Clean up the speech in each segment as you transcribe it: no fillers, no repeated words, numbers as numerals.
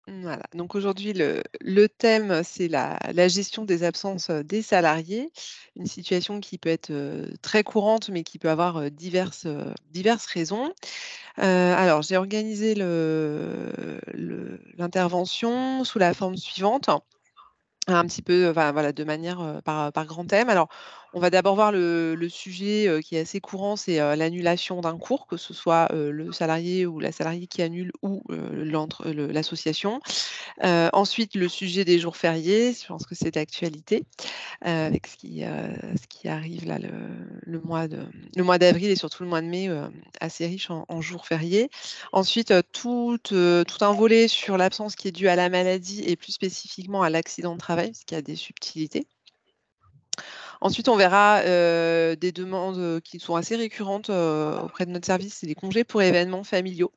Voilà, donc aujourd'hui, le thème, c'est la gestion des absences des salariés, une situation qui peut être très courante, mais qui peut avoir diverses raisons. Alors, j'ai organisé l'intervention sous la forme suivante. Un petit peu, enfin, voilà, de manière, par grand thème. Alors, on va d'abord voir le sujet, qui est assez courant, c'est, l'annulation d'un cours, que ce soit, le salarié ou la salariée qui annule ou, l'association. Ensuite, le sujet des jours fériés, je pense que c'est d'actualité, avec ce qui arrive là, le mois d'avril et surtout le mois de mai, assez riche en jours fériés. Ensuite, tout un volet sur l'absence qui est due à la maladie et plus spécifiquement à l'accident de travail, parce qu'il y a des subtilités. Ensuite, on verra, des demandes, qui sont assez récurrentes, auprès de notre service, c'est les congés pour événements familiaux.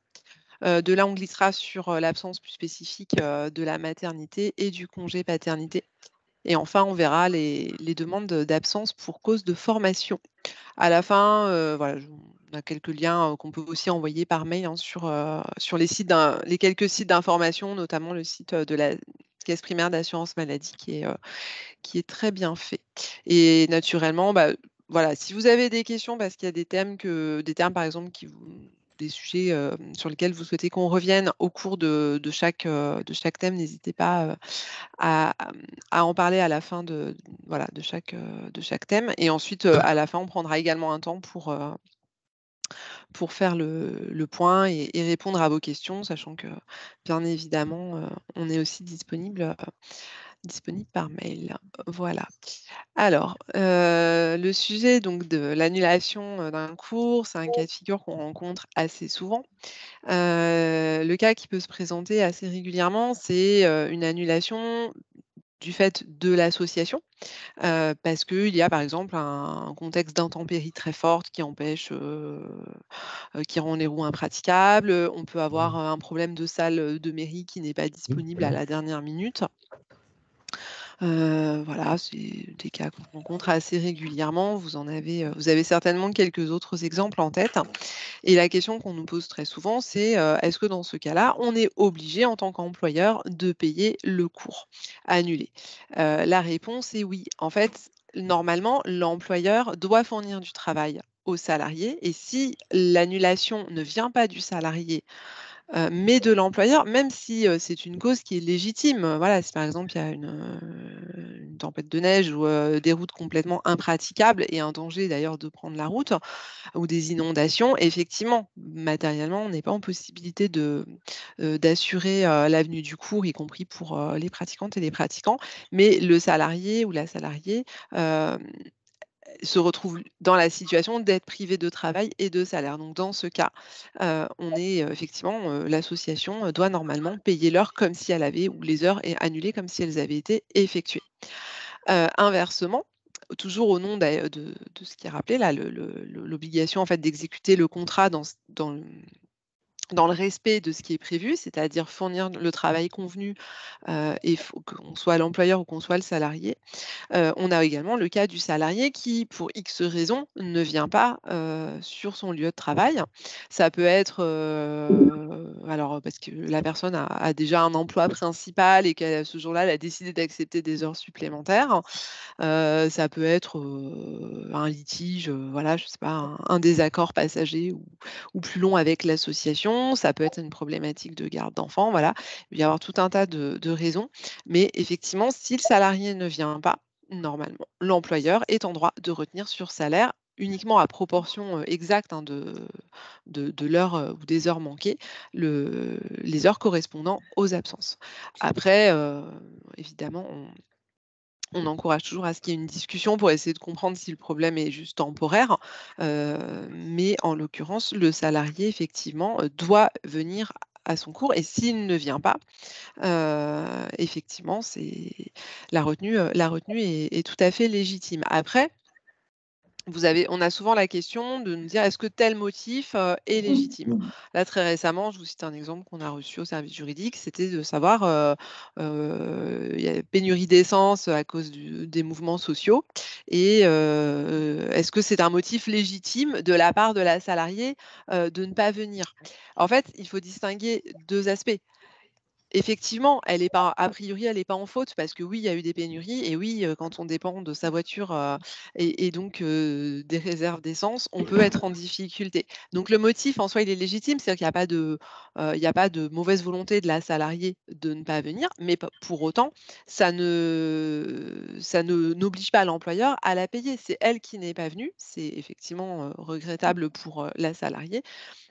De là, on glissera sur, l'absence plus spécifique, de la maternité et du congé paternité. Et enfin, on verra les demandes d'absence pour cause de formation. À la fin, voilà, on a quelques liens, qu'on peut aussi envoyer par mail, hein, sur les quelques sites d'information, notamment le site, de la Caisse primaire d'assurance maladie qui est très bien fait. Et naturellement, bah, voilà, si vous avez des questions parce qu'il y a des termes par exemple des sujets, sur lesquels vous souhaitez qu'on revienne au cours de chaque thème, n'hésitez pas, à en parler à la fin voilà, de chaque thème. Et ensuite, à la fin, on prendra également un temps pour faire le point et répondre à vos questions, sachant que, bien évidemment, on est aussi disponible par mail. Voilà. Alors, le sujet donc de l'annulation, d'un cours, c'est un cas de figure qu'on rencontre assez souvent. Le cas qui peut se présenter assez régulièrement, c'est, une annulation du fait de l'association, parce qu'il y a par exemple un contexte d'intempérie très forte qui rend les roues impraticables. On peut avoir, un problème de salle, de mairie qui n'est pas disponible à la dernière minute. Voilà, c'est des cas qu'on rencontre assez régulièrement. Vous avez certainement quelques autres exemples en tête. Et la question qu'on nous pose très souvent, c'est, est-ce que dans ce cas-là, on est obligé en tant qu'employeur de payer le cours annulé? La réponse est oui. En fait, normalement, l'employeur doit fournir du travail aux salariés et si l'annulation ne vient pas du salarié, mais de l'employeur, même si, c'est une cause qui est légitime. Voilà, si par exemple il y a une tempête de neige ou, des routes complètement impraticables et un danger d'ailleurs de prendre la route ou des inondations, effectivement, matériellement, on n'est pas en possibilité d'assurer, l'avenue du cours, y compris pour, les pratiquantes et les pratiquants. Mais le salarié ou la salariée, hem se retrouve dans la situation d'être privé de travail et de salaire. Donc dans ce cas, on est, effectivement, l'association, doit normalement payer l'heure comme si elle avait ou les heures et annuler comme si elles avaient été effectuées. Inversement, toujours au nom de ce qui est rappelé là, l'obligation en fait d'exécuter le contrat dans le respect de ce qui est prévu, c'est-à-dire fournir le travail convenu, et faut qu'on soit l'employeur ou qu'on soit le salarié. On a également le cas du salarié qui, pour X raisons, ne vient pas, sur son lieu de travail. Ça peut être, alors, parce que la personne a déjà un emploi principal et qu'elle ce jour-là, elle a décidé d'accepter des heures supplémentaires. Ça peut être, un litige, voilà, je sais pas, un désaccord passager ou plus long avec l'association. Ça peut être une problématique de garde d'enfants, voilà. Il peut y avoir tout un tas de raisons. Mais effectivement, si le salarié ne vient pas, normalement, l'employeur est en droit de retenir sur salaire, uniquement à proportion, exacte, hein, de l'heure, ou des heures manquées, les heures correspondant aux absences. Après, évidemment, on encourage toujours à ce qu'il y ait une discussion pour essayer de comprendre si le problème est juste temporaire, mais en l'occurrence, le salarié effectivement, doit venir à son cours et s'il ne vient pas, effectivement, c'est la retenue est tout à fait légitime. Après, on a souvent la question de nous dire: «Est-ce que tel motif, est légitime?» Là, très récemment, je vous cite un exemple qu'on a reçu au service juridique, c'était de savoir, il y a pénurie d'essence à cause des mouvements sociaux et est-ce que c'est un motif légitime de la part de la salariée, de ne pas venir? En fait, il faut distinguer 2 aspects. Effectivement, elle est pas a priori, elle est pas en faute parce que oui, il y a eu des pénuries et oui, quand on dépend de sa voiture, et donc des réserves d'essence, on peut être en difficulté. Donc le motif en soi, il est légitime, c'est-à-dire qu'il y a pas de, il y a pas de mauvaise volonté de la salariée de ne pas venir, mais pour autant, ça ne n'oblige pas l'employeur à la payer. C'est elle qui n'est pas venue, c'est effectivement, regrettable pour, la salariée,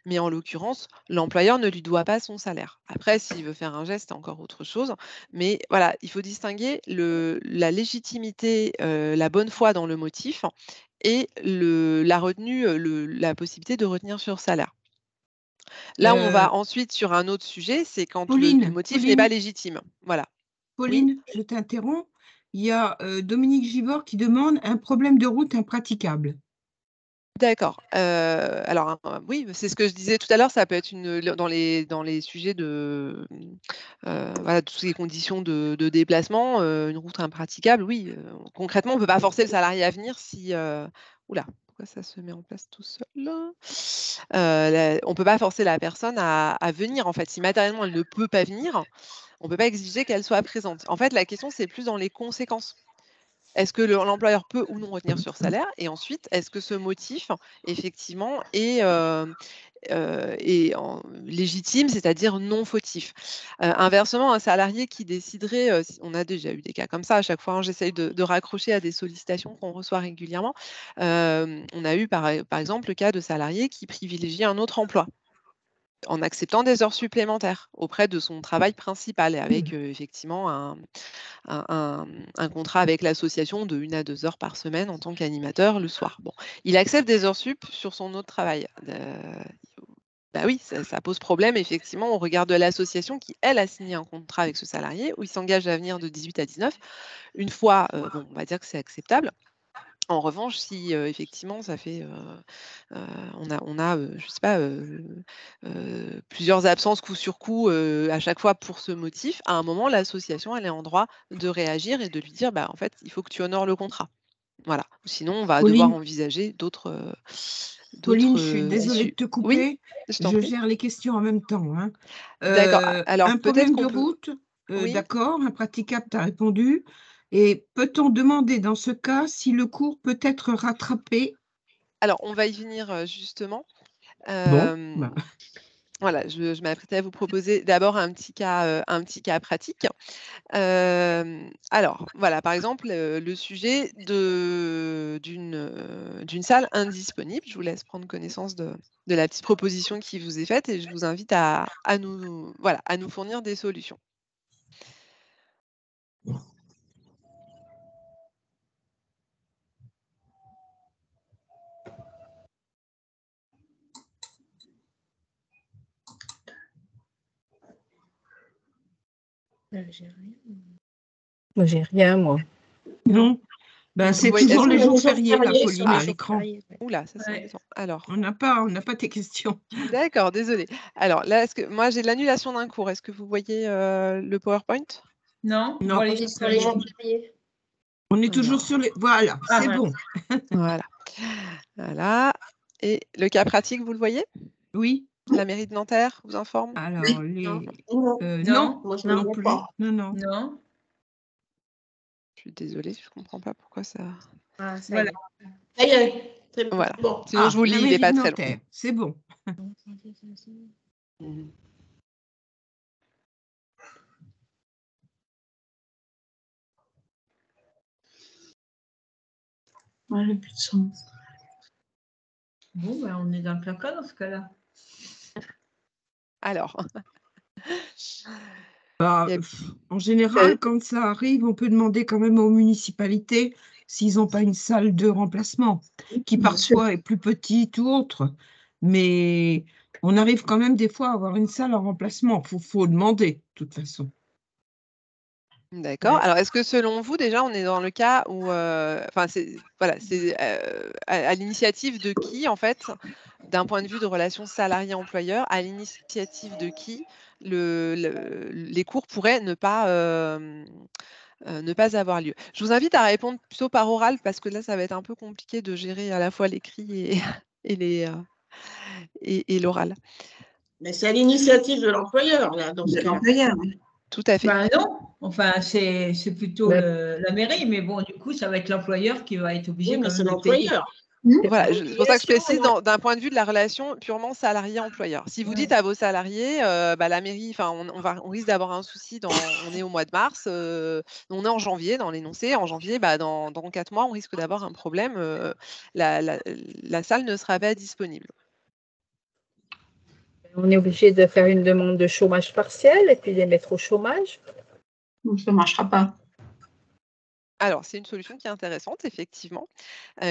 mais en l'occurrence, l'employeur ne lui doit pas son salaire. Après, s'il veut faire un geste, c'est encore autre chose. Mais voilà, il faut distinguer la légitimité, la bonne foi dans le motif et la retenue, la possibilité de retenir sur salaire. Là où on Euh, va ensuite sur un autre sujet, c'est quand le Pauline, motif n'est pas Pauline, légitime. Voilà. Oui? Pauline, je t'interromps. Il y a Dominique Givord qui demande un problème de route impraticable. D'accord. Alors, oui, c'est ce que je disais tout à l'heure, ça peut être dans les sujets de, voilà, toutes les conditions de déplacement, une route impraticable, oui, concrètement, on ne peut pas forcer le salarié à venir si, ouh là, pourquoi ça se met en place tout seul là? On ne peut pas forcer la personne à venir, en fait. Si matériellement elle ne peut pas venir, on ne peut pas exiger qu'elle soit présente. En fait, la question, c'est plus dans les conséquences. Est-ce que l'employeur peut ou non retenir sur salaire? Et ensuite, est-ce que ce motif, effectivement, est légitime, c'est-à-dire non fautif? Inversement, un salarié qui déciderait, on a déjà eu des cas comme ça à chaque fois, hein, j'essaye de raccrocher à des sollicitations qu'on reçoit régulièrement. On a eu par exemple le cas de salariés qui privilégient un autre emploi en acceptant des heures supplémentaires auprès de son travail principal et avec, effectivement un contrat avec l'association de 1 à 2 heures par semaine en tant qu'animateur le soir. Bon, il accepte des heures sup sur son autre travail. Bah oui, ça pose problème effectivement au regard de l'association qui, elle, a signé un contrat avec ce salarié où il s'engage à venir de 18 à 19. Une fois, bon, on va dire que c'est acceptable. En revanche, si, effectivement ça fait, je sais pas, plusieurs absences coup sur coup, à chaque fois pour ce motif, à un moment l'association elle est en droit de réagir et de lui dire: «Bah, en fait, il faut que tu honores le contrat». Voilà. Sinon on va devoir Pauline, envisager Pauline, d'autres, je suis désolée de issues. te Oui, couper. je t'en Je prie. gère les questions en même temps, hein. D'accord. Alors Un peut-être problème de qu'on peut route, oui? d'accord, impraticable, tu as répondu. Et peut-on demander dans ce cas si le cours peut être rattrapé? Alors on va y venir, justement. Bon, Hem bah, Voilà, je m'apprêtais à vous proposer d'abord un petit cas pratique. Alors voilà, par exemple, le sujet d'une salle indisponible. Je vous laisse prendre connaissance de la petite proposition qui vous est faite et je vous invite à nous voilà, à nous fournir des solutions. J'ai rien. Moi, j'ai rien, moi. non. Ben, Vous c'est voyez toujours est-ce les que jours fériés, là, Ce sont Pauline, les à ah, jours l'écran. fériés. Ouais. ouh là, ça c'est Ouais. embêtant. Alors, On n'a pas tes questions. d'accord, désolée. Alors là, est-ce que moi j'ai l'annulation d'un cours. Est-ce que vous voyez, le PowerPoint? Non, on Non, voit les On est jours sur les fériés. jours fériés. on est toujours Alors, sur les... Voilà, Ah, c'est bon. voilà. Voilà et le cas pratique, vous le voyez? Oui. La mairie de Nanterre vous informe? Alors, Non. non, non, Moi, je ne non, non vois plus. pas. Non, non. non. Je suis désolée, je comprends pas pourquoi ça Ah, ça y Voilà. est. Ça y est. C'est voilà. bon. Sinon je Ah, vous le la lis, il est mairie pas de très long. Nanterre, c'est bon. Mmh. Ouais, j'ai plus de sens. Bon, ben, on est dans le placard dans ce cas-là. Alors, Bah, il y a en général, quand ça arrive, on peut demander quand même aux municipalités s'ils n'ont pas une salle de remplacement, qui Bien sûr. parfois est plus petite ou autre. Mais on arrive quand même des fois à avoir une salle en remplacement. Faut demander, de toute façon. D'accord. Ouais. Alors, est-ce que selon vous, déjà, on est dans le cas où, enfin, c'est voilà, c'est à l'initiative de qui, en fait, d'un point de vue de relation salarié-employeur, à l'initiative de qui les cours pourraient ne pas avoir lieu? Je vous invite à répondre plutôt par oral parce que là, ça va être un peu compliqué de gérer à la fois l'écrit et et et l'oral. Mais c'est à l'initiative de l'employeur, là, dans ce De cas-là. l'employeur, oui. Tout à fait. Ben non, enfin, c'est plutôt Mais- la mairie, mais bon, du coup, ça va être l'employeur qui va être obligé Oui, mais quand c'est même de payer. l'employeur. Voilà, c'est pour ça que je précise L'obligation, d'un point de vue de la relation purement salarié-employeur. Si vous dites à vos salariés, bah, la mairie, enfin, on risque d'avoir un souci on est au mois de mars, on est en janvier dans l'énoncé. En janvier, bah, dans 4 mois, on risque d'avoir un problème, la salle ne sera pas disponible. On est obligé de faire une demande de chômage partiel et puis les mettre au chômage. ça ne marchera pas. Alors, c'est une solution qui est intéressante, effectivement,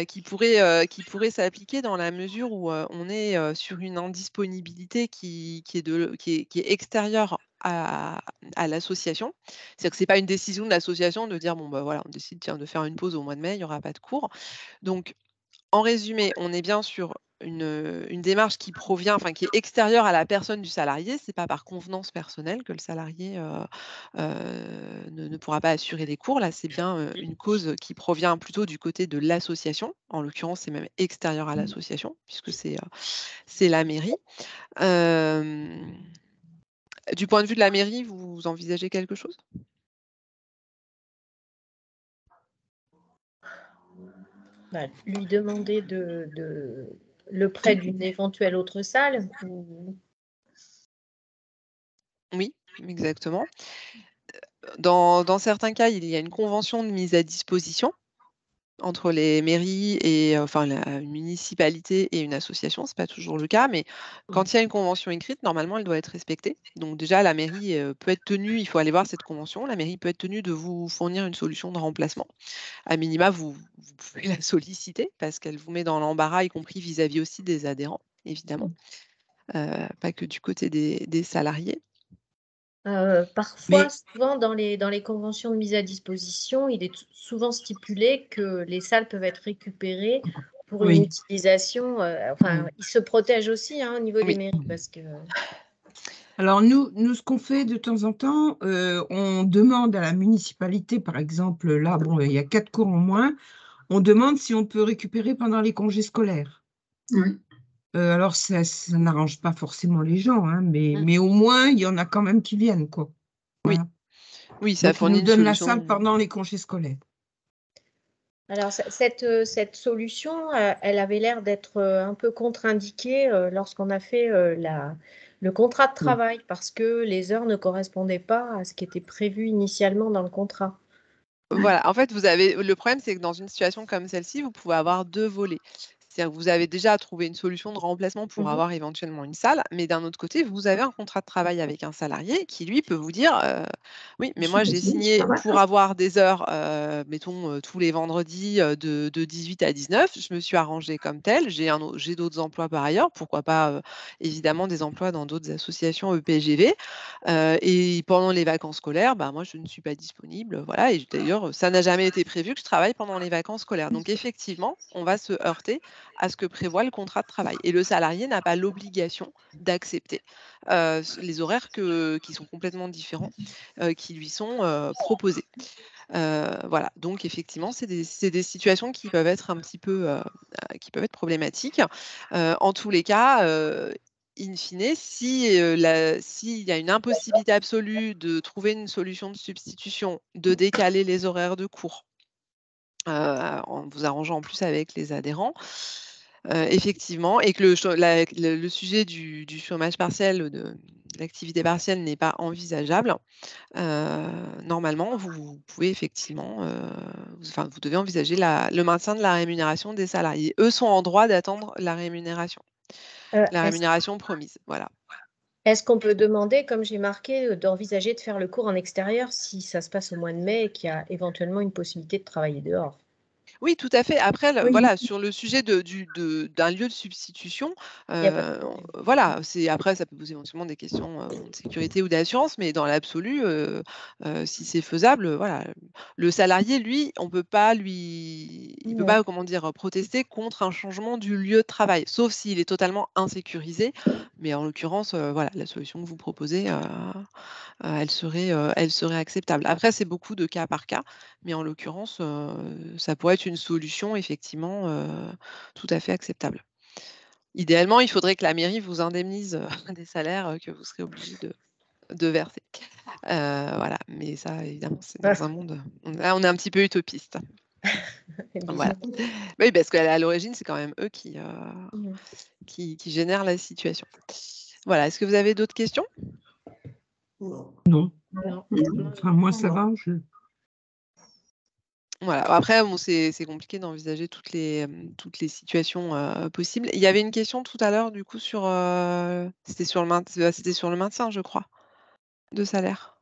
qui pourrait s'appliquer dans la mesure où, on est, sur une indisponibilité qui est extérieure à l'association. C'est-à-dire que c'est pas une décision de l'association de dire: «Bon, bah, voilà, on décide, tiens, de faire une pause au mois de mai, il y aura pas de cours». Donc en résumé, on est bien sur une démarche qui provient, enfin qui est extérieure à la personne du salarié. C'est pas par convenance personnelle que le salarié, ne pourra pas assurer les cours. Là, c'est bien, une cause qui provient plutôt du côté de l'association. En l'occurrence, c'est même extérieur à l'association puisque c'est la mairie. Hem, du point de vue de la mairie, vous envisagez quelque chose? Bah, lui demander le prêt d'une éventuelle autre salle. Oui, exactement. Dans certains cas, il y a une convention de mise à disposition entre les mairies et enfin la une municipalité et une association, c'est pas toujours le cas, mais quand il y a une convention écrite, normalement, elle doit être respectée. Donc déjà, la mairie, peut être tenue, il faut aller voir cette convention, la mairie peut être tenue de vous fournir une solution de remplacement. À minima, vous pouvez la solliciter parce qu'elle vous met dans l'embarras, y compris vis-à-vis aussi des adhérents, évidemment, pas que du côté des salariés. Parfois, Mais souvent dans les conventions de mise à disposition, il est souvent stipulé que les salles peuvent être récupérées pour une oui. utilisation. Enfin, ils se protègent aussi au niveau des Oui. mairies parce que. Alors nous, ce qu'on fait de temps en temps, on demande à la municipalité, par exemple, là, bon, il y a 4 cours en moins, on demande si on peut récupérer pendant les congés scolaires. Oui. Alors ça n'arrange pas forcément les gens, hein, Mm. mais au moins, il y en a quand même qui viennent, quoi. Oui, Voilà. oui, ça Donc ils fournit nous une donnent la salle solution. pendant les congés scolaires. Alors, cette solution, elle avait l'air d'être un peu contre-indiquée lorsqu'on a fait le contrat de travail parce que les heures ne correspondaient pas à ce qui était prévu initialement dans le contrat. Voilà, en fait, le problème, c'est que dans une situation comme celle-ci, vous pouvez avoir 2 volets. C'est-à-dire que vous avez déjà trouvé une solution de remplacement pour Mhm. avoir éventuellement une salle, mais d'un autre côté, vous avez un contrat de travail avec un salarié qui, lui, peut vous dire, «Oui, mais moi, j'ai signé pour avoir des heures, mettons, tous les vendredis, de 18 à 19. Je me suis arrangée comme tel. J'ai d'autres emplois par ailleurs, pourquoi pas, évidemment des emplois dans d'autres associations EPGV. Et pendant les vacances scolaires, bah, moi, je ne suis pas disponible, voilà et d'ailleurs, ça n'a jamais été prévu que je travaille pendant les vacances scolaires. Donc effectivement, on va se heurter à ce que prévoit le contrat de travail et le salarié n'a pas l'obligation d'accepter, les horaires qui sont complètement différents, qui lui sont, proposés. Voilà, donc effectivement, c'est des situations qui peuvent être un petit peu, qui peuvent être problématiques. En tous les cas, in fine, s'il y a une impossibilité absolue de trouver une solution de substitution, de décaler les horaires de cours, en vous arrangeant en plus avec les adhérents, effectivement et que le sujet du chômage partiel, de l'activité partielle n'est pas envisageable, normalement, vous pouvez effectivement, vous devez envisager le maintien de la rémunération des salariés. Eux sont en droit d'attendre la Est-ce rémunération promise, voilà. est-ce qu'on peut demander, comme j'ai marqué, d'envisager de faire le cours en extérieur si ça se passe au mois de mai et qu'il y a éventuellement une possibilité de travailler dehors? Oui, tout à fait. Après, Oui. voilà, sur le sujet d'un lieu de substitution, Il y a pas de problème. voilà, après, ça peut poser éventuellement des questions de sécurité ou d'assurance, mais dans l'absolu, si c'est faisable, voilà, le salarié, lui, il peut Non. pas, comment dire, protester contre un changement du lieu de travail, sauf s'il est totalement insécurisé. Mais en l'occurrence, voilà, la solution que vous proposez, elle serait acceptable. Après, c'est beaucoup de cas par cas, mais en l'occurrence, ça pourrait être une solution effectivement, tout à fait acceptable. Idéalement, il faudrait que la mairie vous indemnise, des salaires, que vous serez obligé de verser. Voilà, mais ça évidemment, c'est dans un monde, là, on est un petit peu utopiste. Voilà. Oui, parce qu'à l'origine, c'est quand même eux Mhm. qui génèrent la situation. Voilà, est-ce que vous avez d'autres questions? Non. Non. Enfin, moi, ça va. Voilà. Après, bon, c'est compliqué d'envisager toutes les situations possibles. Il y avait une question tout à l'heure, du coup, c'était sur le maintien, je crois, de salaire.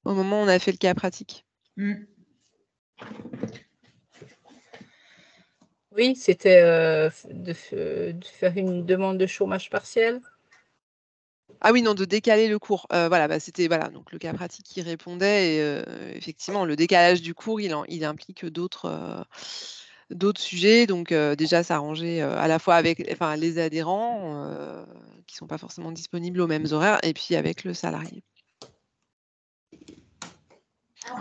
Au moment où on a fait le cas pratique. Oui, c'était de faire une demande de chômage partiel. Ah oui, non, de décaler le cours. Voilà, c'était donc le cas pratique qui répondait et effectivement, le décalage du cours, il implique d'autres sujets. Donc déjà s'arranger, à la fois avec les adhérents, qui sont pas forcément disponibles aux mêmes horaires et puis avec le salarié.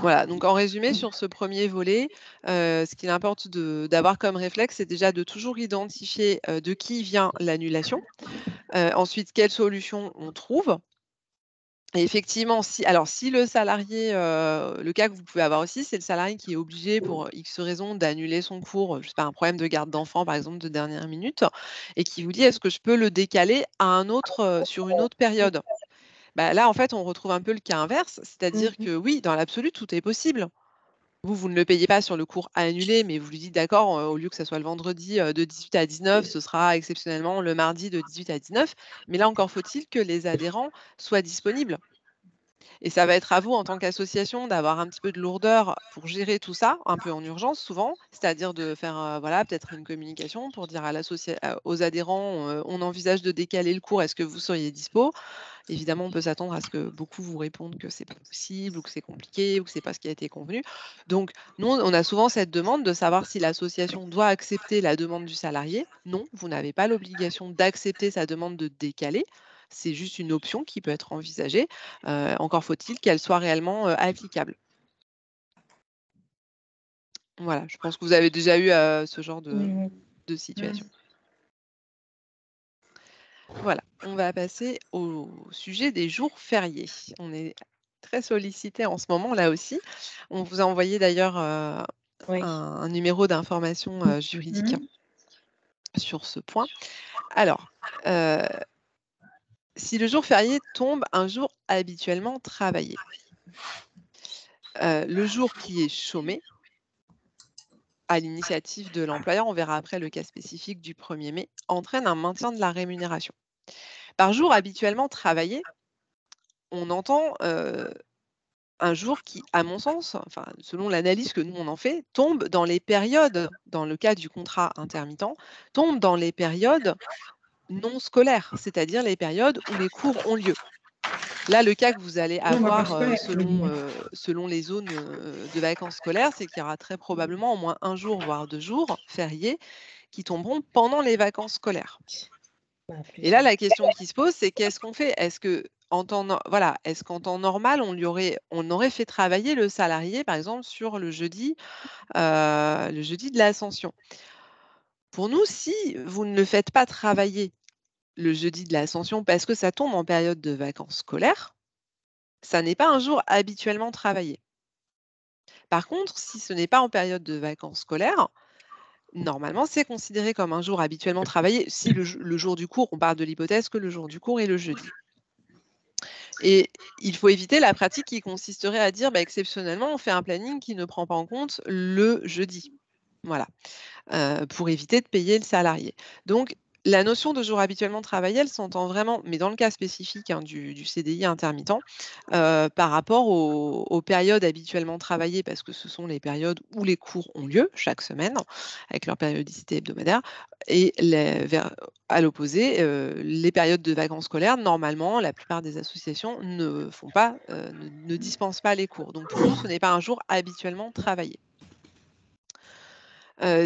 Voilà, donc en résumé, sur ce premier volet, ce qu'il importe d'avoir comme réflexe, c'est déjà de toujours identifier, de qui vient l'annulation. Ensuite, quelle solution on trouve. Et effectivement, si le salarié, le cas que vous pouvez avoir aussi, c'est le salarié qui est obligé pour X raison d'annuler son cours, je sais pas, un problème de garde d'enfant par exemple de dernière minute et qui vous dit: «Est-ce que je peux le décaler à un autre, sur une autre période?» Bah, là, en fait, on retrouve un peu le cas inverse, c'est-à-dire que oui, dans l'absolu, tout est possible. Vous ne le payez pas sur le cours à annuler, mais vous lui dites: «D'accord, au lieu que ça soit le vendredi, de 18 à 19, ce sera exceptionnellement le mardi de 18 à 19». Mais là encore faut-il que les adhérents soient disponibles. Et ça va être à vous, en tant qu'association, d'avoir un petit peu de lourdeur pour gérer tout ça, un peu en urgence souvent, c'est-à-dire de faire, voilà, peut-être une communication pour dire aux adhérents, «On envisage de décaler le cours, est-ce que vous seriez dispo?» Évidemment, on peut s'attendre à ce que beaucoup vous répondent que c'est pas possible ou que c'est compliqué ou que c'est pas ce qui a été convenu. Donc nous, on a souvent cette demande de savoir si l'association doit accepter la demande du salarié. Non, vous n'avez pas l'obligation d'accepter sa demande de décaler. C'est juste une option qui peut être envisagée. Encore faut-il qu'elle soit réellement, applicable. Voilà, je pense que vous avez déjà eu, ce genre de situation. Voilà, on va passer au sujet des jours fériés. On est très sollicité en ce moment là aussi. On vous a envoyé d'ailleurs, Oui. un numéro d'information, juridique sur ce point. Alors, si le jour férié tombe un jour habituellement travaillé, le jour qui est chômé, à l'initiative de l'employeur, on verra après le cas spécifique du 1er mai, entraîne un maintien de la rémunération. Par jour habituellement travaillé, on entend, un jour qui, à mon sens, enfin selon l'analyse que nous on en fait, tombe dans les périodes, dans le cas du contrat intermittent, tombe dans les périodes non scolaires, c'est-à-dire les périodes où les cours ont lieu. Là, le cas que vous allez avoir, selon les zones, de vacances scolaires, c'est qu'il y aura très probablement au moins 1 jour, voire 2 jours fériés qui tomberont pendant les vacances scolaires. Bah, Et là, la question qui se pose, c'est qu'est-ce qu'on fait? Est-ce qu'en temps normal, on aurait fait travailler le salarié, par exemple, sur le jeudi de l'Ascension? Pour nous, si vous ne le faites pas travailler le jeudi de l'Ascension parce que ça tombe en période de vacances scolaires, ça n'est pas un jour habituellement travaillé. Par contre, si ce n'est pas en période de vacances scolaires, normalement, c'est considéré comme un jour habituellement travaillé si le jour du cours, on parle de l'hypothèse que le jour du cours est le jeudi. Et il faut éviter la pratique qui consisterait à dire, bah, exceptionnellement, on fait un planning qui ne prend pas en compte le jeudi. Voilà, pour éviter de payer le salarié. Donc, La notion de jour habituellement travaillé, elle s'entend vraiment, mais dans le cas spécifique du CDI intermittent, par rapport aux périodes habituellement travaillées, parce que ce sont les périodes où les cours ont lieu chaque semaine, avec leur périodicité hebdomadaire, et à l'opposé, les périodes de vacances scolaires, normalement, la plupart des associations ne font pas, ne dispensent pas les cours. Donc pour nous, ce n'est pas un jour habituellement travaillé.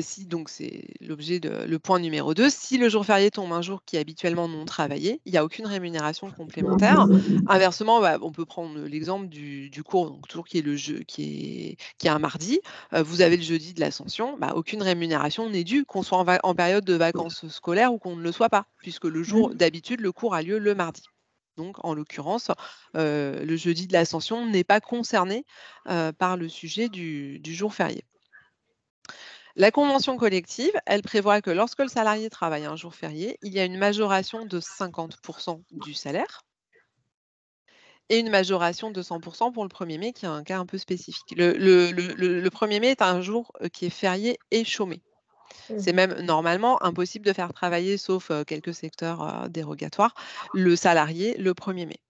Si donc c'est le point numéro 2, si le jour férié tombe un jour qui est habituellement non travaillé, il y a aucune rémunération complémentaire. Inversement, on peut prendre l'exemple du cours, donc toujours qui est un mardi. Vous avez le jeudi de l'Ascension, aucune rémunération n'est due, qu'on soit en période de vacances scolaires ou qu'on ne le soit pas, puisque le jour d'habitude, le cours a lieu le mardi. Donc en l'occurrence, le jeudi de l'Ascension n'est pas concerné, par le sujet du jour férié. La convention collective, elle prévoit que lorsque le salarié travaille un jour férié, il y a une majoration de 50% du salaire et une majoration de 100% pour le 1er mai, qui est un cas un peu spécifique. Le 1er mai est un jour qui est férié et chômé. C'est même normalement impossible de faire travailler, sauf quelques secteurs dérogatoires, le salarié le 1er mai.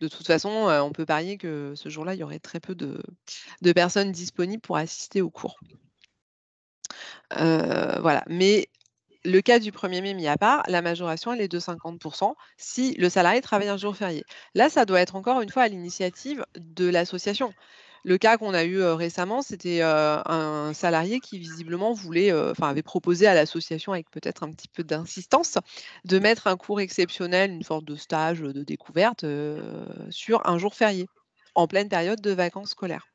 De toute façon, on peut parier que ce jour-là, il y aurait très peu de personnes disponibles pour assister aux cours. Voilà, mais le cas du 1er mai mis à part, la majoration, elle est de 50% si le salarié travaille un jour férié. Là, ça doit être encore une fois à l'initiative de l'association. Le cas qu'on a eu récemment, c'était un salarié qui visiblement avait proposé à l'association, avec peut-être un petit peu d'insistance, de mettre un cours exceptionnel, une sorte de stage de découverte sur un jour férié, en pleine période de vacances scolaires.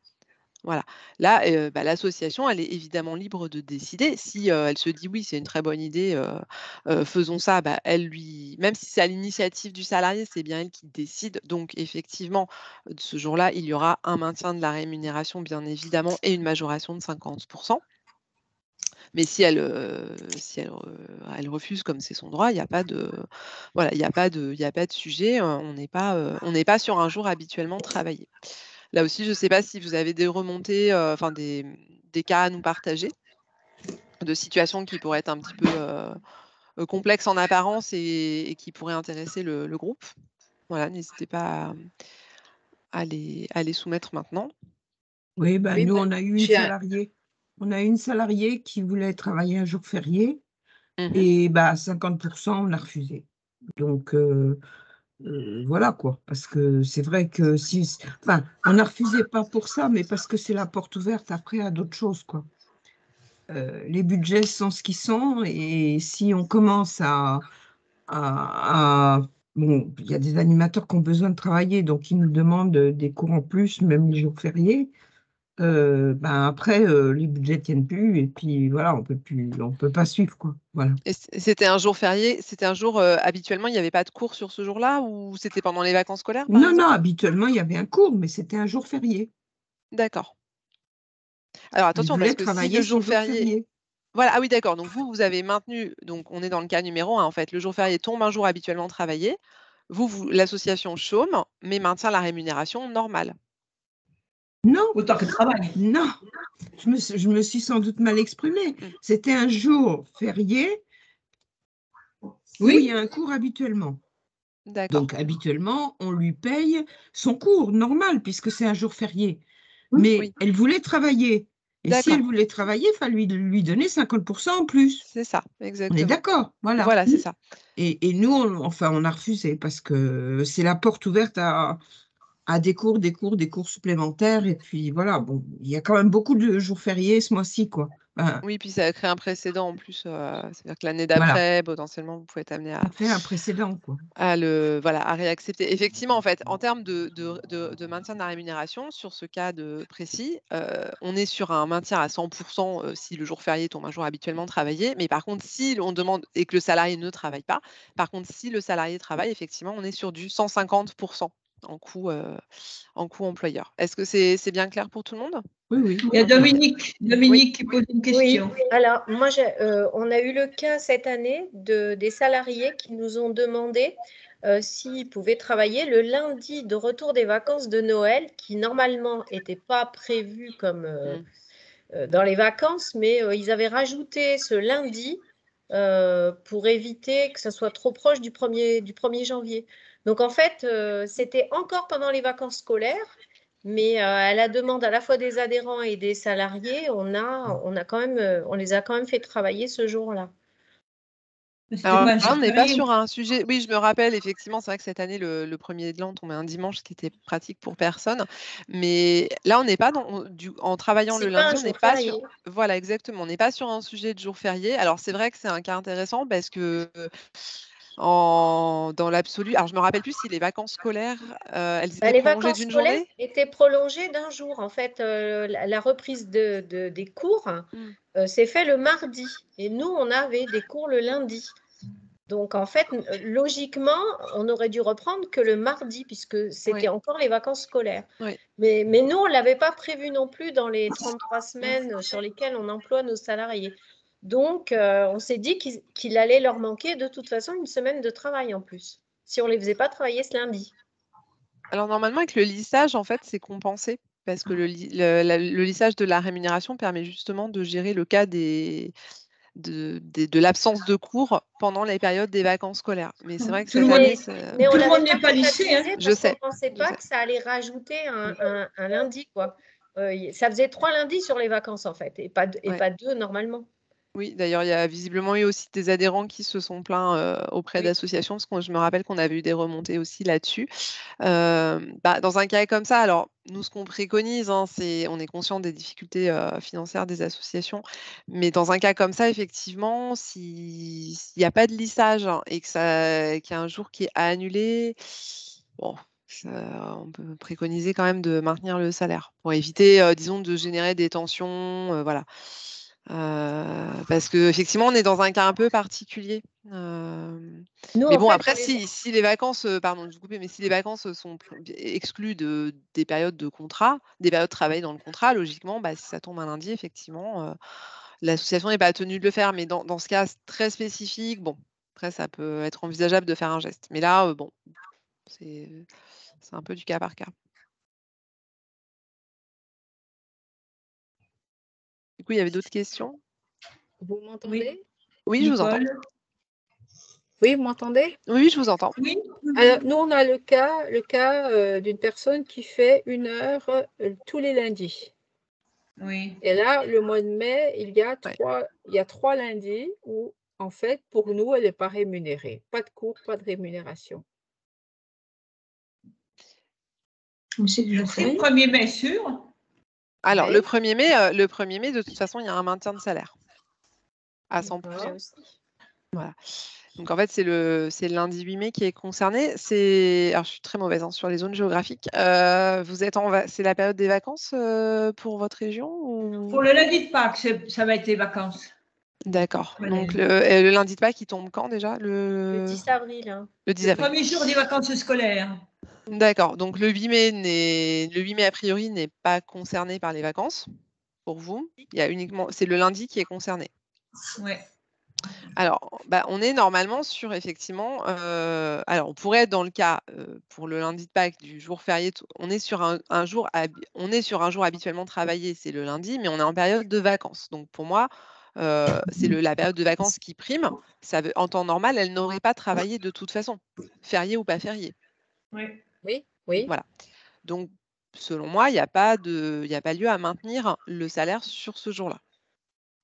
Voilà. Là, l'association, elle est évidemment libre de décider. Si, elle se dit: «Oui, c'est une très bonne idée, faisons ça», même si c'est à l'initiative du salarié, c'est bien elle qui décide. Donc effectivement, ce jour-là, il y aura un maintien de la rémunération, bien évidemment, et une majoration de 50%. Mais si elle refuse, comme c'est son droit, il y a pas de voilà, il y a pas de sujet, on n'est pas sur un jour habituellement travaillé. Là aussi, je ne sais pas si vous avez des remontées, des cas à nous partager, de situations qui pourraient être un petit peu complexes en apparence et qui pourraient intéresser le groupe. Voilà, n'hésitez pas à les soumettre maintenant. Oui, Oui, nous, on a eu une salariée qui voulait travailler un jour férié et 50%, on a refusé. Donc, voilà quoi, parce que c'est vrai que on n'a refusé pas pour ça, mais parce que c'est la porte ouverte après à d'autres choses, quoi. Les budgets sont ce qu'ils sont et si on commence bon, il y a des animateurs qui ont besoin de travailler, donc ils nous demandent des cours en plus, même les jours fériés. Après, les budgets ne tiennent plus et puis voilà, on peut pas suivre, quoi. Voilà. Et c'était un jour férié, c'était un jour, habituellement, il n'y avait pas de cours sur ce jour-là ou c'était pendant les vacances scolaires, par Non, exemple? habituellement, il y avait un cours, mais c'était un jour férié. D'accord. Alors Il attention, voulait parce que si le travailler son jour jour férié férié. voilà, ah oui, d'accord, donc vous avez maintenu, donc on est dans le cas numéro 1 en fait, le jour férié tombe un jour habituellement travaillé. L'association chôme, mais maintient la rémunération normale. Non, Autant qu'elle travaille. non, je me suis sans doute mal exprimée. C'était un jour férié où il y a un cours habituellement. D'accord. Donc, habituellement, on lui paye son cours normal puisque c'est un jour férié. Oui. Mais Oui. elle voulait travailler. Et si elle D'accord. voulait travailler, il fallait lui donner 50% en plus. C'est ça, On est exactement. d'accord, voilà. Voilà, c'est ça. Et nous, on a refusé parce que c'est la porte ouverte à des cours supplémentaires. Et puis voilà, bon, il y a quand même beaucoup de jours fériés ce mois-ci, quoi. Oui, puis ça a créé un précédent en plus, c'est-à-dire que l'année Voilà, d'après, potentiellement, vous pouvez être amené ça fait un précédent, quoi. à réaccepter. Effectivement, en fait, en termes de maintien de la rémunération, sur ce cas précis, on est sur un maintien à 100%, si le jour férié tombe un jour habituellement travaillé. Mais par contre, si on demande et que le salarié ne travaille pas, par contre, si le salarié travaille, effectivement, on est sur du 150% en coût employeur. Est-ce que c'est bien clair pour tout le monde? Oui. Il y a Dominique qui pose une Oui, question. alors moi, on a eu le cas cette année des salariés qui nous ont demandé s'ils pouvaient travailler le lundi de retour des vacances de Noël, qui normalement n'était pas prévu comme dans les vacances, mais ils avaient rajouté ce lundi pour éviter que ça soit trop proche du 1er janvier. Donc, en fait, c'était encore pendant les vacances scolaires, mais à la demande à la fois des adhérents et des salariés, on les a quand même fait travailler ce jour-là. Mais c'était Alors pas un là, jour on n'est pas férié. sur un sujet. Oui, je me rappelle, effectivement, c'est vrai que cette année, le 1er de l'an tombait un dimanche, ce qui était pratique pour personne. Mais là, on n'est pas en travaillant le C'est pas lundi, un on n'est jour pas sur. férié. Voilà, exactement. On n'est pas sur un sujet de jour férié. Alors, c'est vrai que c'est un cas intéressant parce que dans l'absolu, alors je me rappelle plus si les vacances scolaires, elles étaient Les prolongées vacances d'une scolaires journée. étaient prolongées d'un jour. En fait, la reprise des cours s'est fait le mardi. Et nous, on avait des cours le lundi. Donc, en fait, logiquement, on aurait dû reprendre que le mardi, puisque c'était Oui. encore les vacances scolaires. Oui. Mais nous, on ne l'avait pas prévu non plus dans les 33 semaines sur lesquelles on emploie nos salariés. Donc, on s'est dit qu'il allait leur manquer de toute façon une semaine de travail en plus, si on ne les faisait pas travailler ce lundi. Alors normalement, avec le lissage, en fait, c'est compensé parce que le lissage de la rémunération permet justement de gérer le cas de l'absence de cours pendant les périodes des vacances scolaires. Mais c'est vrai que cette année, Mais on Tout le l'avait monde pas n'est pas lissé, hein. comptabilisé Je parce qu'on sais, ne pensait je pas sais. que ça allait rajouter un lundi, quoi. Ça faisait 3 lundis sur les vacances, en fait, et pas Ouais. 2 normalement. Oui, d'ailleurs, il y a visiblement eu aussi des adhérents qui se sont plaints auprès Oui. d'associations, parce que je me rappelle qu'on avait eu des remontées aussi là-dessus. Dans un cas comme ça, alors nous, ce qu'on préconise, on est conscient des difficultés financières des associations, mais dans un cas comme ça, effectivement, s'il n'y a pas de lissage et qu'il y a un jour qui est à annuler, bon, on peut préconiser quand même de maintenir le salaire pour éviter, disons, de générer des tensions, voilà. Parce qu'effectivement, on est dans un cas un peu particulier. Nous, Mais en bon, fait, après, si les vacances, pardon de vous couper, mais si les vacances sont exclues des périodes de contrat, des périodes travaillées dans le contrat, logiquement, si ça tombe un lundi, effectivement, l'association n'est pas tenue de le faire. Mais dans ce cas très spécifique, bon, après, ça peut être envisageable de faire un geste. Mais là, bon, c'est un peu du cas par cas. Du coup, il y avait d'autres questions? Vous m'entendez? Oui, je vous entends. Nicole. Oui, vous m'entendez? Oui, je vous entends. Oui. Alors, nous, on a le cas d'une personne qui fait 1 heure tous les lundis. Oui. Et là, le mois de mai, il y a 3 lundis où, en fait, pour nous, elle n'est pas rémunérée. Pas de cours, pas de rémunération. C'est le 1er mai sûr. Alors, Oui. le 1er mai, de toute façon, il y a un maintien de salaire à 100%. Moi aussi. Voilà. Donc, en fait, c'est le lundi 8 mai qui est concerné. Alors, je suis très mauvaise sur les zones géographiques. C'est la période des vacances pour votre région ou... Pour le lundi de Pâques, ça va être les vacances. D'accord. Ouais. Donc, le lundi de Pâques, il tombe quand déjà? Le 10 avril. Hein. Le 10 Le avril. premier jour des vacances scolaires. D'accord. Donc, le 8 mai, a priori, n'est pas concerné par les vacances pour vous. C'est le lundi qui est concerné. Ouais. Alors, on est normalement sur effectivement, alors on pourrait être dans le cas, pour le lundi de Pâques du jour férié, on est sur un jour habituellement travaillé, c'est le lundi, mais on est en période de vacances. Donc pour moi, c'est la période de vacances qui prime. En temps normal, elle n'aurait pas travaillé de toute façon, férié ou pas férié. Oui. Oui, oui. Voilà. Donc selon moi, il n'y a pas lieu à maintenir le salaire sur ce jour-là.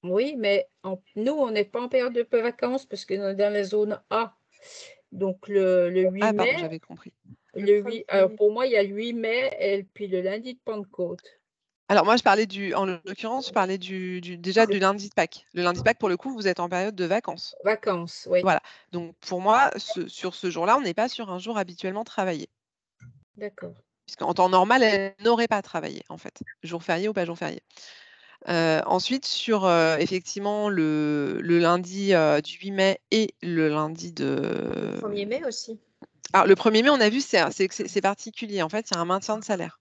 Oui, mais nous, on n'est pas en période de vacances parce qu'on est dans la zone A. Donc, le 8 Ah pardon, mai, j'avais compris. alors pour moi, il y a le 8 mai et puis le lundi de Pentecôte. Alors moi, en l'occurrence, je parlais déjà du lundi de Pâques. Le lundi de Pâques, pour le coup, vous êtes en période de vacances. Vacances, oui. Voilà. Donc pour moi, sur ce jour-là, on n'est pas sur un jour habituellement travaillé. D'accord. Puisqu'en temps normal, elle n'aurait pas travaillé, en fait. Jour férié ou pas jour férié. Ensuite, sur effectivement le lundi du 8 mai et le lundi Le 1er mai aussi. Alors, le 1er mai, on a vu, c'est particulier. En fait, il y a un maintien de salaire.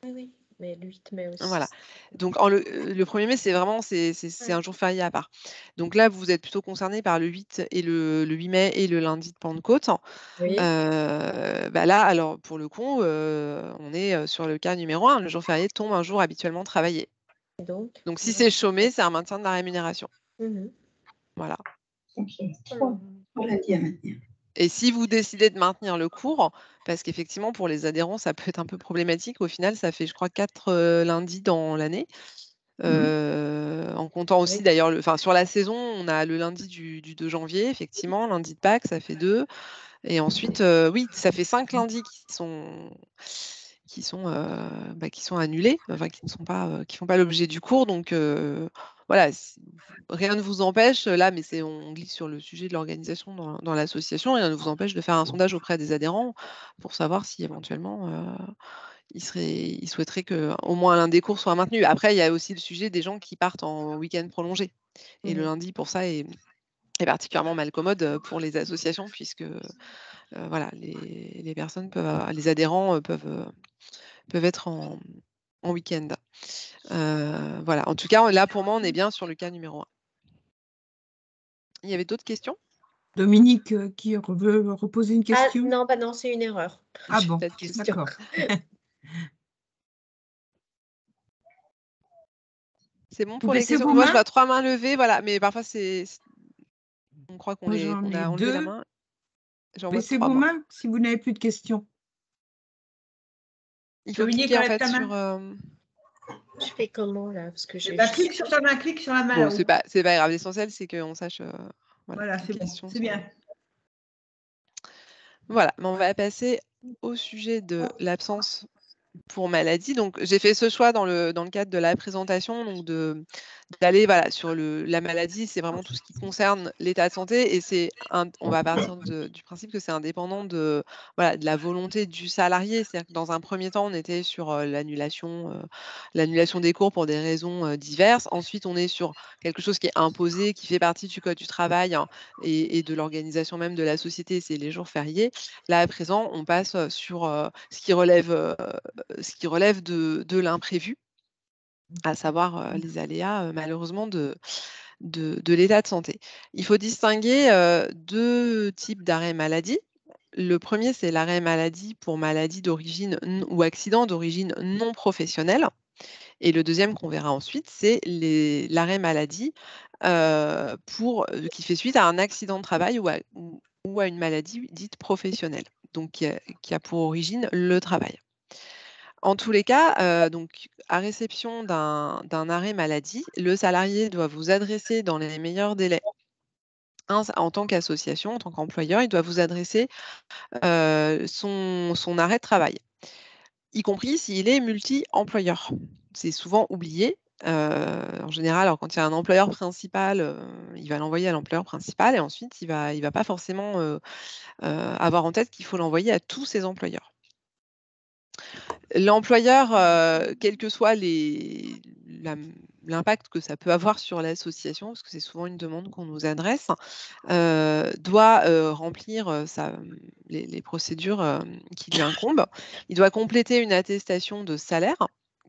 Oui, mais le 8 mai aussi. Voilà. Donc, le 1er mai, c'est vraiment un jour férié à part. Donc là, vous êtes plutôt concerné par le 8 et le 8 mai et le lundi de Pentecôte. Oui. Là, alors, pour le coup, on est sur le cas numéro 1. Le jour férié tombe un jour habituellement travaillé. Donc, si c'est chômé, c'est un maintien de la rémunération. Mhm. Voilà. Donc, il y a 3 lundis à maintenir. Et si vous décidez de maintenir le cours, parce qu'effectivement, pour les adhérents, ça peut être un peu problématique. Au final, ça fait, je crois, 4 lundis dans l'année. En comptant aussi, Oui. d'ailleurs, sur la saison, on a le lundi du 2 janvier, effectivement, lundi de Pâques, ça fait 2. Et ensuite, oui, ça fait 5 lundis qui sont annulés, enfin qui ne sont pas, qui font pas l'objet du cours. Donc voilà, rien ne vous empêche, là, mais on glisse sur le sujet de l'organisation dans l'association, rien ne vous empêche de faire un sondage auprès des adhérents pour savoir si éventuellement ils souhaiteraient qu'au moins l'un des cours soit maintenu. Après, il y a aussi le sujet des gens qui partent en week-end prolongé. Et le lundi, pour ça, est particulièrement malcommode pour les associations, puisque voilà, les personnes les adhérents peuvent être en week-end. Voilà. En tout cas, là, pour moi, on est bien sur le cas numéro 1. Il y avait d'autres questions? Dominique, qui veut reposer une Ah question? non, non, c'est une erreur. Ah bon, Pas de question. d'accord. C'est bon Vous pour les baissez questions? vos Moi, je mains? vois 3 mains levées, voilà, mais parfois, on croit qu'on Moi, j'en ai a enlevé la 2. main. J'en vois Baissez 3, vos moi. mains si vous n'avez plus de questions. Il faut Dominique, cliquer, en enlève fait, ta sur... Je fais comment là? Parce que j'ai Bah, juste- clique sur ta main, clique sur la main Bon, là-haut. c'est pas grave. L'essentiel, c'est qu'on sache Voilà, quelles c'est bon, questions c'est sont... bien. Voilà, mais on va passer au sujet de l'absence pour maladie. Donc, j'ai fait ce choix dans le cadre de la présentation, donc d'aller sur la maladie. C'est vraiment tout ce qui concerne l'état de santé, et on va partir du principe que c'est indépendant de la volonté du salarié. C'est-à-dire que dans un premier temps, on était sur l'annulation des cours pour des raisons diverses. Ensuite, on est sur quelque chose qui est imposé, qui fait partie du code du travail, hein, et de l'organisation même de la société, c'est les jours fériés. Là, à présent, on passe sur ce qui relève de l'imprévu, à savoir les aléas, malheureusement, de l'état de santé. Il faut distinguer 2 types d'arrêt maladie. Le premier, c'est l'arrêt maladie pour maladie d'origine ou accident d'origine non professionnelle. Et le deuxième qu'on verra ensuite, c'est l'arrêt maladie qui fait suite à un accident de travail ou à une maladie dite professionnelle, donc qui a pour origine le travail. En tous les cas, donc à réception d'un arrêt maladie, le salarié doit vous adresser dans les meilleurs délais. En tant qu'association, en tant qu'employeur, il doit vous adresser son arrêt de travail, y compris s'il est multi-employeur. C'est souvent oublié. En général, alors quand il y a un employeur principal, il va l'envoyer à l'employeur principal, et ensuite il va pas forcément avoir en tête qu'il faut l'envoyer à tous ses employeurs. L'employeur, quel que soit l'impact que ça peut avoir sur l'association, parce que c'est souvent une demande qu'on nous adresse, doit remplir les procédures qui lui incombent. Il doit compléter une attestation de salaire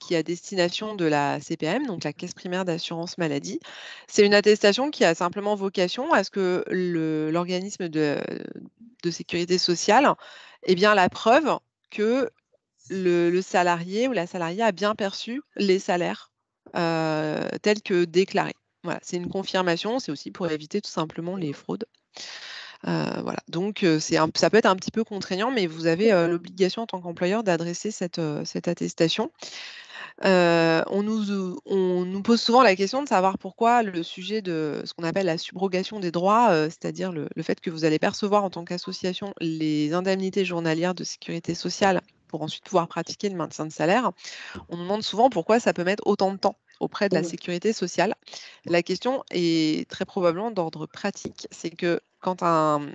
qui est à destination de la CPAM, donc la Caisse primaire d'assurance maladie. C'est une attestation qui a simplement vocation à ce que l'organisme de sécurité sociale ait bien la preuve que le salarié ou la salariée a bien perçu les salaires tels que déclarés. Voilà, c'est une confirmation, c'est aussi pour éviter tout simplement les fraudes. Voilà, donc ça peut être un petit peu contraignant, mais vous avez l'obligation en tant qu'employeur d'adresser cette attestation. On nous pose souvent la question de savoir pourquoi le sujet de ce qu'on appelle la subrogation des droits, c'est-à-dire le fait que vous allez percevoir en tant qu'association les indemnités journalières de sécurité sociale pour ensuite pouvoir pratiquer le maintien de salaire. On nous demande souvent pourquoi ça peut mettre autant de temps auprès de la sécurité sociale. La question est très probablement d'ordre pratique. C'est que quand un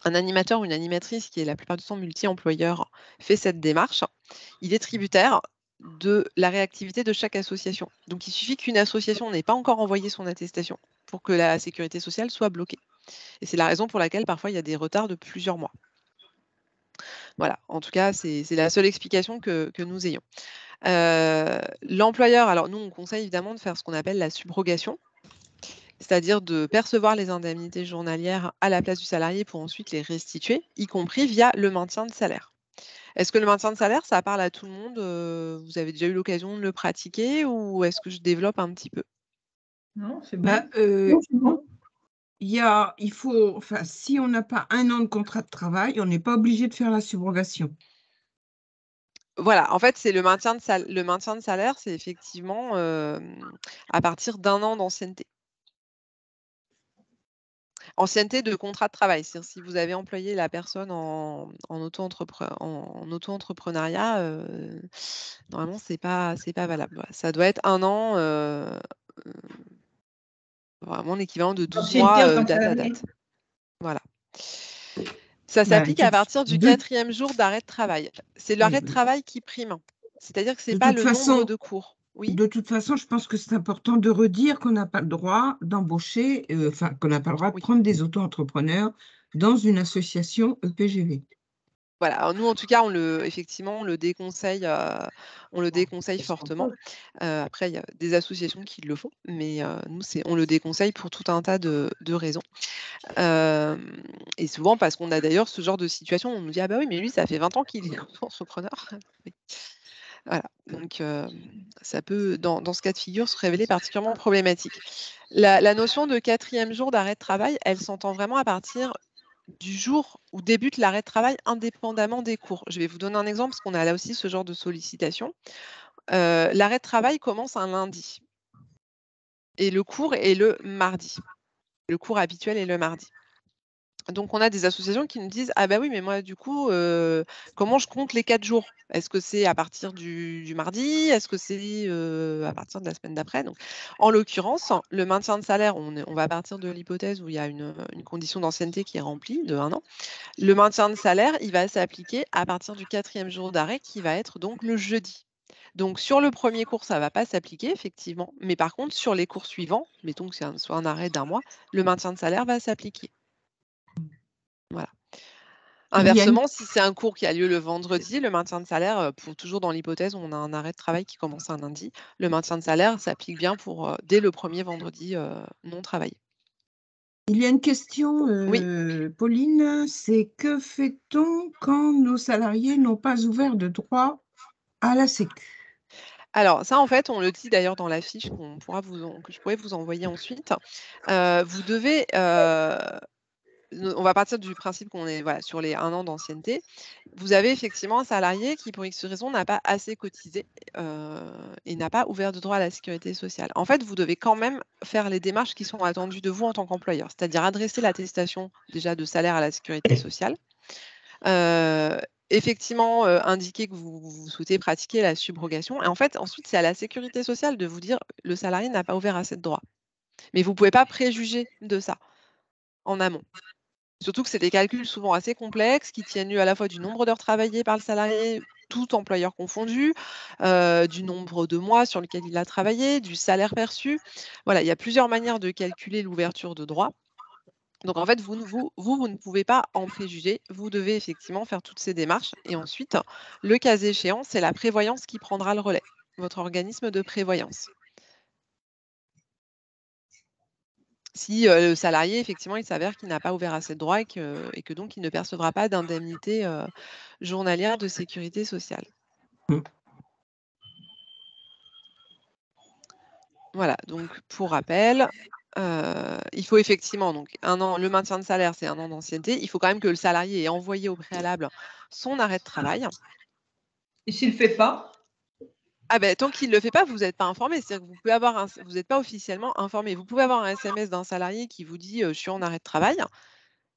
animateur ou une animatrice qui est la plupart du temps multi-employeur fait cette démarche, il est tributaire de la réactivité de chaque association. Donc il suffit qu'une association n'ait pas encore envoyé son attestation pour que la sécurité sociale soit bloquée. Et c'est la raison pour laquelle parfois il y a des retards de plusieurs mois. Voilà, en tout cas, c'est la seule explication que nous ayons. L'employeur, alors nous, on conseille évidemment de faire ce qu'on appelle la subrogation, c'est-à-dire de percevoir les indemnités journalières à la place du salarié pour ensuite les restituer, y compris via le maintien de salaire. Est-ce que le maintien de salaire, ça parle à tout le monde? Vous avez déjà eu l'occasion de le pratiquer, ou est-ce que je développe un petit peu? Non, c'est bon. Bah, Non, c'est bon. Enfin, si on n'a pas 1 an de contrat de travail, on n'est pas obligé de faire la subrogation. Voilà, en fait, c'est le maintien de salaire, c'est effectivement, à partir d'1 an d'ancienneté. Ancienneté de contrat de travail, c'est-à-dire si vous avez employé la personne en auto-entrepreneuriat, normalement c'est pas valable. Voilà, ça doit être 1 an, vraiment l'équivalent de 12 Ancienneté en mois, tant que date à salarié. date. Voilà. Ça Ben, s'applique à partir du 4e jour d'arrêt de travail. C'est l'arrêt de oui. travail qui prime. C'est-à-dire que c'est De pas toute le nombre façon, de cours. Oui? De toute façon, je pense que c'est important de redire qu'on n'a pas le droit d'embaucher, enfin, qu'on n'a pas le droit de Oui. prendre des auto-entrepreneurs dans une association EPGV. Voilà, alors nous en tout cas, effectivement, on le déconseille fortement. Après, il y a des associations qui le font, mais nous, on le déconseille pour tout un tas de raisons. Et souvent parce qu'on a d'ailleurs ce genre de situation, on nous dit: «Ah bah oui, mais lui, ça fait 20 ans qu'il est auto-entrepreneur». Oui. Voilà, donc ça peut, dans ce cas de figure, se révéler particulièrement problématique. La notion de 4e jour d'arrêt de travail, elle s'entend vraiment à partir du jour où débute l'arrêt de travail indépendamment des cours. Je vais vous donner un exemple parce qu'on a là aussi ce genre de sollicitation. L'arrêt de travail commence un lundi et le cours est le mardi. Le cours habituel est le mardi. Donc on a des associations qui nous disent: «Ah bah oui, mais moi du coup, comment je compte les 4 jours? Est-ce que c'est à partir du mardi? Est-ce que c'est, à partir de la semaine d'après?» Donc en l'occurrence, le maintien de salaire, on va partir de l'hypothèse où il y a une condition d'ancienneté qui est remplie de 1 an. Le maintien de salaire, il va s'appliquer à partir du 4e jour d'arrêt qui va être donc le jeudi. Donc sur le premier cours, ça ne va pas s'appliquer effectivement, mais par contre sur les cours suivants, mettons que c'est soit un arrêt d'1 mois, le maintien de salaire va s'appliquer. Voilà. Il y a une Inversement, si c'est un cours qui a lieu le vendredi, le maintien de salaire, toujours dans l'hypothèse où on a un arrêt de travail qui commence un lundi, le maintien de salaire s'applique bien dès le premier vendredi, non travaillé. Il y a une question, Oui. Pauline, c'est que fait-on quand nos salariés n'ont pas ouvert de droit à la sécu? Alors ça, en fait, on le dit d'ailleurs dans la fiche que je pourrais vous envoyer ensuite. Vous devez, on va partir du principe qu'on est, voilà, sur les 1 an d'ancienneté. Vous avez effectivement un salarié qui, pour X raison, n'a pas assez cotisé, heu et n'a pas ouvert de droit à la sécurité sociale. En fait, vous devez quand même faire les démarches qui sont attendues de vous en tant qu'employeur, c'est-à-dire adresser l'attestation déjà de salaire à la sécurité sociale, heu, effectivement, indiquer que vous souhaitez pratiquer la subrogation et en fait, ensuite, c'est à la sécurité sociale de vous dire: «Le salarié n'a pas ouvert assez de droits». Mais vous ne pouvez pas préjuger de ça, en amont. Surtout que c'est des calculs souvent assez complexes qui tiennent lieu à la fois du nombre d'heures travaillées par le salarié, tout employeur confondu, du nombre de mois sur lequel il a travaillé, du salaire perçu. Voilà, il y a plusieurs manières de calculer l'ouverture de droit. Donc en fait, vous ne pouvez pas en préjuger. Vous devez effectivement faire toutes ces démarches et ensuite, le cas échéant, c'est la prévoyance qui prendra le relais, votre organisme de prévoyance. Si, le salarié, effectivement, il s'avère qu'il n'a pas ouvert assez de droits et que donc il ne percevra pas d'indemnité, journalière de sécurité sociale. Mmh. Voilà, donc pour rappel, il faut effectivement donc 1 an le maintien de salaire, c'est 1 an d'ancienneté. Il faut quand même que le salarié ait envoyé au préalable son arrêt de travail. Et s'il ne le fait pas? Ah beh, tant qu'il ne le fait pas, vous êtes pas informé. C'est-à-dire que vous n'êtes pas officiellement informé. Vous pouvez avoir un SMS d'un salarié qui vous dit: «Je suis en arrêt de travail».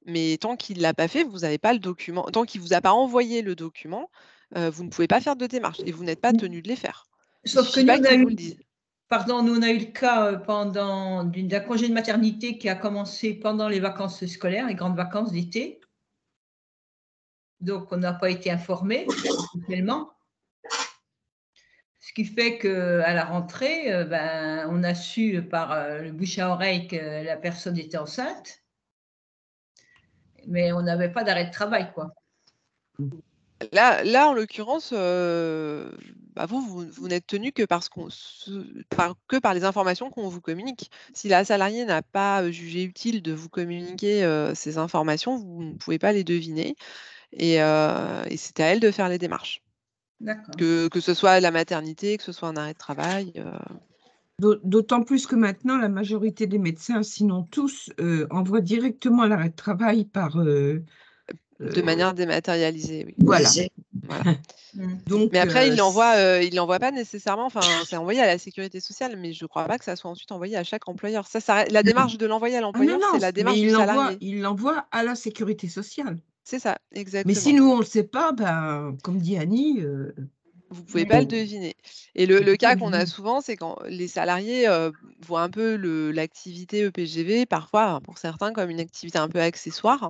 Mais tant qu'il l'a pas fait, vous n'avez pas le document. Tant qu'il vous a pas envoyé le document, vous ne pouvez pas faire de démarche et vous n'êtes pas tenu de les faire. Il Sauf que suffit nous, pas on a qu'il vous eu le dise. pardon, nous, on a eu le cas, d'un congé de maternité qui a commencé pendant les vacances scolaires, les grandes vacances d'été. Donc on n'a pas été informés officiellement. Ce qui fait qu'à la rentrée, ben, on a su par, le bouche à oreille que la personne était enceinte, mais on n'avait pas d'arrêt de travail, quoi. Là, en l'occurrence, bah, vous n'êtes tenu que par les informations qu'on vous communique. Si la salariée n'a pas, jugé utile de vous communiquer, ces informations, vous ne pouvez pas les deviner et c'est à elle de faire les démarches. D'accord. Que ce soit la maternité, que ce soit un arrêt de travail, D'autant plus que maintenant, la majorité des médecins, sinon tous, envoient directement l'arrêt de travail par… De manière dématérialisée, oui. Voilà. Voilà. Donc, Mais après, il l'envoie pas nécessairement, enfin, c'est envoyé à la sécurité sociale, mais je ne crois pas que ça soit ensuite envoyé à chaque employeur. La démarche de l'envoyer à ah non, l'employeur, c'est non, la mais démarche du salarié. il l'envoie à la sécurité sociale. C'est ça, Mais exactement. si nous, on ne le sait pas, ben, comme dit Annie… Vous ne pouvez pas le deviner. Et le peut cas pas qu'on a deviner. souvent, c'est quand les salariés voient un peu l'activité EPGV, parfois pour certains, comme une activité un peu accessoire,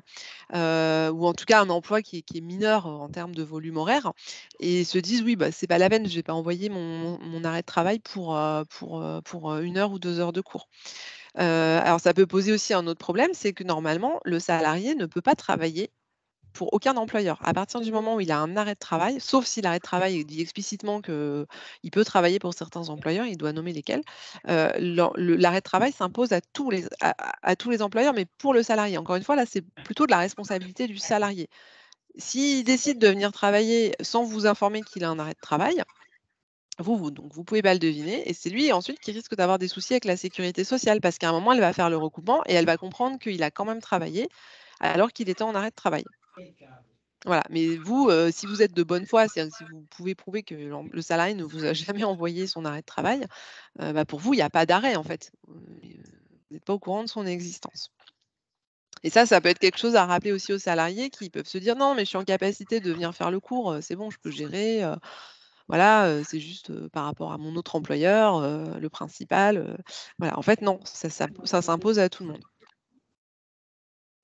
ou en tout cas un emploi qui est mineur en termes de volume horaire, et se disent oui, bah, c'est pas la peine, je ne vais pas envoyer mon arrêt de travail pour 1 heure ou 2 heures de cours. Alors ça peut poser aussi un autre problème, c'est que normalement, le salarié ne peut pas travailler pour aucun employeur. À partir du moment où il a un arrêt de travail, sauf si l'arrêt de travail dit explicitement qu'il peut travailler pour certains employeurs, il doit nommer lesquels, l'arrêt de travail s'impose à tous les employeurs, mais pour le salarié. Encore une fois, là, c'est plutôt de la responsabilité du salarié. S'il décide de venir travailler sans vous informer qu'il a un arrêt de travail, donc vous pouvez pas le deviner, et c'est lui ensuite qui risque d'avoir des soucis avec la sécurité sociale, parce qu'à un moment, elle va faire le recoupement et elle va comprendre qu'il a quand même travaillé alors qu'il était en arrêt de travail. Voilà, mais vous, si vous êtes de bonne foi, c'est-à-dire si vous pouvez prouver que le salarié ne vous a jamais envoyé son arrêt de travail, bah, pour vous, il n'y a pas d'arrêt en fait. Vous n'êtes pas au courant de son existence. Et ça peut être quelque chose à rappeler aussi aux salariés qui peuvent se dire: «Non, mais je suis en capacité de venir faire le cours, c'est bon, je peux gérer, voilà, c'est juste, par rapport à mon autre employeur, le principal», voilà. En fait non, ça s'impose à tout le monde.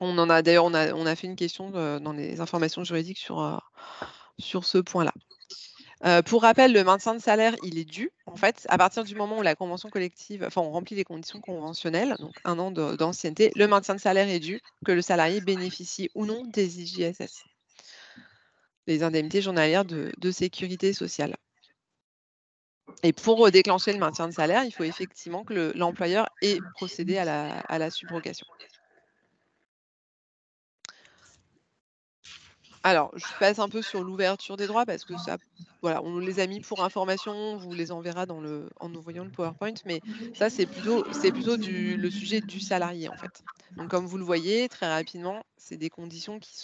On en a d'ailleurs, on a fait une question, dans les informations juridiques sur ce point-là. Pour rappel, le maintien de salaire, il est dû, en fait, à partir du moment où la convention collective, enfin, on remplit les conditions conventionnelles, donc 1 an d'ancienneté, le maintien de salaire est dû, que le salarié bénéficie ou non des IJSS, les indemnités journalières de sécurité sociale. Et pour déclencher le maintien de salaire, il faut effectivement que l'employeur ait procédé à la subrogation. Alors, je passe un peu sur l'ouverture des droits parce que ça, voilà, on les a mis pour information, on vous les enverra en envoyant le PowerPoint, mais ça, c'est plutôt le sujet du salarié, en fait. Donc, comme vous le voyez, très rapidement, c'est des conditions qui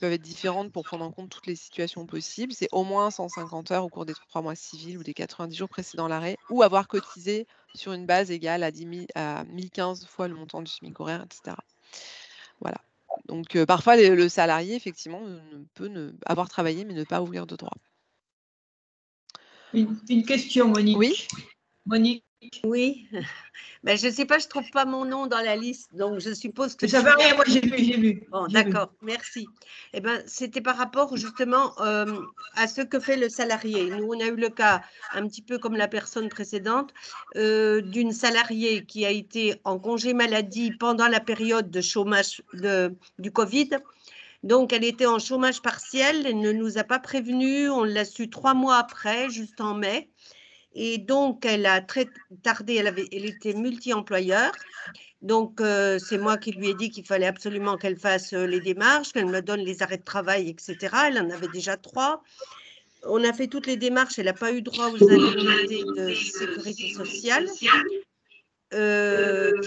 peuvent être différentes pour prendre en compte toutes les situations possibles. C'est au moins 150 heures au cours des 3 mois civils ou des 90 jours précédant l'arrêt, ou avoir cotisé sur une base égale à 1015 fois le montant du SMIC horaire, etc. Voilà. Donc, parfois, le salarié, effectivement, peut avoir travaillé, mais ne pas ouvrir de droit. Une question, Monique. Oui. Monique. Oui. Ben, je ne sais pas, je ne trouve pas mon nom dans la liste, donc je suppose que… Ça ne va rien, moi j'ai vu. Bon, d'accord, merci. Eh ben, c'était par rapport justement à ce que fait le salarié. Nous, on a eu le cas, un petit peu comme la personne précédente, d'une salariée qui a été en congé maladie pendant la période de chômage du Covid. Donc, elle était en chômage partiel, elle ne nous a pas prévenus, on l'a su 3 mois après, juste en mai. Et donc, elle a très tardé, elle était multi-employeur. Donc, c'est moi qui lui ai dit qu'il fallait absolument qu'elle fasse les démarches, qu'elle me donne les arrêts de travail, etc. Elle en avait déjà 3. On a fait toutes les démarches, elle n'a pas eu droit aux indemnités de sécurité sociale qui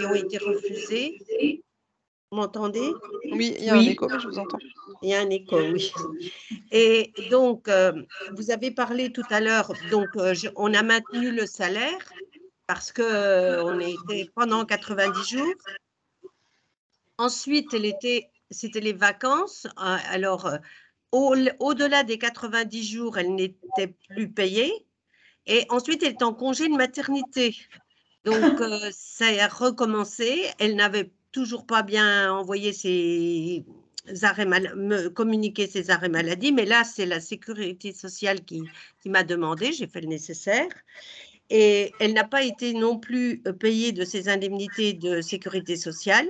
ont été refusées. Vous m'entendez? Oui, il y a un écho, mais je vous entends. Il y a un écho, oui. Et donc, vous avez parlé tout à l'heure, donc on a maintenu le salaire parce qu'on était pendant 90 jours. Ensuite, c'était les vacances. Alors, au-delà des 90 jours, elle n'était plus payée. Et ensuite, elle est en congé de maternité. Donc, ça a recommencé. Elle n'avait toujours pas bien envoyé ses arrêts communiqué ses arrêts maladie, mais là, c'est la sécurité sociale qui m'a demandé. J'ai fait le nécessaire. Et elle n'a pas été non plus payée de ses indemnités de sécurité sociale.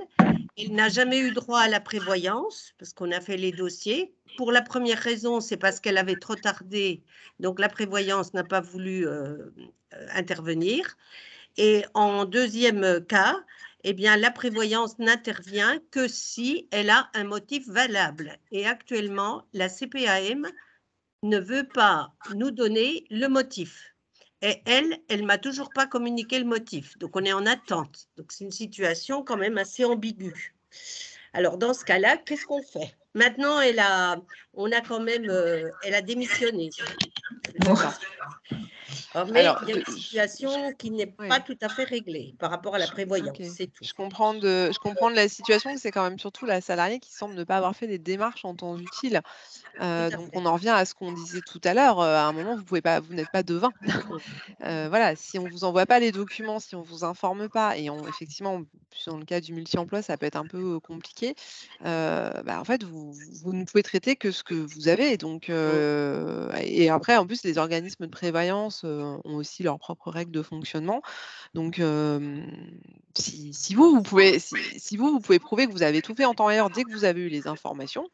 Elle n'a jamais eu droit à la prévoyance parce qu'on a fait les dossiers. Pour la première raison, c'est parce qu'elle avait trop tardé, donc la prévoyance n'a pas voulu intervenir. Et en deuxième cas, eh bien, la prévoyance n'intervient que si elle a un motif valable. Et actuellement, la CPAM ne veut pas nous donner le motif. et elle m'a toujours pas communiqué le motif. Donc, on est en attente. Donc, c'est une situation quand même assez ambiguë. Alors, dans ce cas-là, qu'est-ce qu'on fait? Maintenant, on a quand même, elle a démissionné. D'accord. Mais Alors, il y a une situation qui n'est oui. pas tout à fait réglée par rapport à la prévoyance, Ok. c'est tout. Je comprends de la situation, c'est quand même surtout la salariée qui semble ne pas avoir fait les démarches en temps utile. Donc fait. on en revient à ce qu'on disait tout à l'heure, à un moment vous n'êtes pas devin. Voilà, si on vous envoie pas les documents, si on vous informe pas et effectivement, plus dans le cas du multi-emploi, ça peut être un peu, compliqué. En fait, vous ne pouvez traiter que ce que vous avez donc et après en plus les organismes de prévoyance, ont aussi leurs propres règles de fonctionnement. Donc si vous pouvez si vous pouvez prouver que vous avez tout fait en temps et heure dès que vous avez eu les informations,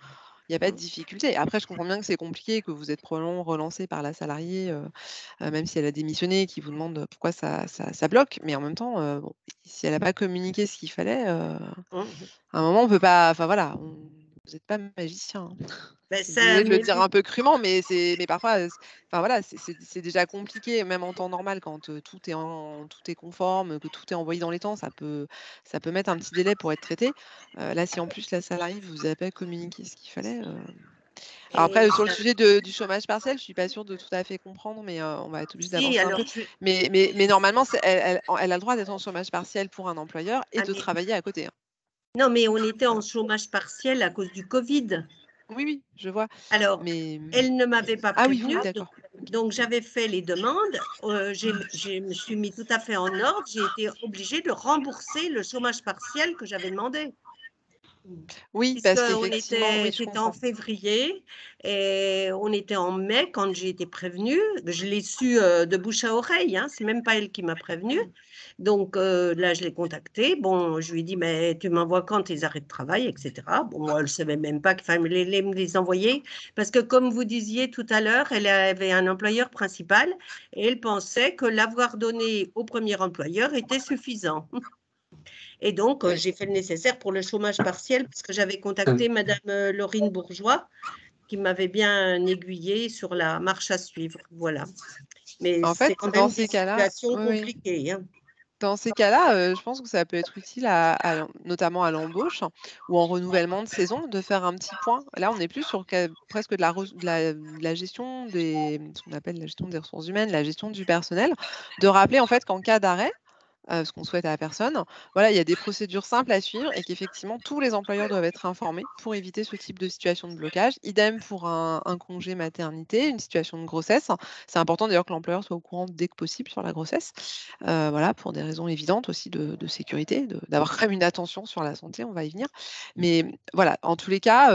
il y a pas de difficulté. Après, je comprends bien que c'est compliqué, que vous êtes probablement relancé par la salariée, même si elle a démissionné, qui vous demande pourquoi ça bloque. Mais en même temps, bon, si elle a pas communiqué ce qu'il fallait, à un moment, on peut pas enfin voilà, vous êtes pas magicien, hein. Ben, Je suis désolée de le mais dire un peu crûment, mais parfois, enfin voilà, c'est déjà compliqué, même en temps normal quand, tout est conforme, que tout est envoyé dans les temps, ça peut mettre un petit délai pour être traité. Là, si en plus la salariée vous a pas communiqué ce qu'il fallait, alors après, et sur le ça- sujet du chômage partiel, je suis pas sûre de tout à fait comprendre, mais on va être obligé si, d'avancer un alors, peu. Mais normalement, elle a le droit d'être en chômage partiel pour un employeur et de mais- travailler à côté, hein. non, mais on était en Voilà. chômage partiel à cause du Covid. Oui, oui, je vois. Alors, Mais elle ne m'avait pas ah oui, vous, prévenue, oui, d'accord. donc j'avais fait les demandes, je me suis mis tout à fait en ordre, j'ai été obligée de rembourser le chômage partiel que j'avais demandé. Oui, parce qu'effectivement, oui, je C'était en comprends. février et on était en mai quand j'ai été prévenue. Je l'ai su de bouche à oreille, hein, c'est même pas elle qui m'a prévenue. Donc là, je l'ai contactée. Bon, je lui ai dit, mais tu m'envoies quand tes arrêts de travail, etc. Bon, moi, elle ne savait même pas qu'il fallait me les envoyer parce que, comme vous disiez tout à l'heure, elle avait un employeur principal et elle pensait que l'avoir donné au premier employeur était suffisant. Et donc, j'ai fait le nécessaire pour le chômage partiel parce que j'avais contacté Madame Laurine Bourgeois qui m'avait bien aiguillée sur la marche à suivre. Voilà. Mais En c'est fait, quand dans même des ces cas-là situations oui, oui. compliquées, hein. Dans ces cas-là, je pense que ça peut être utile notamment à l'embauche ou en renouvellement de saison, de faire un petit point. Là, on est plus sur presque de la gestion ce qu'on appelle la gestion des ressources humaines, la gestion du personnel, de rappeler en fait qu'en cas d'arrêt, ce qu'on souhaite à la personne. Voilà, il y a des procédures simples à suivre et qu'effectivement, tous les employeurs doivent être informés pour éviter ce type de situation de blocage. Idem pour un congé maternité, une situation de grossesse. C'est important d'ailleurs que l'employeur soit au courant dès que possible sur la grossesse. Voilà, pour des raisons évidentes aussi de sécurité, d'avoir quand même une attention sur la santé, on va y venir. Mais voilà, en tous les cas,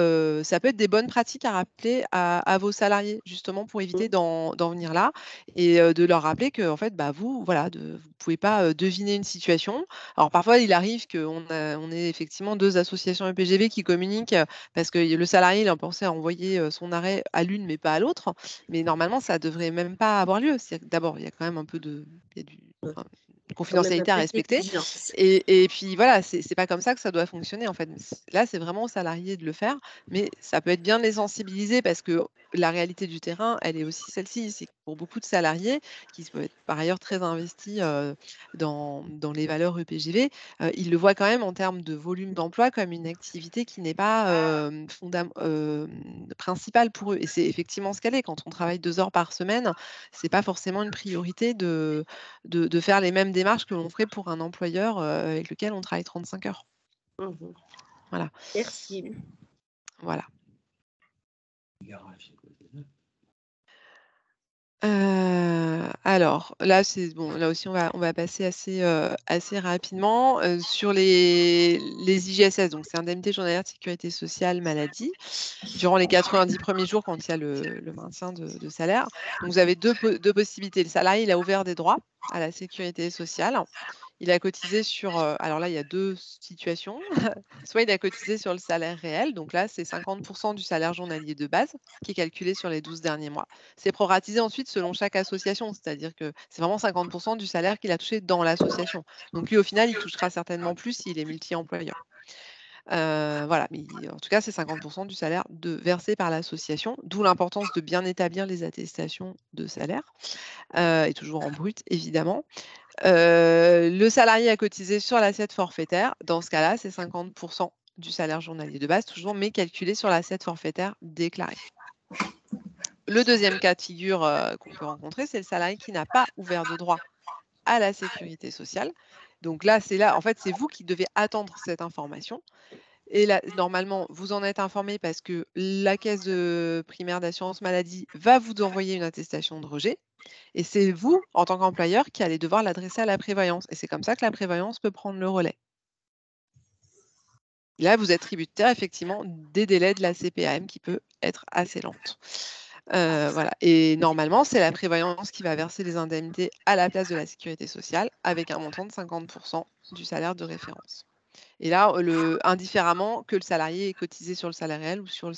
ça peut être des bonnes pratiques à rappeler à vos salariés, justement pour éviter d'en venir là et de leur rappeler que en fait, bah, vous, voilà, vous pouvez pas, deviner une situation. Alors parfois, il arrive on ait effectivement 2 associations EPGV qui communiquent, parce que le salarié, il a pensé à envoyer, son arrêt à l'une, mais pas à l'autre. Mais normalement, ça devrait même pas avoir lieu. C'est d'abord, il y a quand même un peu il y a une Quand même un confidentialité à peu respecter d'exigence. et puis voilà, c'est pas comme ça que ça doit fonctionner, en fait. Là, c'est vraiment aux salariés de le faire, mais ça peut être bien de les sensibiliser parce que la réalité du terrain, elle est aussi celle-ci. C'est que pour beaucoup de salariés qui peuvent être par ailleurs très investis, dans les valeurs EPGV, ils le voient quand même en termes de volume d'emploi comme une activité qui n'est pas, principale pour eux et c'est effectivement ce qu'elle est. Quand on travaille 2 heures par semaine, c'est pas forcément une priorité de faire les mêmes démarches que l'on ferait pour un employeur, avec lequel on travaille 35 heures. Mhm. Voilà, Merci. voilà. Alors là, c'est bon, là aussi on va passer assez rapidement, sur les IGSS, donc c'est indemnité journalière de sécurité sociale maladie, durant les 90 premiers jours quand il y a le maintien de salaire. Donc vous avez 2 possibilités. Le salarié, il a ouvert des droits à la sécurité sociale. Il a cotisé sur, alors là, il y a 2 situations. Soit il a cotisé sur le salaire réel, donc là, c'est 50 du salaire journalier de base qui est calculé sur les 12 derniers mois. C'est proratisé ensuite selon chaque association, c'est-à-dire que c'est vraiment 50 du salaire qu'il a touché dans l'association. Donc lui, au final, il touchera certainement plus s'il est multi-employeur. Voilà, mais en tout cas, c'est 50% du salaire versé par l'association, d'où l'importance de bien établir les attestations de salaire, et toujours en brut, évidemment. Le salarié a cotisé sur l'assiette forfaitaire. Dans ce cas-là, c'est 50% du salaire journalier de base, toujours, mais calculé sur l'assiette forfaitaire déclarée. Le deuxième cas de figure qu'on peut rencontrer, c'est le salarié qui n'a pas ouvert de droit à la sécurité sociale. Donc là, en fait, c'est vous qui devez attendre cette information. Et là, normalement, vous en êtes informé parce que la caisse primaire d'assurance maladie va vous envoyer une attestation de rejet. Et c'est vous, en tant qu'employeur, qui allez devoir l'adresser à la prévoyance. Et c'est comme ça que la prévoyance peut prendre le relais. Là, vous êtes tributaire, effectivement, des délais de la CPAM qui peut être assez lente. Voilà. Et normalement, c'est la prévoyance qui va verser les indemnités à la place de la sécurité sociale avec un montant de 50% du salaire de référence. Et là, indifféremment que le salarié ait cotisé sur le salaire réel ou sur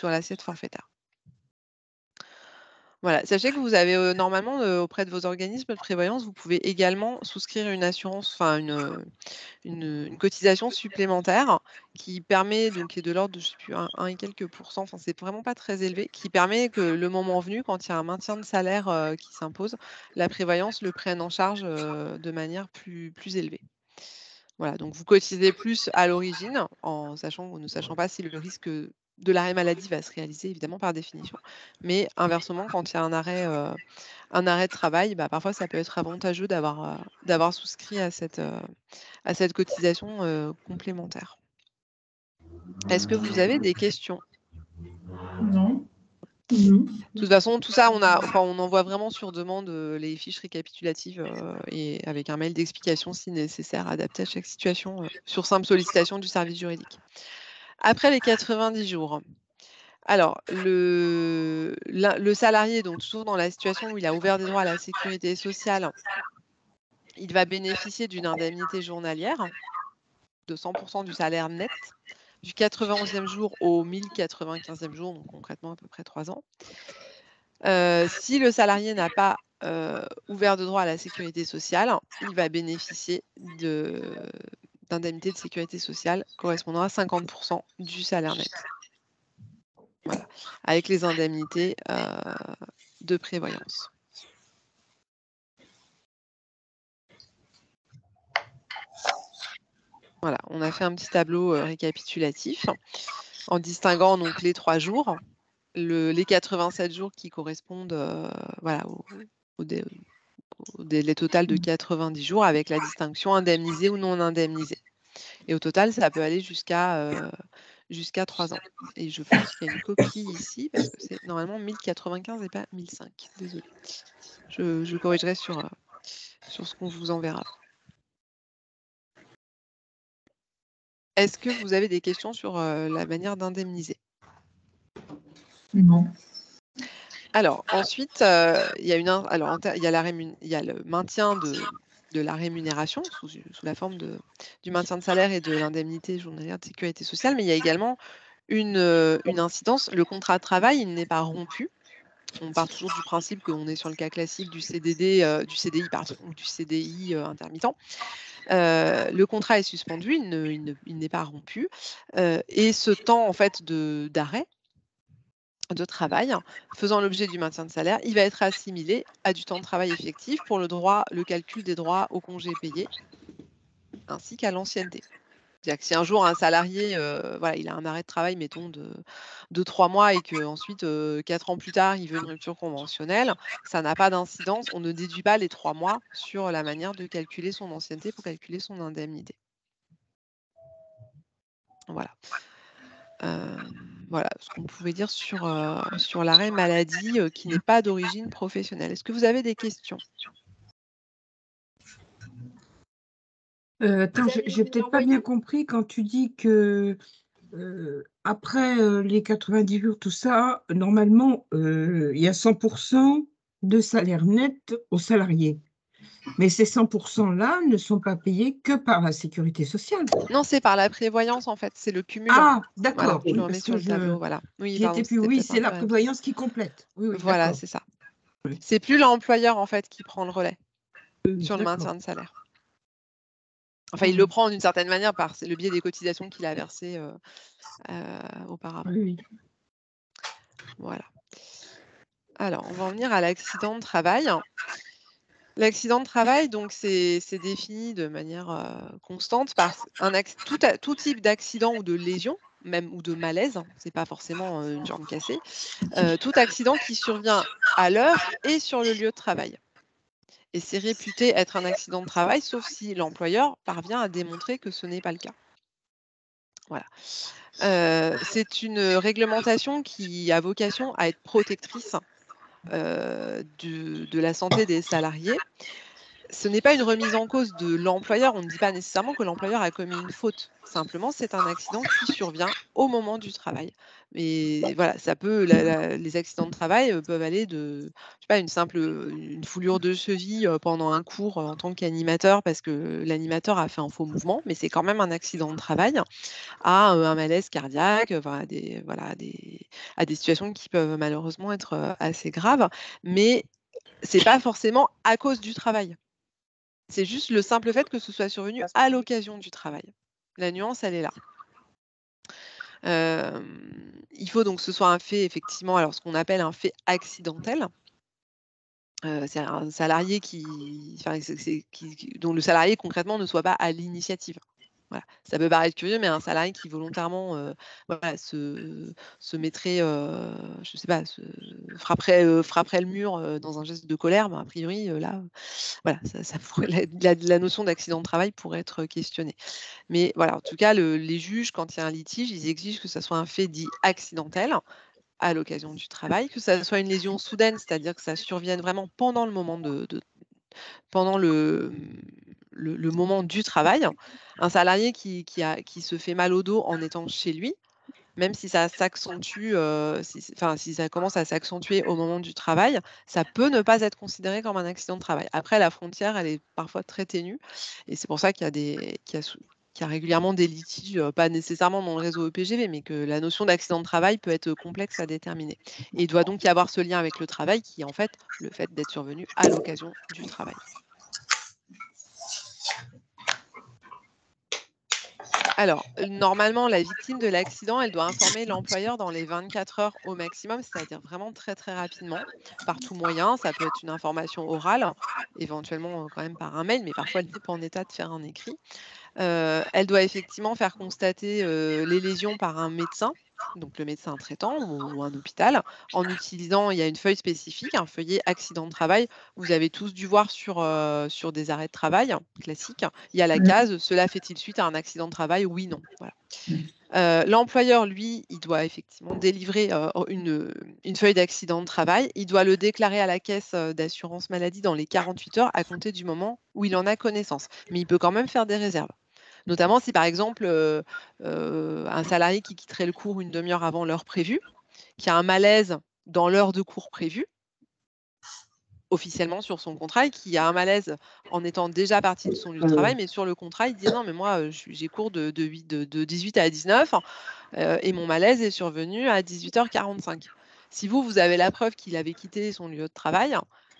l'assiette forfaitaire. Voilà. Sachez que vous avez normalement auprès de vos organismes de prévoyance, vous pouvez également souscrire une assurance, enfin une cotisation supplémentaire qui permet, donc qui est de l'ordre de, je sais plus, 1 et quelques pourcents, enfin c'est vraiment pas très élevé, qui permet que le moment venu, quand il y a un maintien de salaire qui s'impose, la prévoyance le prenne en charge de manière plus élevée. Voilà, donc vous cotisez plus à l'origine, en ne sachant pas si le risque de l'arrêt maladie va se réaliser, évidemment, par définition. Mais inversement, quand il y a un arrêt de travail, parfois ça peut être avantageux d'avoir souscrit à cette cotisation complémentaire. Est-ce que vous avez des questions? Non. De toute façon, tout ça, on envoie vraiment sur demande les fiches récapitulatives et avec un mail d'explication si nécessaire, adapté à chaque situation, sur simple sollicitation du service juridique. Après les 90 jours, alors le salarié, donc toujours dans la situation où il a ouvert des droits à la sécurité sociale, il va bénéficier d'une indemnité journalière de 100% du salaire net, du 91e jour au 1095e jour, donc concrètement à peu près 3 ans. Si le salarié n'a pas ouvert de droit à la sécurité sociale, il va bénéficier d'indemnités de sécurité sociale correspondant à 50% du salaire net. Voilà, avec les indemnités de prévoyance. Voilà, on a fait un petit tableau récapitulatif en distinguant donc les 3 jours, les 87 jours qui correspondent voilà, au délai total de 90 jours avec la distinction indemnisé ou non indemnisé. Et au total, ça peut aller jusqu'à 3 ans. Et je pense qu'il y a une coquille ici parce que c'est normalement 1095 et pas 1005. Désolée. Je corrigerai sur ce qu'on vous enverra. Est-ce que vous avez des questions sur la manière d'indemniser? Non. Alors, ensuite, il y a le maintien de la rémunération sous la forme du maintien de salaire et de l'indemnité journalière de sécurité sociale, mais il y a également une incidence. Le contrat de travail, il n'est pas rompu. On part toujours du principe qu'on est sur le cas classique du CDI, ou du CDI intermittent. Le contrat est suspendu, il n'est pas rompu. Et ce temps en fait d'arrêt de travail faisant l'objet du maintien de salaire, il va être assimilé à du temps de travail effectif pour le calcul des droits au congé payé ainsi qu'à l'ancienneté. C'est-à-dire que si un jour un salarié, voilà, il a un arrêt de travail, mettons, de 3 mois et qu'ensuite, 4 ans plus tard, il veut une rupture conventionnelle, ça n'a pas d'incidence. On ne déduit pas les 3 mois sur la manière de calculer son ancienneté pour calculer son indemnité. Voilà. Voilà ce qu'on pouvait dire sur l'arrêt maladie qui n'est pas d'origine professionnelle. Est-ce que vous avez des questions? Attends, j'ai peut-être pas bien compris quand tu dis que après les 90 jours, tout ça, normalement, il y a 100% de salaire net aux salariés. Mais ces 100%-là ne sont pas payés que par la sécurité sociale. Non, c'est par la prévoyance, en fait. C'est le cumul. Ah, d'accord. Voilà, je le remets sur le tableau. Voilà. Oui, c'est la prévoyance qui complète. Oui, voilà, c'est ça. C'est plus l'employeur, en fait, qui prend le relais sur le maintien de salaire. Enfin, il le prend d'une certaine manière par le biais des cotisations qu'il a versées auparavant. Oui. Voilà. Alors, on va en venir à l'accident de travail. L'accident de travail, donc, c'est défini de manière constante par tout type d'accident ou de lésion, même ou de malaise, hein, c'est pas forcément une jambe cassée, tout accident qui survient à l'heure et sur le lieu de travail. Et c'est réputé être un accident de travail, sauf si l'employeur parvient à démontrer que ce n'est pas le cas. Voilà. C'est une réglementation qui a vocation à être protectrice de la santé des salariés. Ce n'est pas une remise en cause de l'employeur. On ne dit pas nécessairement que l'employeur a commis une faute. Simplement, c'est un accident qui survient au moment du travail. Mais voilà, ça peut, les accidents de travail peuvent aller de, je sais pas, une foulure de cheville pendant un cours en tant qu'animateur parce que l'animateur a fait un faux mouvement, mais c'est quand même un accident de travail, à un malaise cardiaque, enfin, à des situations qui peuvent malheureusement être assez graves. Mais c'est pas forcément à cause du travail. C'est juste le simple fait que ce soit survenu à l'occasion du travail. La nuance, elle est là. Il faut donc que ce soit un fait, effectivement, alors ce qu'on appelle un fait accidentel. C'est un salarié dont le salarié concrètement ne soit pas à l'initiative. Voilà. Ça peut paraître curieux, mais un salarié qui volontairement voilà, se mettrait, je sais pas, frapperait le mur dans un geste de colère, ben, a priori, là, voilà, la notion d'accident de travail pourrait être questionnée. Mais voilà, en tout cas, les juges, quand il y a un litige, ils exigent que ça soit un fait dit accidentel à l'occasion du travail, que ça soit une lésion soudaine, c'est-à-dire que ça survienne vraiment pendant le moment pendant le moment du travail. Un salarié qui se fait mal au dos en étant chez lui, même si ça s'accentue, si ça commence à s'accentuer au moment du travail, ça peut ne pas être considéré comme un accident de travail. Après, la frontière, elle est parfois très ténue et c'est pour ça qu'il y a régulièrement des litiges, pas nécessairement dans le réseau EPGV, mais que la notion d'accident de travail peut être complexe à déterminer. Et il doit donc y avoir ce lien avec le travail qui est en fait le fait d'être survenu à l'occasion du travail. Alors, normalement, la victime de l'accident, elle doit informer l'employeur dans les 24 heures au maximum, c'est-à-dire vraiment très, très rapidement, par tout moyen. Ça peut être une information orale, éventuellement quand même par un mail, mais parfois elle n'est pas en état de faire un écrit. Elle doit effectivement faire constater les lésions par un médecin, donc le médecin traitant ou un hôpital, en utilisant, il y a une feuille spécifique, un feuillet accident de travail. Vous avez tous dû voir sur des arrêts de travail classiques. Il y a la case, cela fait-il suite à un accident de travail? Oui, non. Voilà. L'employeur, lui, il doit effectivement délivrer une feuille d'accident de travail. Il doit le déclarer à la caisse d'assurance maladie dans les 48 heures à compter du moment où il en a connaissance. Mais il peut quand même faire des réserves. Notamment si, par exemple, un salarié qui quitterait le cours une demi-heure avant l'heure prévue, qui a un malaise dans l'heure de cours prévue, officiellement sur son contrat, et qui a un malaise en étant déjà parti de son lieu de travail, mais sur le contrat, il dit non, mais moi, j'ai cours de 18 à 19 et mon malaise est survenu à 18h45. Si vous avez la preuve qu'il avait quitté son lieu de travail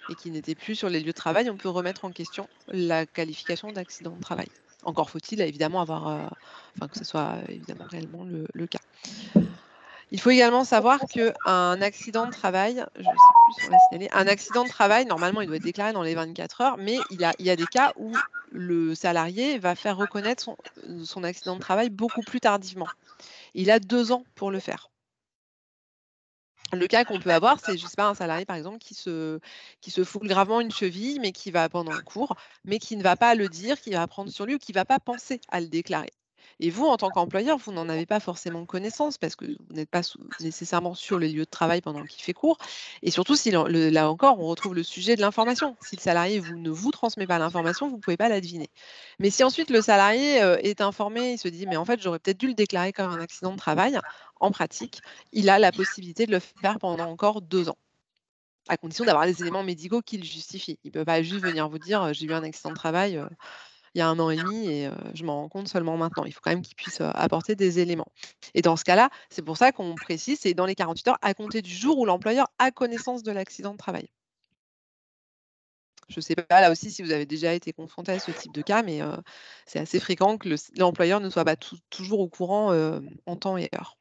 et qu'il n'était plus sur les lieux de travail, on peut remettre en question la qualification d'accident de travail. Encore faut-il évidemment que ce soit évidemment réellement le cas. Il faut également savoir qu'un accident de travail, je ne sais plus si on l'a signalé, un accident de travail, normalement, il doit être déclaré dans les 24 heures, mais il y a des cas où le salarié va faire reconnaître son accident de travail beaucoup plus tardivement. Il a 2 ans pour le faire. Le cas qu'on peut avoir, c'est, je sais pas, un salarié, par exemple, qui se foule gravement une cheville, mais qui va pendant le cours, mais qui ne va pas le dire, qui va prendre sur lui ou qui ne va pas penser à le déclarer. Et vous, en tant qu'employeur, vous n'en avez pas forcément connaissance parce que vous n'êtes pas nécessairement sur les lieux de travail pendant qu'il fait cours. Et surtout, si là encore, on retrouve le sujet de l'information. Si le salarié ne vous transmet pas l'information, vous ne pouvez pas la deviner. Mais si ensuite le salarié est informé, il se dit, mais en fait, j'aurais peut-être dû le déclarer comme un accident de travail, en pratique, il a la possibilité de le faire pendant encore 2 ans, à condition d'avoir les éléments médicaux qui le justifient. Il ne peut pas juste venir vous dire, j'ai eu un accident de travail il y a 1 an et demi et je m'en rends compte seulement maintenant. Il faut quand même qu'il puisse apporter des éléments. Et dans ce cas-là, c'est pour ça qu'on précise, c'est dans les 48 heures à compter du jour où l'employeur a connaissance de l'accident de travail. Je ne sais pas là aussi si vous avez déjà été confronté à ce type de cas, mais c'est assez fréquent que l'employeur ne soit pas toujours au courant en temps et heure.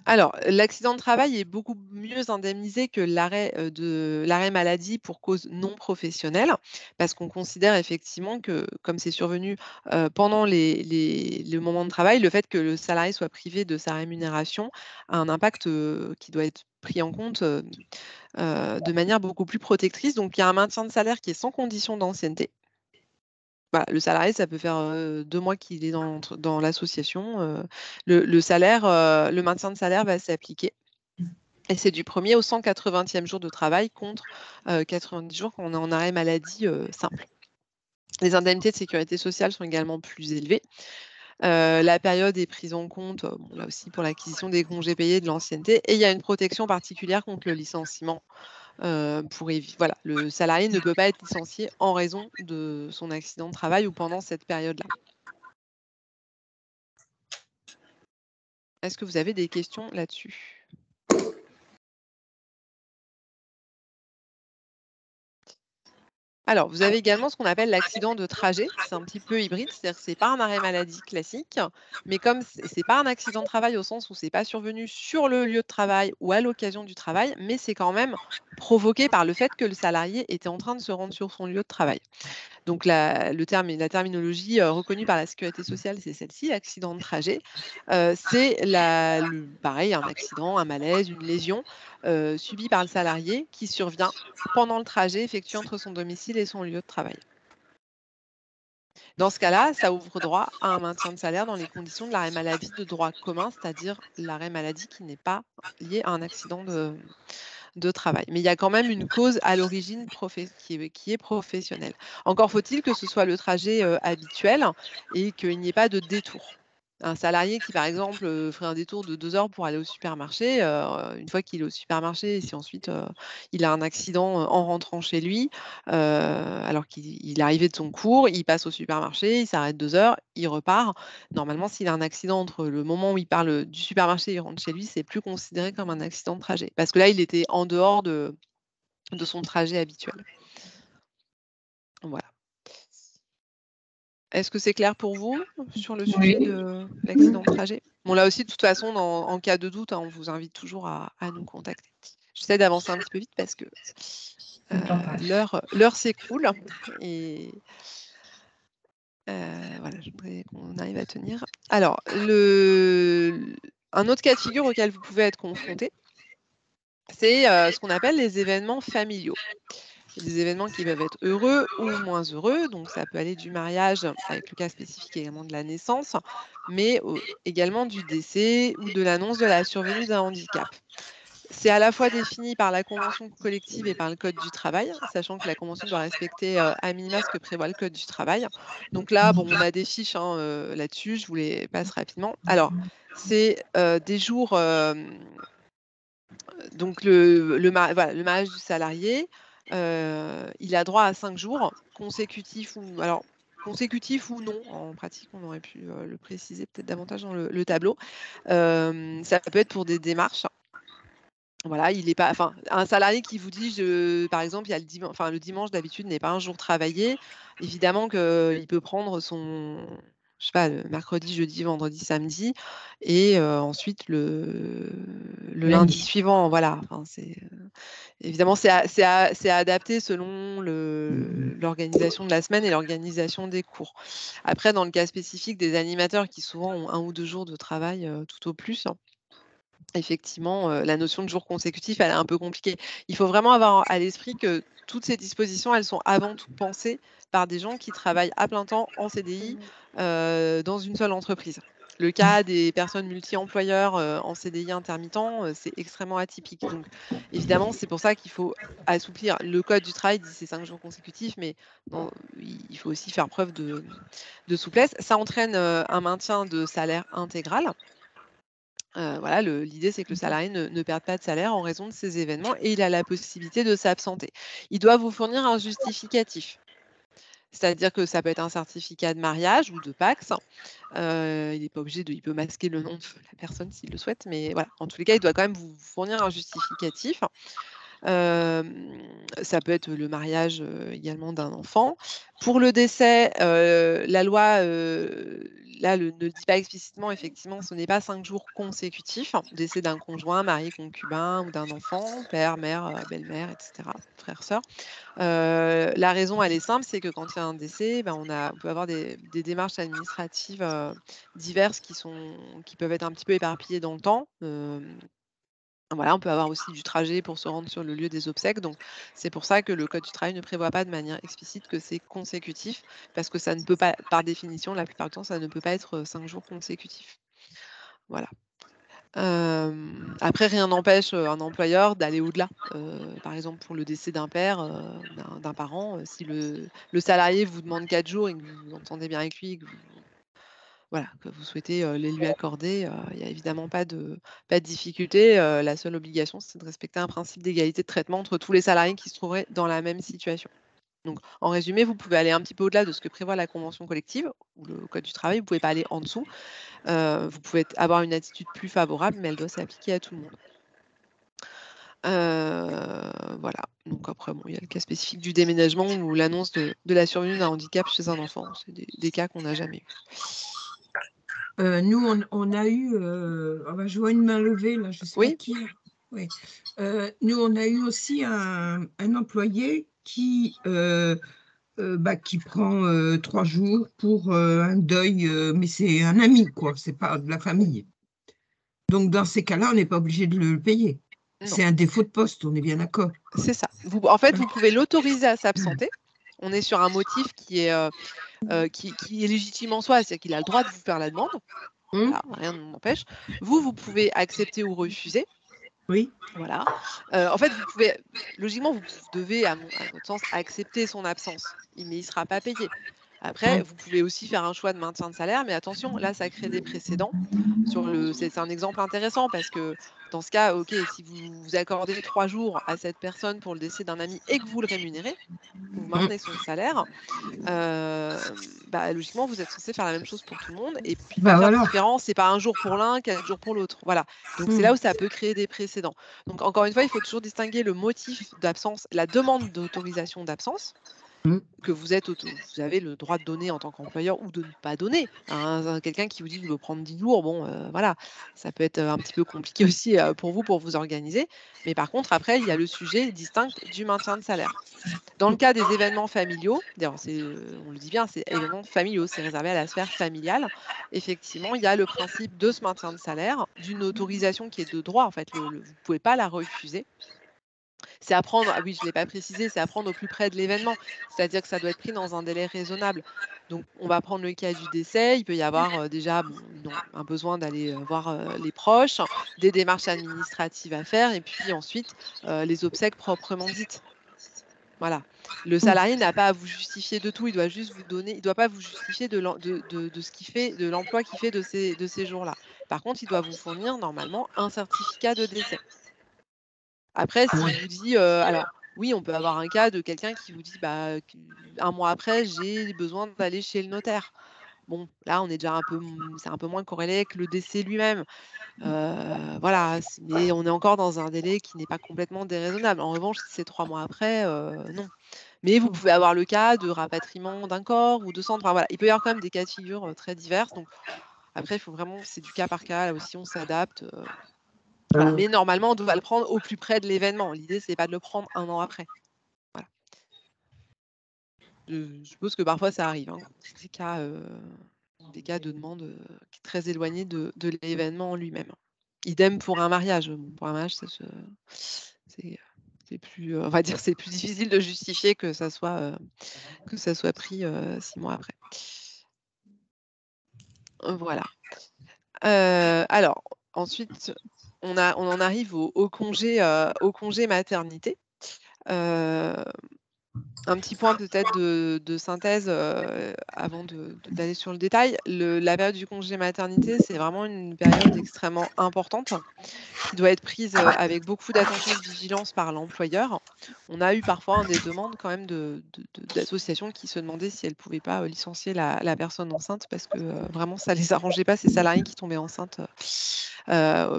Alors, l'accident de travail est beaucoup mieux indemnisé que l'arrêt maladie pour cause non professionnelle, parce qu'on considère effectivement que, comme c'est survenu pendant le moment de travail, le fait que le salarié soit privé de sa rémunération a un impact qui doit être pris en compte de manière beaucoup plus protectrice. Donc, il y a un maintien de salaire qui est sans condition d'ancienneté. Voilà, le salarié, ça peut faire 2 mois qu'il est dans l'association. Le salaire, le maintien de salaire va s'appliquer. Et c'est du 1er au 180e jour de travail contre 90 jours quand on est en arrêt maladie simple. Les indemnités de sécurité sociale sont également plus élevées. La période est prise en compte, là aussi pour l'acquisition des congés payés de l'ancienneté. Et il y a une protection particulière contre le licenciement. Voilà, le salarié ne peut pas être licencié en raison de son accident de travail ou pendant cette période-là. Est-ce que vous avez des questions là-dessus? Alors, vous avez également ce qu'on appelle l'accident de trajet. C'est un petit peu hybride, c'est-à-dire que ce n'est pas un arrêt maladie classique, mais comme ce n'est pas un accident de travail au sens où ce n'est pas survenu sur le lieu de travail ou à l'occasion du travail, mais c'est quand même provoqué par le fait que le salarié était en train de se rendre sur son lieu de travail. Donc la terminologie reconnue par la sécurité sociale, c'est celle-ci, accident de trajet. C'est pareil, un accident, un malaise, une lésion subie par le salarié qui survient pendant le trajet effectué entre son domicile et son lieu de travail. Dans ce cas-là, ça ouvre droit à un maintien de salaire dans les conditions de l'arrêt maladie de droit commun, c'est-à-dire l'arrêt maladie qui n'est pas lié à un accident de travail. Mais il y a quand même une cause à l'origine qui est professionnelle. Encore faut-il que ce soit le trajet habituel et qu'il n'y ait pas de détour. Un salarié qui, par exemple, ferait un détour de 2 heures pour aller au supermarché, une fois qu'il est au supermarché et si ensuite il a un accident en rentrant chez lui, alors qu'il est arrivé de son cours, il passe au supermarché, il s'arrête 2 heures, il repart. Normalement, s'il a un accident entre le moment où il part du supermarché et il rentre chez lui, c'est plus considéré comme un accident de trajet. Parce que là, il était en dehors de son trajet habituel. Voilà. Est-ce que c'est clair pour vous sur le sujet de l'accident de trajet? Bon, là aussi, de toute façon, en cas de doute, on vous invite toujours à nous contacter. J'essaie d'avancer un petit peu vite parce que l'heure s'écoule et voilà, je voudrais qu'on arrive à tenir. Alors, un autre cas de figure auquel vous pouvez être confronté, c'est ce qu'on appelle les événements familiaux. Des événements qui peuvent être heureux ou moins heureux, donc ça peut aller du mariage, avec le cas spécifique également de la naissance, mais également du décès ou de l'annonce de la survenue d'un handicap. C'est à la fois défini par la convention collective et par le code du travail, sachant que la convention doit respecter à minima ce que prévoit le code du travail. Donc là, bon, on a des fiches là-dessus, je vous les passe rapidement. Alors, c'est des jours, donc le mariage du salarié, il a droit à 5 jours consécutifs ou non, en pratique, on aurait pu le préciser peut-être davantage dans le tableau. Ça peut être pour des démarches. Voilà, il est pas, enfin, un salarié qui vous dit, par exemple, il y a le dimanche d'habitude n'est pas un jour travaillé. Évidemment qu'il peut prendre je sais pas, le mercredi, jeudi, vendredi, samedi, et ensuite le lundi suivant, voilà. Enfin, évidemment, c'est adapté selon l'organisation de la semaine et l'organisation des cours. Après, dans le cas spécifique des animateurs qui souvent ont 1 ou 2 jours de travail tout au plus. Effectivement, la notion de jour consécutif, elle est un peu compliquée. Il faut vraiment avoir à l'esprit que toutes ces dispositions, elles sont avant tout pensées par des gens qui travaillent à plein temps en CDI, dans une seule entreprise. Le cas des personnes multi-employeurs, en CDI intermittent, c'est extrêmement atypique. Donc évidemment, c'est pour ça qu'il faut assouplir. Le code du travail dit c'est 5 jours consécutifs, mais il faut aussi faire preuve de souplesse. Ça entraîne, un maintien de salaire intégral. Voilà, l'idée, c'est que le salarié ne perde pas de salaire en raison de ces événements et il a la possibilité de s'absenter. Il doit vous fournir un justificatif. C'est-à-dire que ça peut être un certificat de mariage ou de PACS. Il n'est pas obligé il peut masquer le nom de la personne s'il le souhaite, mais voilà, en tous les cas, il doit quand même vous fournir un justificatif. Ça peut être le mariage également d'un enfant. Pour le décès, la loi là, ne le dit pas explicitement, effectivement, ce n'est pas 5 jours consécutifs. Décès d'un conjoint, mari, concubin ou d'un enfant, père, mère, belle-mère, etc., frère, sœur. La raison, elle est simple, c'est que quand il y a un décès, ben, on peut avoir des démarches administratives diverses qui peuvent être un petit peu éparpillées dans le temps. Voilà, on peut avoir aussi du trajet pour se rendre sur le lieu des obsèques. Donc, c'est pour ça que le Code du travail ne prévoit pas de manière explicite que c'est consécutif, parce que ça ne peut pas, par définition, la plupart du temps, ça ne peut pas être 5 jours consécutifs. Voilà. Après, rien n'empêche un employeur d'aller au-delà. Par exemple, pour le décès d'un père, d'un parent, si le salarié vous demande 4 jours et que vous vous entendez bien avec lui, et que vous souhaitez les lui accorder, il n'y a évidemment pas de difficulté. La seule obligation, c'est de respecter un principe d'égalité de traitement entre tous les salariés qui se trouveraient dans la même situation. Donc, en résumé, vous pouvez aller un petit peu au-delà de ce que prévoit la convention collective ou le Code du travail. Vous ne pouvez pas aller en dessous. Vous pouvez avoir une attitude plus favorable, mais elle doit s'appliquer à tout le monde. Voilà. Donc après, bon, il y a le cas spécifique du déménagement ou l'annonce de la survenue d'un handicap chez un enfant. C'est des cas qu'on n'a jamais eus. Nous, on a eu, je vois une main levée, là, je sais pas Oui. qui. Oui. Nous, on a eu aussi un employé qui prend 3 jours pour un deuil, mais c'est un ami, quoi, c'est pas de la famille. Donc, dans ces cas-là, on n'est pas obligé de le payer. Non. C'est un défaut de poste, on est bien d'accord. C'est ça. En fait, vous pouvez l'autoriser à s'absenter. On est sur un motif qui est légitime en soi, c'est-à-dire qu'il a le droit de vous faire la demande. Voilà, rien ne m'empêche. Vous pouvez accepter ou refuser. Oui. Voilà. En fait, logiquement, vous devez, à votre sens, accepter son absence, mais il ne sera pas payé. Après, vous pouvez aussi faire un choix de maintien de salaire, mais attention, là, ça crée des précédents. C'est un exemple intéressant parce que dans ce cas, ok, si vous accordez 3 jours à cette personne pour le décès d'un ami et que vous le rémunérez, vous maintenez son salaire, logiquement, vous êtes censé faire la même chose pour tout le monde et puis pas faire de différence. C'est pas un jour pour l'un, 4 jours pour l'autre. Voilà. Donc c'est là où ça peut créer des précédents. Donc encore une fois, il faut toujours distinguer le motif d'absence, la demande d'autorisation d'absence que vous avez le droit de donner en tant qu'employeur ou de ne pas donner. Quelqu'un qui vous dit qu'il veut prendre 10 jours, voilà, ça peut être un petit peu compliqué aussi pour vous organiser. Mais par contre, après, il y a le sujet distinct du maintien de salaire. Dans le cas des événements familiaux, d'ailleurs, on le dit bien, c'est événements familiaux, c'est réservé à la sphère familiale. Effectivement, il y a le principe de ce maintien de salaire, d'une autorisation qui est de droit. En fait, vous ne pouvez pas la refuser. C'est à prendre, oui, je ne l'ai pas précisé, c'est à prendre au plus près de l'événement. C'est-à-dire que ça doit être pris dans un délai raisonnable. Donc, on va prendre le cas du décès. Il peut y avoir déjà un besoin d'aller voir les proches, des démarches administratives à faire, et puis ensuite, les obsèques proprement dites. Voilà. Le salarié n'a pas à vous justifier de tout, il doit juste vous donner, il doit pas vous justifier de ce qu'il fait, de l'emploi qu'il fait de ces jours-là. Par contre, il doit vous fournir normalement un certificat de décès. Après, s'il vous dit, alors oui, on peut avoir un cas de quelqu'un qui vous dit, un mois après, j'ai besoin d'aller chez le notaire. Bon, là, c'est un peu moins corrélé avec le décès lui-même. Voilà, mais on est encore dans un délai qui n'est pas complètement déraisonnable. En revanche, si c'est 3 mois après, non. Mais vous pouvez avoir le cas de rapatriement d'un corps ou de cendres. Enfin, voilà, il peut y avoir quand même des cas de figure très divers. Donc après, il faut vraiment, c'est du cas par cas. Là aussi, on s'adapte. Voilà. Mais normalement, on doit le prendre au plus près de l'événement. L'idée, c'est pas de le prendre 1 an après. Voilà. Je suppose que parfois ça arrive, des cas de demande très éloignés de l'événement en lui-même. Idem pour un mariage. Bon, pour un mariage, c'est plus, on va dire, c'est plus difficile de justifier que ça soit pris 6 mois après. Voilà. Alors, ensuite, on en arrive au congé maternité. Un petit point peut-être de synthèse avant d'aller sur le détail. La période du congé maternité, c'est vraiment une période extrêmement importante qui doit être prise avec beaucoup d'attention et de vigilance par l'employeur. On a eu parfois des demandes quand même d'associations qui se demandaient si elles ne pouvaient pas licencier la personne enceinte parce que vraiment ça ne les arrangeait pas, ces salariés qui tombaient enceintes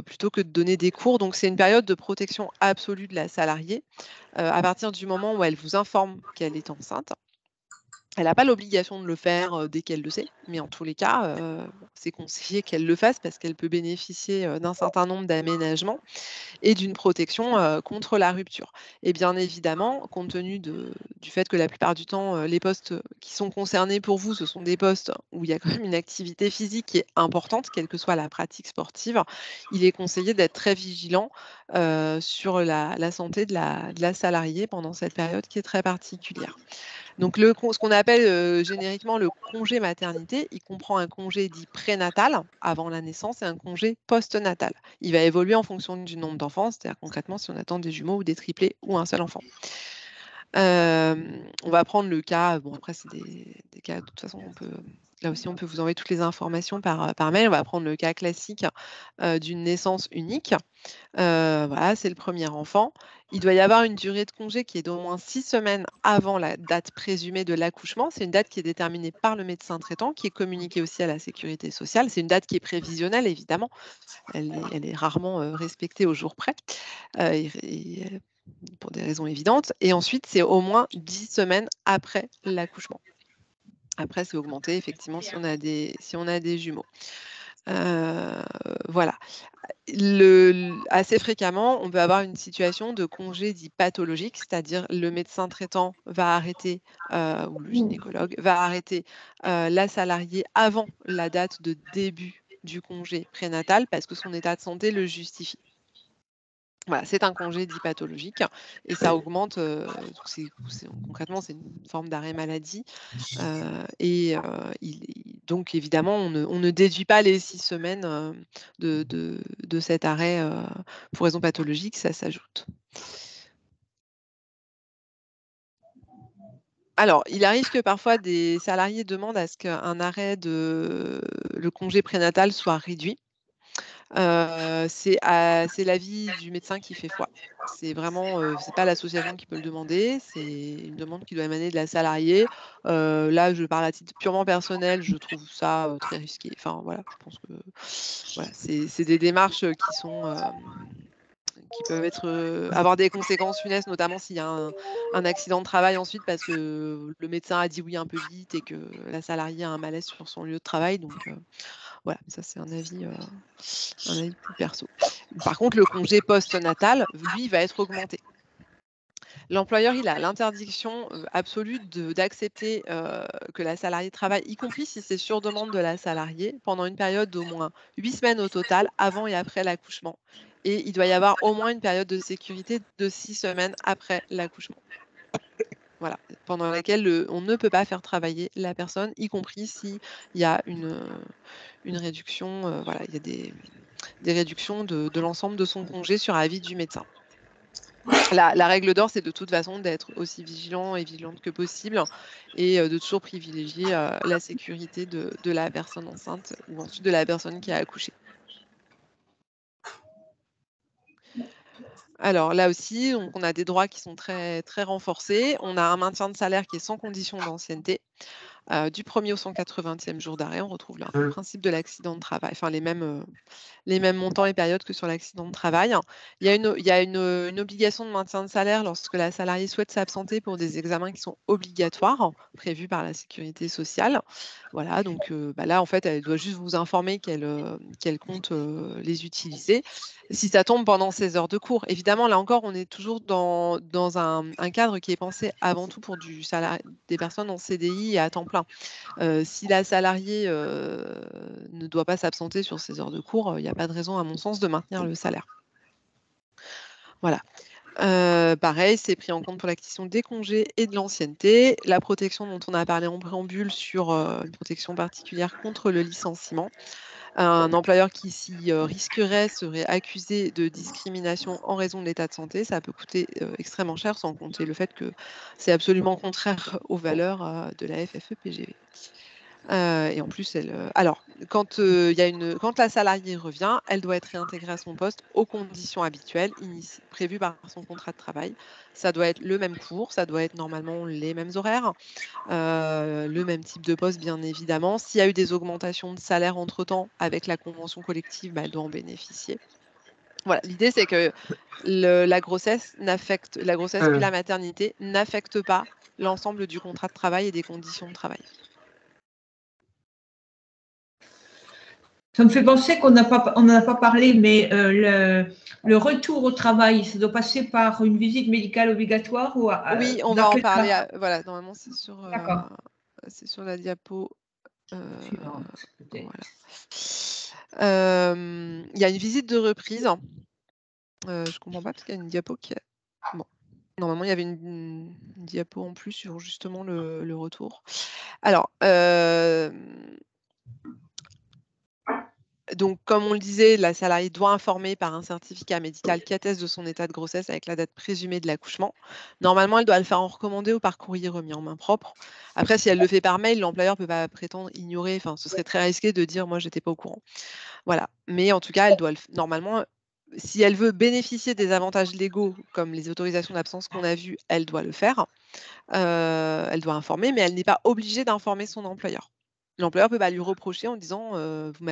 plutôt que de donner des cours. Donc c'est une période de protection absolue de la salariée. À partir du moment où elle vous informe qu'elle est enceinte, elle n'a pas l'obligation de le faire dès qu'elle le sait, mais en tous les cas, c'est conseillé qu'elle le fasse parce qu'elle peut bénéficier d'un certain nombre d'aménagements et d'une protection contre la rupture. Et bien évidemment, compte tenu du fait que la plupart du temps, les postes qui sont concernés pour vous, ce sont des postes où il y a quand même une activité physique qui est importante, quelle que soit la pratique sportive, il est conseillé d'être très vigilant sur la santé de la salariée pendant cette période qui est très particulière. Donc ce qu'on appelle génériquement le congé maternité, il comprend un congé dit prénatal avant la naissance et un congé postnatal. Il va évoluer en fonction du nombre d'enfants, c'est-à-dire concrètement si on attend des jumeaux ou des triplés ou un seul enfant. On va prendre le cas, bon après c'est des cas, de toute façon là aussi on peut vous envoyer toutes les informations par mail. On va prendre le cas classique d'une naissance unique. Voilà, c'est le premier enfant. Il doit y avoir une durée de congé qui est d'au moins 6 semaines avant la date présumée de l'accouchement. C'est une date qui est déterminée par le médecin traitant, qui est communiquée aussi à la sécurité sociale. C'est une date qui est prévisionnelle, évidemment. Elle est rarement respectée au jour près, pour des raisons évidentes. Et ensuite, c'est au moins 10 semaines après l'accouchement. Après, c'est augmenté, effectivement, si on a des jumeaux. Voilà. Assez fréquemment, on peut avoir une situation de congé dit pathologique, c'est-à-dire le médecin traitant va arrêter, ou le gynécologue va arrêter la salariée avant la date de début du congé prénatal parce que son état de santé le justifie. Voilà, c'est un congé dit pathologique et ça augmente, concrètement, c'est une forme d'arrêt maladie. Donc évidemment, on ne déduit pas les 6 semaines de cet arrêt pour raison pathologique, ça s'ajoute. Alors, il arrive que parfois des salariés demandent à ce qu'un arrêt le congé prénatal soit réduit. C'est l'avis du médecin qui fait foi. C'est vraiment, c'est pas l'association qui peut le demander, c'est une demande qui doit émaner de la salariée. Là, je parle à titre purement personnel, je trouve ça très risqué. Enfin voilà, je pense que voilà, c'est des démarches qui peuvent avoir des conséquences funestes, notamment s'il y a un accident de travail ensuite parce que le médecin a dit oui un peu vite et que la salariée a un malaise sur son lieu de travail. Donc voilà, ça c'est un avis plus perso. Par contre, le congé post-natal, lui, va être augmenté. L'employeur, il a l'interdiction absolue d'accepter que la salariée travaille, y compris si c'est sur demande de la salariée, pendant une période d'au moins 8 semaines au total, avant et après l'accouchement. Et il doit y avoir au moins une période de sécurité de 6 semaines après l'accouchement. Voilà, pendant laquelle on ne peut pas faire travailler la personne, y compris s'il y a une réduction, voilà, il y a des réductions de l'ensemble de son congé sur avis du médecin. La règle d'or, c'est de toute façon d'être aussi vigilant et vigilante que possible et de toujours privilégier la sécurité de la personne enceinte ou ensuite de la personne qui a accouché. Alors là aussi, donc on a des droits qui sont très, très renforcés. On a un maintien de salaire qui est sans condition d'ancienneté. Du 1er au 180e jour d'arrêt, on retrouve le principe de l'accident de travail, enfin les mêmes montants et périodes que sur l'accident de travail. Il y a une obligation de maintien de salaire lorsque la salariée souhaite s'absenter pour des examens qui sont obligatoires, prévus par la sécurité sociale. Voilà, donc là, en fait, elle doit juste vous informer qu'elle compte les utiliser. Si ça tombe pendant ses heures de cours, évidemment, là encore, on est toujours dans un cadre qui est pensé avant tout pour des personnes en CDI et à temps plein. Si la salariée ne doit pas s'absenter sur ses heures de cours, il n'y a pas de raison, à mon sens, de maintenir le salaire. Voilà. Pareil, c'est pris en compte pour l'acquisition des congés et de l'ancienneté. La protection dont on a parlé en préambule sur une protection particulière contre le licenciement. Un employeur qui s'y risquerait serait accusé de discrimination en raison de l'état de santé. Ça peut coûter extrêmement cher, sans compter le fait que c'est absolument contraire aux valeurs de la FFE-PGV. Et en plus, alors, quand la salariée revient, elle doit être réintégrée à son poste aux conditions habituelles prévues par son contrat de travail. Ça doit être le même cours, ça doit être normalement les mêmes horaires, le même type de poste, bien évidemment. S'il y a eu des augmentations de salaire entre-temps avec la convention collective, elle doit en bénéficier. Voilà, l'idée, c'est que la grossesse puis la maternité n'affectent pas l'ensemble du contrat de travail et des conditions de travail. Ça me fait penser qu'on n'en a pas parlé, mais le retour au travail, ça doit passer par une visite médicale obligatoire ou oui, on va en parler. Voilà, normalement, c'est sur la diapo. Suivante, peut-être. Voilà. Il y a une visite de reprise. Je ne comprends pas parce qu'il y a une diapo qui est... Bon. Normalement, il y avait une diapo en plus sur justement le retour. Alors, donc, comme on le disait, la salariée doit informer par un certificat médical qui atteste de son état de grossesse avec la date présumée de l'accouchement. Normalement, elle doit le faire en recommandé ou par courrier remis en main propre. Après, si elle le fait par mail, l'employeur ne peut pas prétendre ignorer. Enfin, ce serait très risqué de dire « moi, je n'étais pas au courant ». Voilà. Mais en tout cas, elle doit normalement, si elle veut bénéficier des avantages légaux, comme les autorisations d'absence qu'on a vues, elle doit le faire. Elle doit informer, mais elle n'est pas obligée d'informer son employeur. L'employeur peut pas lui reprocher en disant vous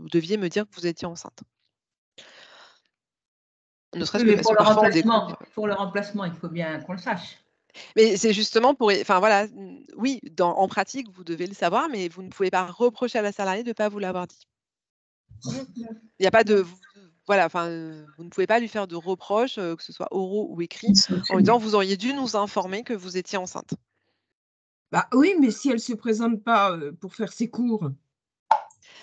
deviez me dire que vous étiez enceinte. Ne serait-ce que parce que parfois on découvre. Pour le remplacement, il faut bien qu'on le sache. Mais c'est justement pour. Enfin voilà, oui, en pratique, vous devez le savoir, mais vous ne pouvez pas reprocher à la salariée de ne pas vous l'avoir dit. Il n'y a pas de. Voilà, enfin, vous ne pouvez pas lui faire de reproches, que ce soit oraux ou écrits, en lui disant vous auriez dû nous informer que vous étiez enceinte. Bah oui, mais si elle ne se présente pas pour faire ses cours.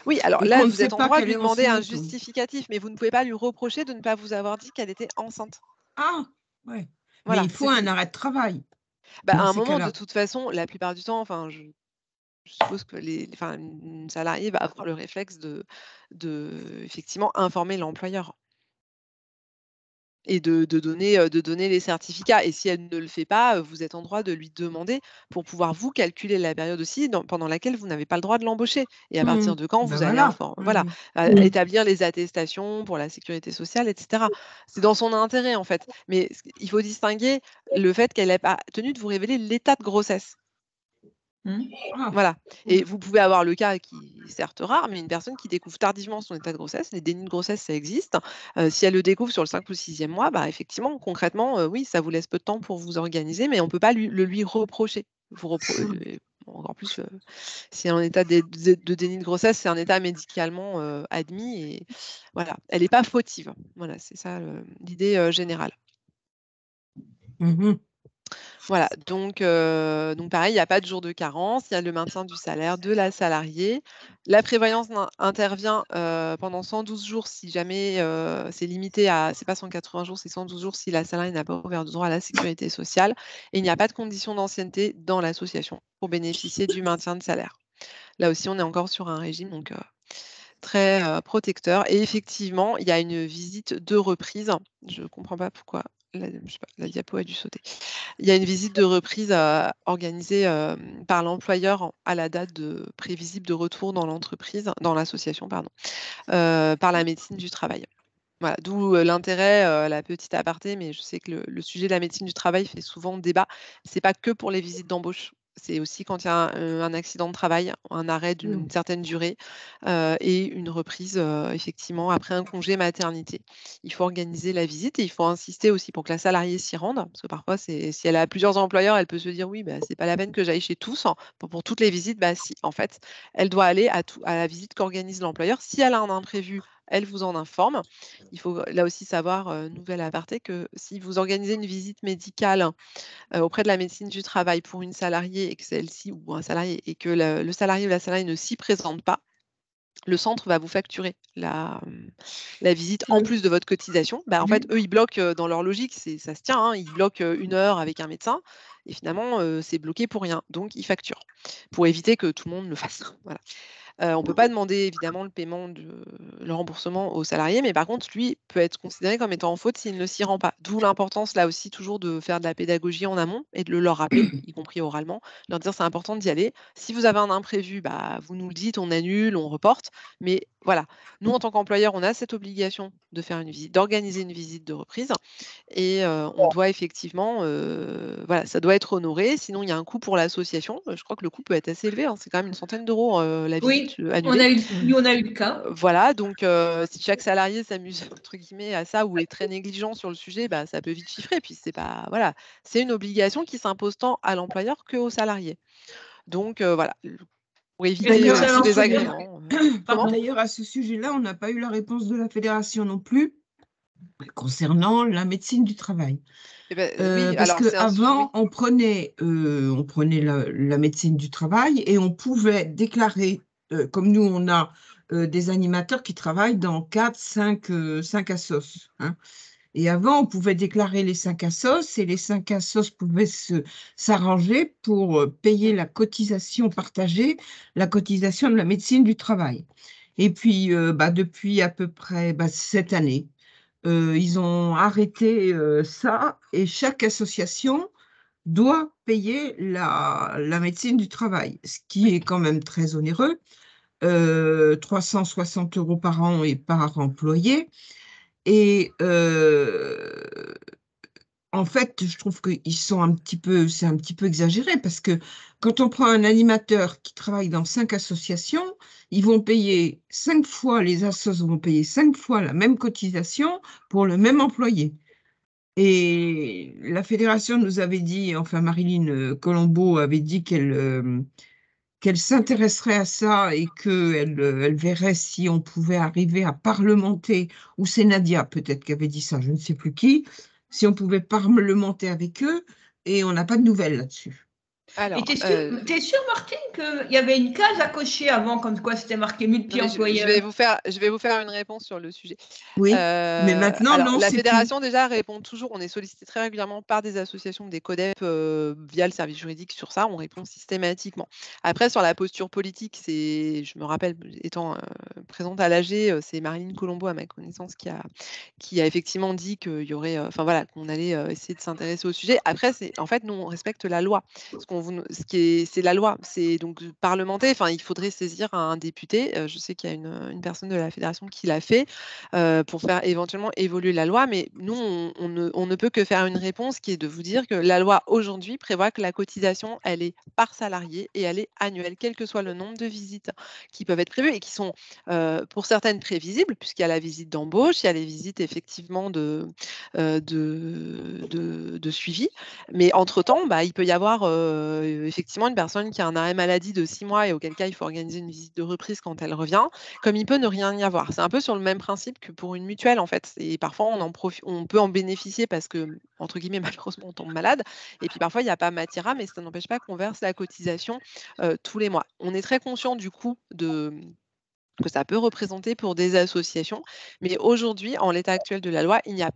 Oui, alors là, vous êtes en droit de lui demander un justificatif, mais vous ne pouvez pas lui reprocher de ne pas vous avoir dit qu'elle était enceinte. Ah, ouais. Voilà, mais il faut un arrêt de travail. À un moment, de toute façon, la plupart du temps, enfin, je suppose que une salariée va avoir le réflexe de effectivement informer l'employeur. Et de donner les certificats. Et si elle ne le fait pas, vous êtes en droit de lui demander pour pouvoir vous calculer la période aussi pendant laquelle vous n'avez pas le droit de l'embaucher. Et à partir de quand vous allez établir les attestations pour la sécurité sociale, etc. C'est dans son intérêt, en fait. Mais il faut distinguer le fait qu'elle n'ait pas tenu de vous révéler l'état de grossesse. Voilà. Et vous pouvez avoir le cas qui est certes rare, mais une personne qui découvre tardivement son état de grossesse, les dénis de grossesse, ça existe. Si elle le découvre sur le 5 ou 6e mois, effectivement, concrètement, oui, ça vous laisse peu de temps pour vous organiser, mais on ne peut pas lui reprocher. Encore plus, si un état de déni de grossesse, c'est un état médicalement admis. Et voilà, elle n'est pas fautive. Voilà, c'est ça l'idée générale. Voilà, donc pareil, il n'y a pas de jour de carence, il y a le maintien du salaire de la salariée. La prévoyance intervient pendant 112 jours si jamais c'est limité à, c'est pas 180 jours, c'est 112 jours si la salariée n'a pas ouvert de droit à la sécurité sociale. Et il n'y a pas de condition d'ancienneté dans l'association pour bénéficier du maintien de salaire. Là aussi, on est encore sur un régime donc très protecteur. Et effectivement, il y a une visite de reprise. Je ne comprends pas pourquoi. La diapo a dû sauter. Il y a une visite de reprise organisée par l'employeur à la date prévisible de retour dans l'entreprise, dans l'association, par la médecine du travail. Voilà, d'où l'intérêt, la petite aparté, mais je sais que le sujet de la médecine du travail fait souvent débat. Ce n'est pas que pour les visites d'embauche. C'est aussi quand il y a un accident de travail, un arrêt d'une certaine durée et une reprise, effectivement, après un congé maternité. Il faut organiser la visite et il faut insister aussi pour que la salariée s'y rende. Parce que parfois, si elle a plusieurs employeurs, elle peut se dire oui, c'est pas la peine que j'aille chez tous. Pour toutes les visites, si, en fait, elle doit aller à la visite qu'organise l'employeur. Si elle a un imprévu, elle vous en informe. Il faut là aussi savoir, nouvelle aparté, que si vous organisez une visite médicale auprès de la médecine du travail pour une salariée et que celle-ci ou un salarié et que le salarié ou la salariée ne s'y présente pas, le centre va vous facturer la visite en plus de votre cotisation. En fait, eux, ils bloquent dans leur logique, ça se tient, ils bloquent 1 heure avec un médecin et finalement, c'est bloqué pour rien. Donc, ils facturent pour éviter que tout le monde le fasse. Voilà. On ne peut pas demander évidemment le remboursement au salarié, mais par contre, lui peut être considéré comme étant en faute s'il ne s'y rend pas. D'où l'importance là aussi toujours de faire de la pédagogie en amont et de le leur rappeler, y compris oralement, leur dire c'est important d'y aller. Si vous avez un imprévu, bah, vous nous le dites, on annule, on reporte. Mais voilà, nous en tant qu'employeur, on a cette obligation de faire une visite, d'organiser une visite de reprise. Et on doit effectivement, voilà, ça doit être honoré, sinon il y a un coût pour l'association. Je crois que le coût peut être assez élevé, hein, c'est quand même une centaine d'euros, la visite, Oui, annulée. nous, on a eu le cas. Voilà, donc si chaque salarié s'amuse entre guillemets à ça ou est très négligent sur le sujet, bah, ça peut vite chiffrer. Puis c'est pas voilà, c'est une obligation qui s'impose tant à l'employeur qu'aux salariés. Donc voilà, pour éviter, D'ailleurs, ça à tout ce sujet- désagrément, comment? D'ailleurs, à ce sujet-là, on n'a pas eu la réponse de la fédération non plus concernant la médecine du travail. Eh ben, oui, Parce alors c'est un oui. qu'avant, on prenait la médecine du travail et on pouvait déclarer, comme nous, on a des animateurs qui travaillent dans 4, 5 assos. Hein. Et avant, on pouvait déclarer les 5 assos et les 5 assos pouvaient s'arranger pour payer la cotisation partagée, la cotisation de la médecine du travail. Et puis, depuis à peu près cette année, ils ont arrêté ça et chaque association doit payer la médecine du travail, ce qui est quand même très onéreux, 360 € par an et par employé. Et en fait, je trouve qu'ils sont c'est un petit peu exagéré parce que quand on prend un animateur qui travaille dans 5 associations, ils vont payer 5 fois, les assos vont payer 5 fois la même cotisation pour le même employé. Et la fédération nous avait dit, enfin Marilyn Colombo avait dit qu'elle s'intéresserait à ça et qu'elle verrait si on pouvait arriver à parlementer, ou c'est Nadia peut-être qui avait dit ça, je ne sais plus qui, si on pouvait parlementer avec eux, et on n'a pas de nouvelles là-dessus. Alors, Et t'es sûr, Martine, qu'il y avait une case à cocher avant, comme quoi c'était marqué non, mais multi-employeur? je vais vous faire une réponse sur le sujet. Oui, mais maintenant, alors, non, la c'est fédération déjà répond toujours, on est sollicité très régulièrement par des associations, des CODEP, via le service juridique sur ça, on répond systématiquement. Après, sur la posture politique, je me rappelle, étant présente à l'AG, c'est Marilyn Colombo, à ma connaissance, qui a effectivement dit qu'il y aurait, enfin voilà, qu'on allait essayer de s'intéresser au sujet. Après, en fait, nous, on respecte la loi. C'est la loi, c'est donc parlementer. Enfin, il faudrait saisir un député. Je sais qu'il y a une personne de la fédération qui l'a fait pour faire éventuellement évoluer la loi. Mais nous, on ne peut que faire une réponse qui est de vous dire que la loi aujourd'hui prévoit que la cotisation, elle est par salarié et elle est annuelle, quel que soit le nombre de visites qui peuvent être prévues et qui sont pour certaines prévisibles, puisqu'il y a la visite d'embauche, il y a les visites effectivement de suivi. Mais entre-temps, bah, il peut y avoir effectivement une personne qui a un arrêt maladie de 6 mois et auquel cas il faut organiser une visite de reprise quand elle revient, comme il peut ne rien y avoir. C'est un peu sur le même principe que pour une mutuelle en fait. Et parfois on peut en bénéficier parce que, entre guillemets, malheureusement on tombe malade. Et puis parfois il n'y a pas matière à, mais ça n'empêche pas qu'on verse la cotisation tous les mois. On est très conscient du coup que ça peut représenter pour des associations. Mais aujourd'hui, en l'état actuel de la loi, il n'y a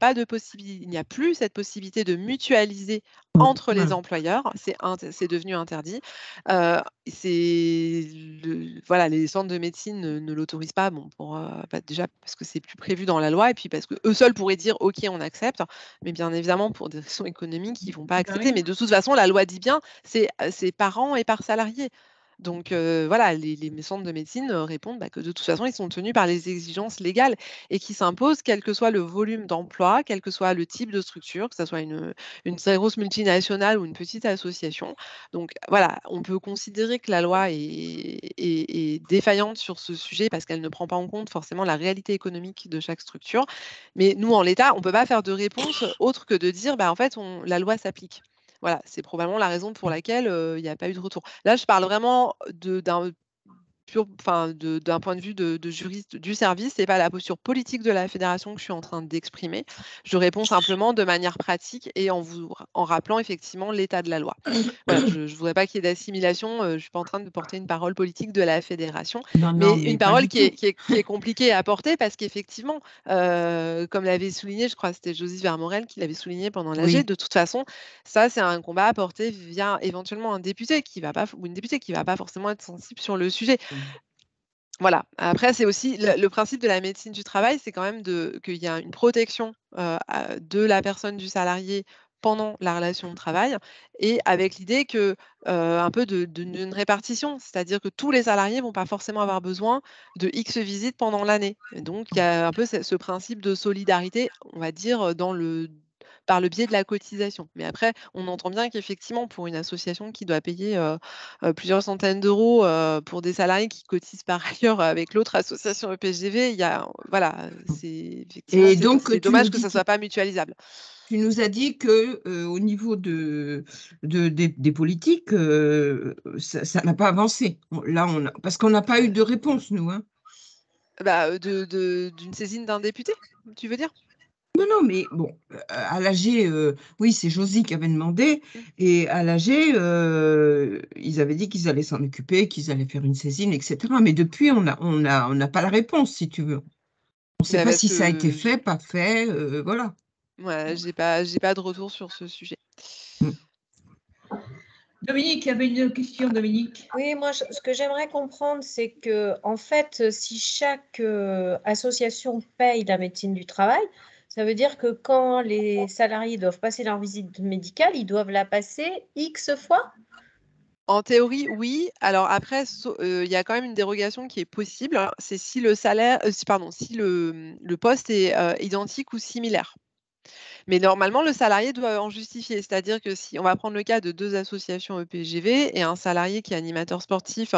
plus cette possibilité de mutualiser entre les employeurs. C'est devenu interdit. Voilà, les centres de médecine ne l'autorisent pas. Bon, déjà parce que c'est plus prévu dans la loi, et puis parce que eux seuls pourraient dire OK, on accepte. Mais bien évidemment, pour des raisons économiques, ils vont pas accepter. oui. Mais de toute façon, la loi dit bien, c'est par an et par salarié. Donc voilà, les centres de médecine répondent que de toute façon, ils sont tenus par les exigences légales et qui s'imposent, quel que soit le volume d'emploi, quel que soit le type de structure, que ce soit une très grosse multinationale ou une petite association. Donc voilà, on peut considérer que la loi est défaillante sur ce sujet parce qu'elle ne prend pas en compte forcément la réalité économique de chaque structure. Mais nous, en l'état, on ne peut pas faire de réponse autre que de dire, en fait, la loi s'applique. Voilà, c'est probablement la raison pour laquelle il n'y a pas eu de retour. Là, je parle vraiment d'un point de vue de juriste du service, c'est pas la posture politique de la fédération que je suis en train d'exprimer. Je réponds simplement de manière pratique et en rappelant effectivement l'état de la loi. Voilà, je ne voudrais pas qu'il y ait d'assimilation. Je ne suis pas en train de porter une parole politique de la fédération, mais une parole qui est compliquée à porter parce qu'effectivement, comme l'avait souligné, je crois que c'était Josy Vermorel qui l'avait souligné pendant l'AG, Oui. de toute façon, ça, c'est un combat à porter via éventuellement un député ou une députée qui ne va pas forcément être sensible sur le sujet. Voilà. Après, c'est aussi le principe de la médecine du travail, c'est quand même qu'il y a une protection, de la personne, du salarié pendant la relation de travail et avec l'idée que, un peu d'une répartition. C'est-à-dire que tous les salariés vont pas forcément avoir besoin de X visites pendant l'année. Et donc il y a un peu ce principe de solidarité, on va dire, par le biais de la cotisation. Mais après, on entend bien qu'effectivement, pour une association qui doit payer, plusieurs centaines d'euros, pour des salariés qui cotisent par ailleurs avec l'autre association EPGV, il y a voilà, c'est effectivement, Et donc, c'est dommage que ça soit pas mutualisable. tu nous as dit que au niveau des politiques, ça n'a pas avancé. Là, parce qu'on n'a pas eu de réponse, nous. Hein. Bah, d'une saisine d'un député, tu veux dire? Non, non, mais bon, à l'AG, oui, c'est Josy qui avait demandé, Mmh. et à l'AG, ils avaient dit qu'ils allaient s'en occuper, qu'ils allaient faire une saisine, etc. Mais depuis, on n'a pas la réponse, si tu veux. On ne sait Bah, pas parce si ça a été que fait, pas fait, voilà. ouais, j'ai pas de retour sur ce sujet. Mm. Dominique, il y avait une question, Dominique. Oui, moi, ce que j'aimerais comprendre, c'est que, en fait, si chaque association paye la médecine du travail, ça veut dire que quand les salariés doivent passer leur visite médicale, ils doivent la passer X fois? En théorie, oui. Alors après, il y a quand même une dérogation qui est possible, hein. C'est si le salaire, si pardon, si le poste est, identique ou similaire. Mais normalement, le salarié doit en justifier. C'est-à-dire que si on va prendre le cas de 2 associations EPGV et un salarié qui est animateur sportif,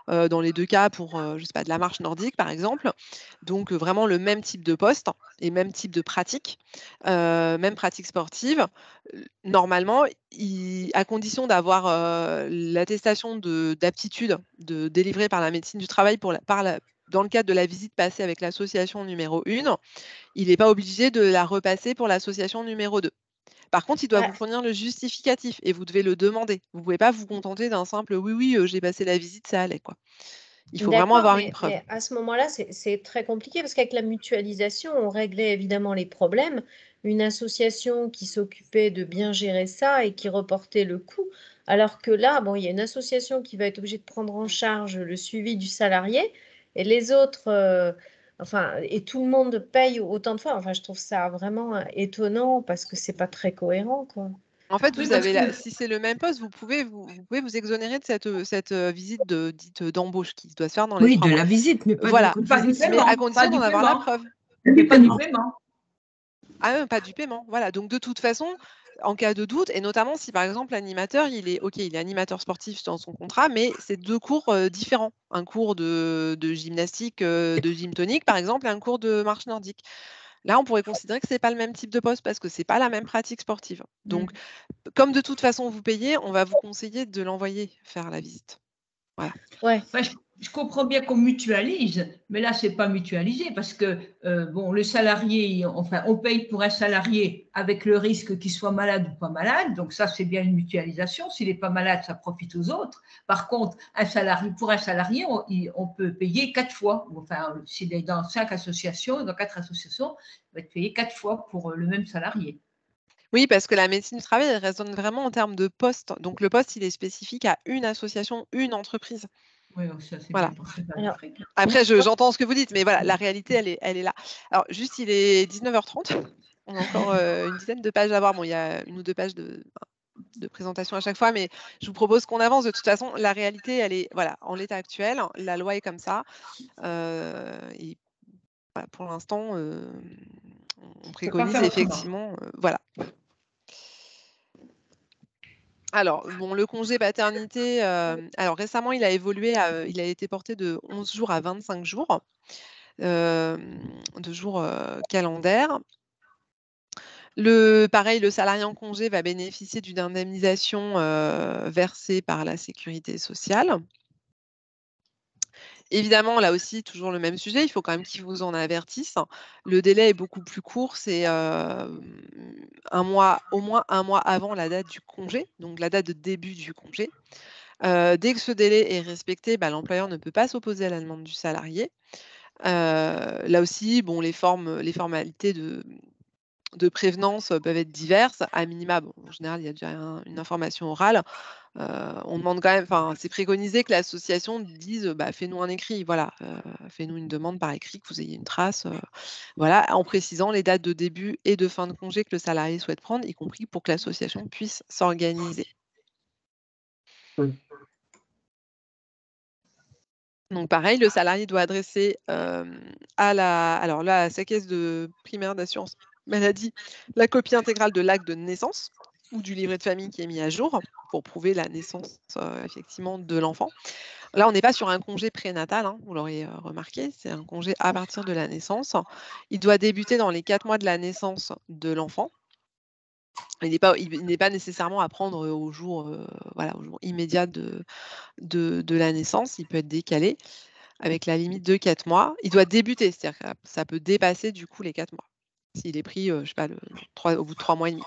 dans les 2 cas pour, je sais pas, de la marche nordique, par exemple. Donc, vraiment le même type de poste et même type de pratique, même pratique sportive. Normalement, à condition d'avoir, l'attestation d'aptitude délivrée par la médecine du travail dans le cadre de la visite passée avec l'association numéro 1, il n'est pas obligé de la repasser pour l'association numéro 2. Par contre, il doit Bah, vous fournir le justificatif et vous devez le demander. Vous ne pouvez pas vous contenter d'un simple «oui, oui, j'ai passé la visite, ça allait», quoi. Il faut vraiment d'accord, avoir une preuve. mais à ce moment-là, c'est très compliqué parce qu'avec la mutualisation, on réglait évidemment les problèmes. Une association qui s'occupait de bien gérer ça et qui reportait le coût. Alors que là, bon, il y a une association qui va être obligée de prendre en charge le suivi du salarié et les autres, enfin, et tout le monde paye autant de fois. Enfin, je trouve ça vraiment étonnant parce que c'est pas très cohérent, quoi. En fait, Oui, vous parce avez que si c'est le même poste, vous pouvez vous exonérer de cette visite dite d'embauche qui doit se faire dans les Oui, 3 de mois. la visite, mais pas de la Voilà, pas du cotisation. mais à paiement, pas condition du d'en avoir la paiement, preuve. mais pas du paiement. Ah non, pas du paiement, voilà. Donc de toute façon, en cas de doute et notamment si par exemple l'animateur, il est animateur sportif dans son contrat, mais c'est 2 cours, différents. Un cours de gymnastique, de gym tonique par exemple et un cours de marche nordique. Là, on pourrait considérer que c'est pas le même type de poste parce que c'est pas la même pratique sportive. Mmh. Donc comme de toute façon vous payez, on va vous conseiller de l'envoyer faire la visite. Voilà. Ouais. Enfin, je comprends bien qu'on mutualise, mais là, c'est pas mutualisé parce que bon, le salarié, enfin, on paye pour un salarié avec le risque qu'il soit malade ou pas malade. Donc ça, c'est bien une mutualisation. S'il n'est pas malade, ça profite aux autres. Par contre, pour un salarié, on peut payer 4 fois. Enfin, s'il est dans 5 associations, dans 4 associations, il va être payé 4 fois pour le même salarié. Oui, parce que la médecine du travail, elle raisonne vraiment en termes de poste. Donc le poste, il est spécifique à une association, une entreprise. Oui, ça, c'est Voilà. bien pensé par Alors, l'Afrique. Après, j'entends ce que vous dites, mais voilà, la réalité, elle est là. Alors, juste, il est 19h30. On a encore une dizaine de pages à voir. Bon, il y a 1 ou 2 pages de présentation à chaque fois, mais je vous propose qu'on avance. De toute façon, la réalité, elle est voilà, en l'état actuel. La loi est comme ça. Et voilà, pour l'instant, on Je ne peux pas préconise faire autrement. effectivement, voilà. Alors, bon, le congé paternité, alors récemment, il a évolué, il a été porté de 11 jours à 25 jours. De jours, calendaires. Pareil, le salarié en congé va bénéficier d'une indemnisation, versée par la sécurité sociale. Évidemment, là aussi, toujours le même sujet, il faut quand même qu'ils vous en avertissent. Le délai est beaucoup plus court, c'est, 1 mois, au moins 1 mois avant la date du congé, donc la date de début du congé. Dès que ce délai est respecté, bah, l'employeur ne peut pas s'opposer à la demande du salarié. Là aussi, bon, les formalités de prévenance, peuvent être diverses. À minima, bon, en général, il y a déjà une information orale. On demande quand même, enfin, c'est préconisé que l'association dise, bah, fais-nous un écrit, voilà, fais-nous une demande par écrit, que vous ayez une trace, voilà, en précisant les dates de début et de fin de congé que le salarié souhaite prendre, y compris pour que l'association puisse s'organiser. Oui. Donc pareil, le salarié doit adresser alors là, à sa caisse de primaire d'assurance maladie, la copie intégrale de l'acte de naissance ou du livret de famille qui est mis à jour pour prouver la naissance effectivement de l'enfant. Là, on n'est pas sur un congé prénatal, hein, vous l'aurez remarqué, c'est un congé à partir de la naissance. Il doit débuter dans les 4 mois de la naissance de l'enfant. Il n'est pas nécessairement à prendre au jour, voilà, au jour immédiat de la naissance. Il peut être décalé avec la limite de 4 mois. Il doit débuter, c'est-à-dire que ça peut dépasser du coup les 4 mois. S'il est pris, je sais pas, au bout de 3 mois et demi.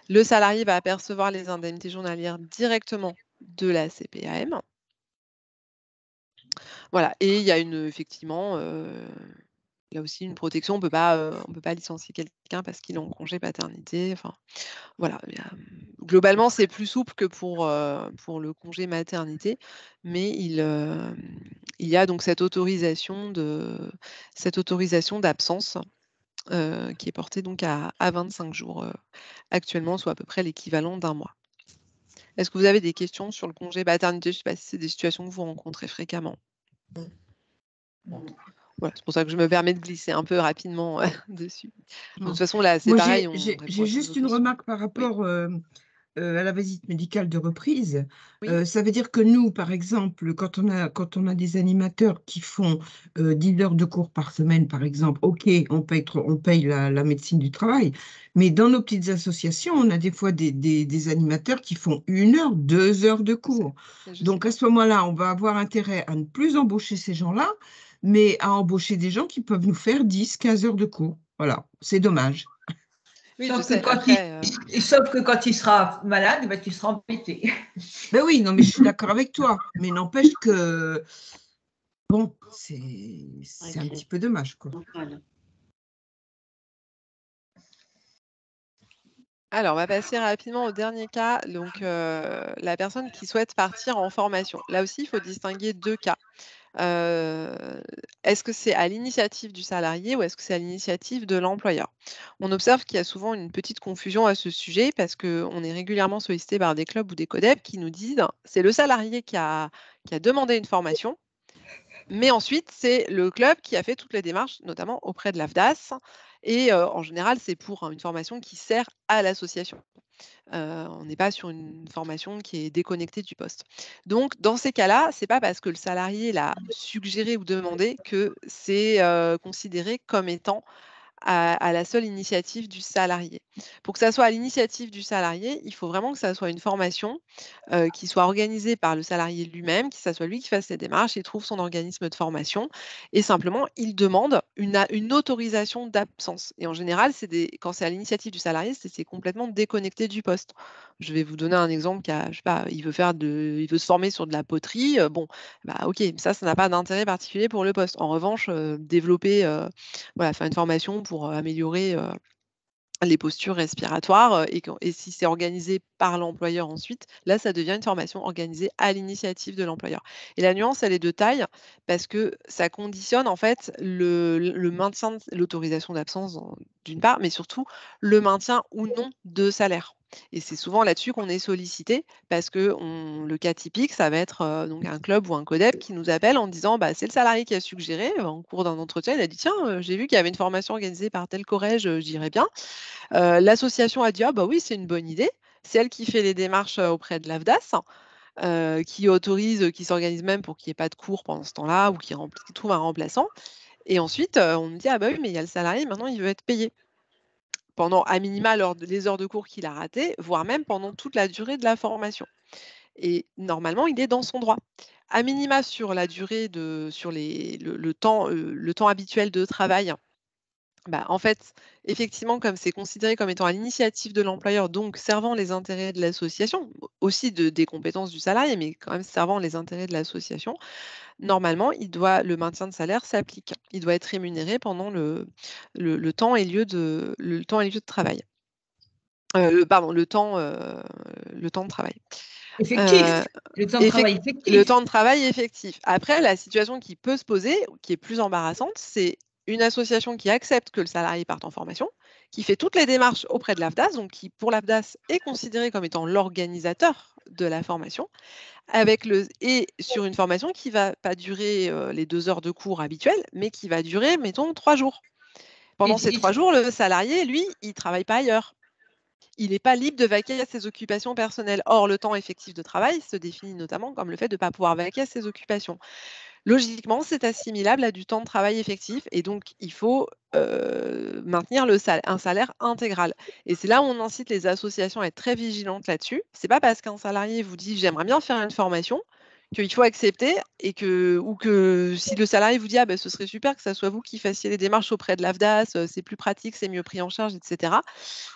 Le salarié va apercevoir les indemnités journalières directement de la CPAM. Voilà, et il y a effectivement, là aussi une protection. On peut pas licencier quelqu'un parce qu'il est en congé paternité. Enfin, voilà. Globalement, c'est plus souple que pour le congé maternité, mais il y a donc cette autorisation d'absence qui est portée donc à 25 jours actuellement, soit à peu près l'équivalent d'un mois. Est-ce que vous avez des questions sur le congé paternité? Je ne sais pas si c'est des situations que vous rencontrez fréquemment. Voilà, c'est pour ça que je me permets de glisser un peu rapidement dessus. De toute façon, là, c'est Moi, pareil. j'ai juste une remarque par rapport à la visite médicale de reprise. Oui. Ça veut dire que nous, par exemple, quand on a des animateurs qui font 10 heures de cours par semaine, par exemple, OK, on paye la médecine du travail, mais dans nos petites associations, on a des fois des animateurs qui font 1 heure, 2 heures de cours. Donc, à ce moment-là, on va avoir intérêt à ne plus embaucher ces gens-là, mais à embaucher des gens qui peuvent nous faire 10, 15 heures de cours. Voilà, c'est dommage. Oui, Sauf je sais. que quand Après, sauf que quand il sera malade, tu seras embêté. Ben oui, non, mais je suis d'accord avec toi. Mais n'empêche que, bon, c'est un petit peu dommage, quoi. Voilà. alors, on va passer rapidement au dernier cas. Donc, la personne qui souhaite partir en formation. Là aussi, il faut distinguer 2 cas. Est-ce que c'est à l'initiative du salarié ou est-ce que c'est à l'initiative de l'employeur? On observe qu'il y a souvent une petite confusion à ce sujet parce qu'on est régulièrement sollicité par des clubs ou des CODEP qui nous disent: «C'est le salarié qui a demandé une formation, mais ensuite c'est le club qui a fait toutes les démarches, notamment auprès de l'AFDAS» et en général, c'est pour une formation qui sert à l'association. On n'est pas sur une formation qui est déconnectée du poste. Donc dans ces cas-là, c'est pas parce que le salarié l'a suggéré ou demandé que c'est, considéré comme étant à la seule initiative du salarié. Pour que ça soit à l'initiative du salarié, il faut vraiment que ça soit une formation, qui soit organisée par le salarié lui-même, que ça soit lui qui fasse les démarches, il trouve son organisme de formation et simplement il demande une autorisation d'absence et en général, quand c'est à l'initiative du salarié, c'est complètement déconnecté du poste. Je vais vous donner un exemple je sais pas, il veut se former sur de la poterie, bon, bah, OK, ça n'a pas d'intérêt particulier pour le poste. En revanche, développer, voilà, faire une formation pour, améliorer, les postures respiratoires, et si c'est organisé par l'employeur ensuite, là, ça devient une formation organisée à l'initiative de l'employeur et la nuance, elle est de taille parce que ça conditionne, en fait, le maintien de l'autorisation d'absence d'une part, mais surtout le maintien ou non de salaire et c'est souvent là-dessus qu'on est sollicité parce que le cas typique, ça va être, donc un club ou un CODEP qui nous appelle en disant: «Bah, c'est le salarié qui a suggéré, en cours d'un entretien, il a dit: "Tiens, j'ai vu qu'il y avait une formation organisée par tel collège, j'irais bien"». L'association a dit: «Ah bah oui, c'est une bonne idée». C'est elle qui fait les démarches, auprès de l'AFDAS, qui autorise, qui s'organise même pour qu'il y ait pas de cours pendant ce temps-là ou qui trouve un remplaçant et ensuite, on me dit: «Ah bah oui, mais il y a le salarié, maintenant il veut être payé». Pendant à minima les heures de cours qu'il a ratées, voire même pendant toute la durée de la formation et normalement, il est dans son droit. À minima sur la durée sur le temps habituel de travail. Bah, en fait, effectivement, comme c'est considéré comme étant à l'initiative de l'employeur, donc servant les intérêts de l'association, aussi des compétences du salarié, mais quand même servant les intérêts de l'association, normalement, le maintien de salaire s'applique. Il doit être rémunéré pendant le temps et lieu de travail. Pardon, le temps de travail. Effectif. Le temps de travail effectif. Le temps de travail effectif. Après, la situation qui peut se poser, qui est plus embarrassante, c'est une association qui accepte que le salarié parte en formation, qui fait toutes les démarches auprès de l'AFDAS, donc qui, pour l'AFDAS, est considéré comme étant l'organisateur de la formation, et sur une formation qui ne va pas durer les 2 heures de cours habituelles, mais qui va durer, mettons, 3 jours. Pendant ces 3 jours, le salarié, lui, il ne travaille pas ailleurs. Il n'est pas libre de vaquer à ses occupations personnelles. Or, le temps effectif de travail se définit notamment comme le fait de ne pas pouvoir vaquer à ses occupations. Logiquement, c'est assimilable à du temps de travail effectif et donc il faut maintenir un salaire intégral. Et c'est là où on incite les associations à être très vigilantes là-dessus. C'est pas parce qu'un salarié vous dit j'aimerais bien faire une formation qu'il faut accepter ou que si le salarié vous dit ah ben ce serait super que ça soit vous qui fassiez les démarches auprès de l'AFDAS, c'est plus pratique, c'est mieux pris en charge, etc.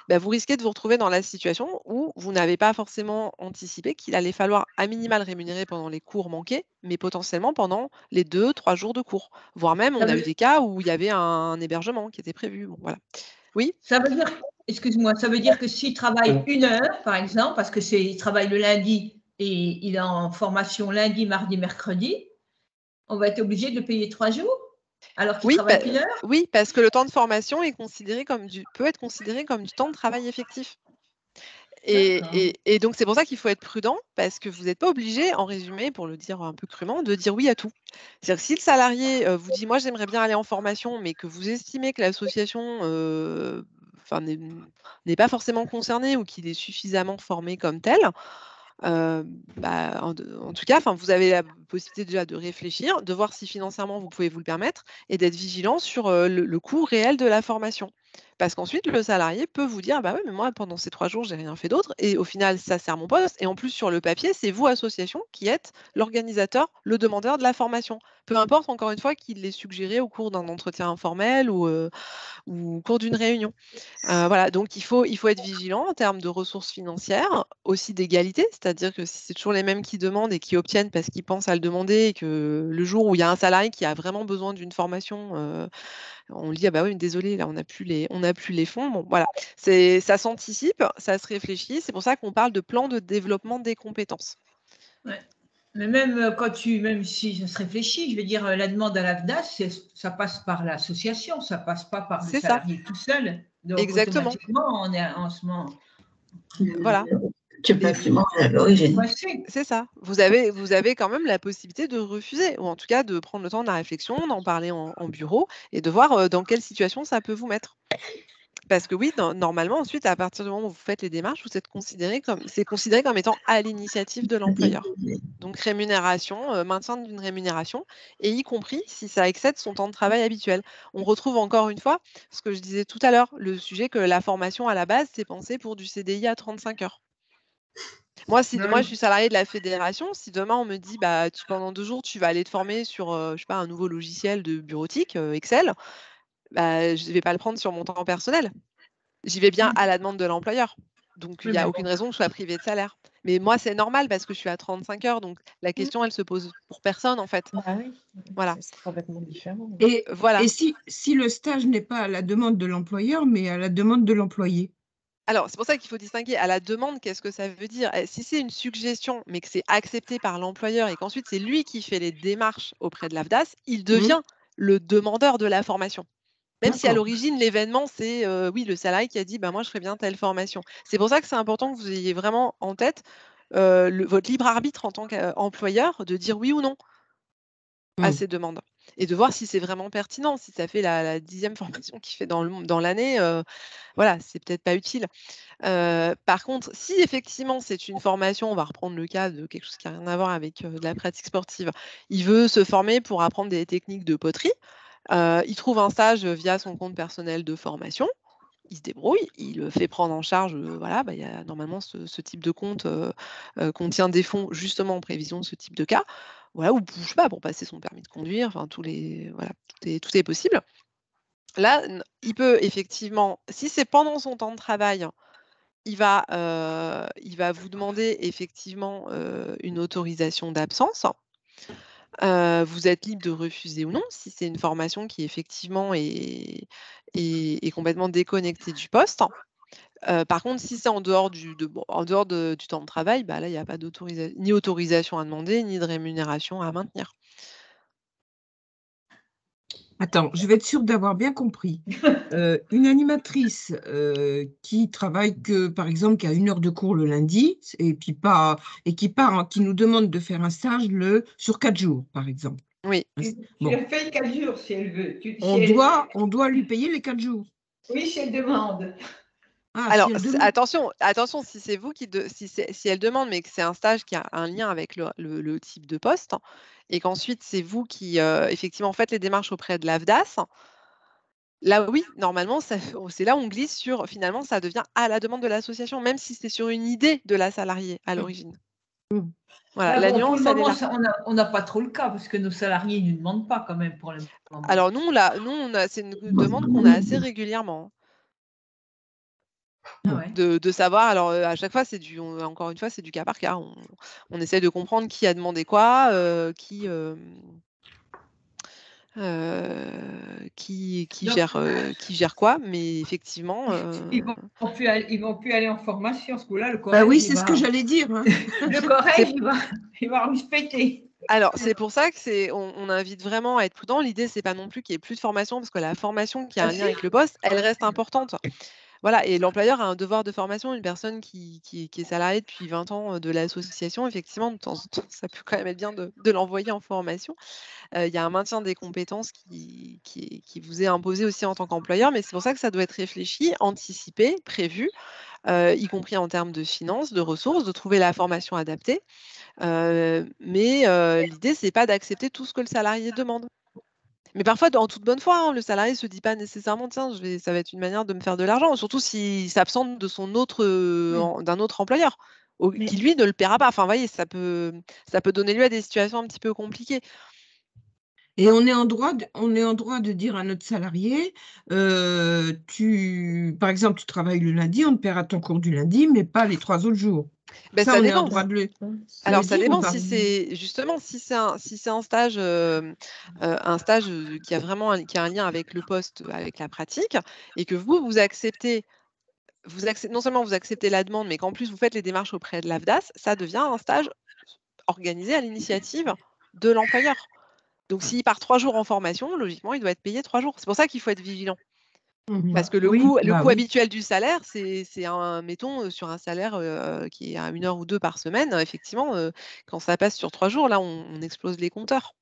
Bah, vous risquez de vous retrouver dans la situation où vous n'avez pas forcément anticipé qu'il allait falloir à minima le rémunérer pendant les cours manqués, mais potentiellement pendant les 2-3 jours de cours. Voire même, on a eu des cas où il y avait un hébergement qui était prévu. Bon, voilà. Oui. Ça veut dire, excuse-moi, ça veut dire que s'il travaille 1 heure, par exemple, parce que il travaille le lundi et il est en formation lundi, mardi, mercredi, on va être obligé de le payer 3 jours alors qu'il travaille 1 heure? Oui, parce que le temps de formation peut être considéré comme du temps de travail effectif. Et donc, c'est pour ça qu'il faut être prudent, parce que vous n'êtes pas obligé, en résumé, pour le dire un peu crûment, de dire oui à tout. C'est-à-dire que si le salarié vous dit « moi, j'aimerais bien aller en formation », mais que vous estimez que l'association n'est pas forcément concernée ou qu'il est suffisamment formé comme tel, en tout cas, vous avez la possibilité déjà de réfléchir, de voir si financièrement vous pouvez vous le permettre et d'être vigilant sur le coût réel de la formation. Parce qu'ensuite, le salarié peut vous dire bah oui, mais moi, pendant ces 3 jours, j'ai rien fait d'autre. Et au final, ça sert mon poste. Et en plus, sur le papier, c'est vous, association, qui êtes l'organisateur, le demandeur de la formation. Peu importe, encore une fois, qu'il l'ait suggéré au cours d'un entretien informel ou au cours d'une réunion. Voilà, donc il faut être vigilant en termes de ressources financières, aussi d'égalité, c'est-à-dire que si c'est toujours les mêmes qui demandent et qui obtiennent parce qu'ils pensent à le demander et que le jour où il y a un salarié qui a vraiment besoin d'une formation, on lui dit: «Ah bah oui, désolé, là, on n'a plus les fonds». Bon, voilà, ça s'anticipe, ça se réfléchit. C'est pour ça qu'on parle de plan de développement des compétences. Ouais. Mais même même si ça se réfléchit, je veux dire, la demande à l'AFDAS, ça passe par l'association, ça passe pas par le C'est ça. salarié tout seul. Donc, Exactement. automatiquement, on est en ce moment. Voilà. Tu peux à l'origine. C'est ça. Vous avez quand même la possibilité de refuser ou en tout cas de prendre le temps de la réflexion, d'en parler en bureau et de voir, dans quelle situation ça peut vous mettre. Parce que oui, normalement ensuite à partir du moment où vous faites les démarches, c'est considéré comme étant à l'initiative de l'employeur. Donc rémunération, maintien d'une rémunération et y compris si ça excède son temps de travail habituel. On retrouve encore une fois ce que je disais tout à l'heure, le sujet que la formation à la base, c'est pensé pour du CDI à 35 heures. Moi, je suis salariée de la fédération, si demain on me dit bah pendant 2 jours, tu vas aller te former sur, je sais pas, un nouveau logiciel de bureautique, Excel, bah, je ne vais pas le prendre sur mon temps personnel. J'y vais bien à la demande de l'employeur. Donc il n'y a aucune raison que je sois privée de salaire. Mais moi, c'est normal parce que je suis à 35 heures, donc la question, elle se pose pour personne en fait. Bah oui, Voilà. c'est complètement différent. Et Voilà. Et si le stage n'est pas à la demande de l'employeur, mais à la demande de l'employé? Alors, c'est pour ça qu'il faut distinguer à la demande, qu'est-ce que ça veut dire? Si c'est une suggestion, mais que c'est accepté par l'employeur et qu'ensuite c'est lui qui fait les démarches auprès de l'AFDAS, il devient le demandeur de la formation. Même si à D'accord. l'origine, l'événement, c'est oui, le salarié qui a dit bah, moi, je ferais bien telle formation. C'est pour ça que c'est important que vous ayez vraiment en tête votre libre arbitre en tant qu'employeur de dire oui ou non à ces demandes et de voir si c'est vraiment pertinent. Si ça fait la 10e formation qu'il fait dans l'année, voilà, c'est peut-être pas utile. Par contre, si effectivement c'est une formation, on va reprendre le cas de quelque chose qui n'a rien à voir avec de la pratique sportive. Il veut se former pour apprendre des techniques de poterie. Il trouve un stage via son compte personnel de formation. Il se débrouille, il le fait prendre en charge. Voilà, il y a normalement ce type de compte contient des fonds justement en prévision de ce type de cas. Voilà, ou je sais pas, pour passer son permis de conduire. Enfin, voilà, tout est possible. Là, il peut effectivement, si c'est pendant son temps de travail, il va vous demander effectivement une autorisation d'absence. Vous êtes libre de refuser ou non, si c'est une formation qui effectivement est complètement déconnectée du poste. Par contre, si c'est en dehors du temps de travail, bah, là, il n'y a pas ni autorisation à demander, ni de rémunération à maintenir. Attends, je vais être sûre d'avoir bien compris. Une animatrice qui travaille que, par exemple, qui a 1 heure de cours le lundi et qui qui nous demande de faire un stage sur 4 jours, par exemple. Oui. Tu Bon. la fais 4 jours si elle veut. On doit lui payer les 4 jours. Oui, si elle demande. Ah, Alors, si elle demande. attention, si c'est vous si elle demande, mais que c'est un stage qui a un lien avec le type de poste, et qu'ensuite c'est vous qui effectivement faites les démarches auprès de l'AFDAS, là oui, normalement, c'est là où on glisse sur finalement ça devient à la demande de l'association, même si c'est sur une idée de la salariée à l'origine. Voilà, Là, la bon, pour nuance, le elle est moment, là. on n'a pas trop le cas parce que nos salariés ne nous demandent pas quand même pour le moment. Alors c'est une demande qu'on a assez régulièrement. Ah ouais. De savoir, alors à chaque fois, encore une fois, c'est du cas par cas. On essaie de comprendre qui a demandé quoi, qui gère quoi, mais effectivement. Ils vont plus aller en formation ce coup-là. Le Bah collège, oui, c'est ce que j'allais dire. Hein. le collège, il va respecter. Alors, c'est pour ça que on invite vraiment à être prudent. L'idée, c'est pas non plus qu'il y ait plus de formation, parce que la formation qui a un lien avec le poste, elle reste importante. Voilà, et l'employeur a un devoir de formation. Une personne qui est salariée depuis 20 ans de l'association, effectivement, de temps en temps, ça peut quand même être bien de l'envoyer en formation. Il y a un maintien des compétences qui vous est imposé aussi en tant qu'employeur, mais c'est pour ça que ça doit être réfléchi, anticipé, prévu, y compris en termes de finances, de ressources, de trouver la formation adaptée. Mais l'idée, c'est pas d'accepter tout ce que le salarié demande. Mais parfois, en toute bonne foi, hein, le salarié se dit pas nécessairement: «Tiens, ça va être une manière de me faire de l'argent», surtout s'il s'absente de son autre, d'un autre employeur, qui lui ne le paiera pas. Enfin, vous voyez, ça peut donner lieu à des situations un petit peu compliquées. Et on est en droit de dire à notre salarié, par exemple, tu travailles le lundi, on te paiera ton cours du lundi, mais pas les 3 autres jours. Ben, Ça, ça on est en dépend. droit de Alors le ça dire ou dépend pas? si c'est justement si c'est un stage, qui a vraiment qui a un lien avec le poste, avec la pratique, et que vous acceptez non seulement vous acceptez la demande, mais qu'en plus vous faites les démarches auprès de l'AFDAS, ça devient un stage organisé à l'initiative de l'employeur. Donc s'il part 3 jours en formation, logiquement, il doit être payé 3 jours. C'est pour ça qu'il faut être vigilant. Parce que le Oui, coût oui. habituel du salaire, c'est mettons, sur un salaire, qui est à 1 heure ou 2 par semaine, effectivement, quand ça passe sur 3 jours, là, on explose les compteurs.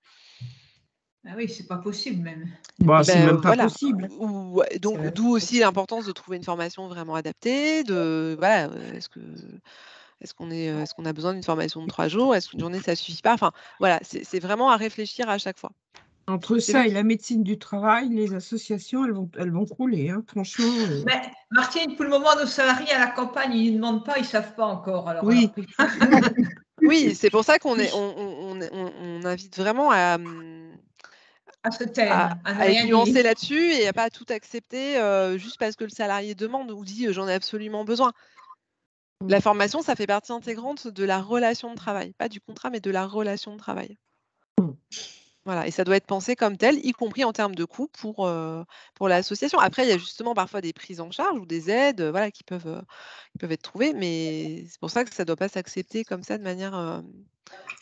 Ah oui, c'est pas possible même. Bah, c'est même pas Voilà. possible. Donc d'où aussi l'importance de trouver une formation vraiment adaptée, voilà, est-ce qu'on a besoin d'une formation de 3 jours? Est-ce qu'une journée, ça suffit pas? Enfin, voilà, c'est vraiment à réfléchir à chaque fois. Entre C'est vous ça et qui la médecine du travail, les associations, elles vont crouler, hein, franchement. Mais Martine, pour le moment, nos salariés à la campagne, ils ne demandent pas, ils ne savent pas encore. Alors, Oui. Oui, c'est pour ça on invite vraiment à se taire, à ne à être rien nuancé dire. là-dessus et à pas tout accepter, juste parce que le salarié demande ou dit: «J'en ai absolument besoin». La formation, ça fait partie intégrante de la relation de travail, pas du contrat, mais de la relation de travail. Voilà, et ça doit être pensé comme tel, y compris en termes de coûts pour l'association. Après, il y a justement parfois des prises en charge ou des aides, voilà, qui peuvent être trouvées, mais c'est pour ça que ça ne doit pas s'accepter comme ça de manière,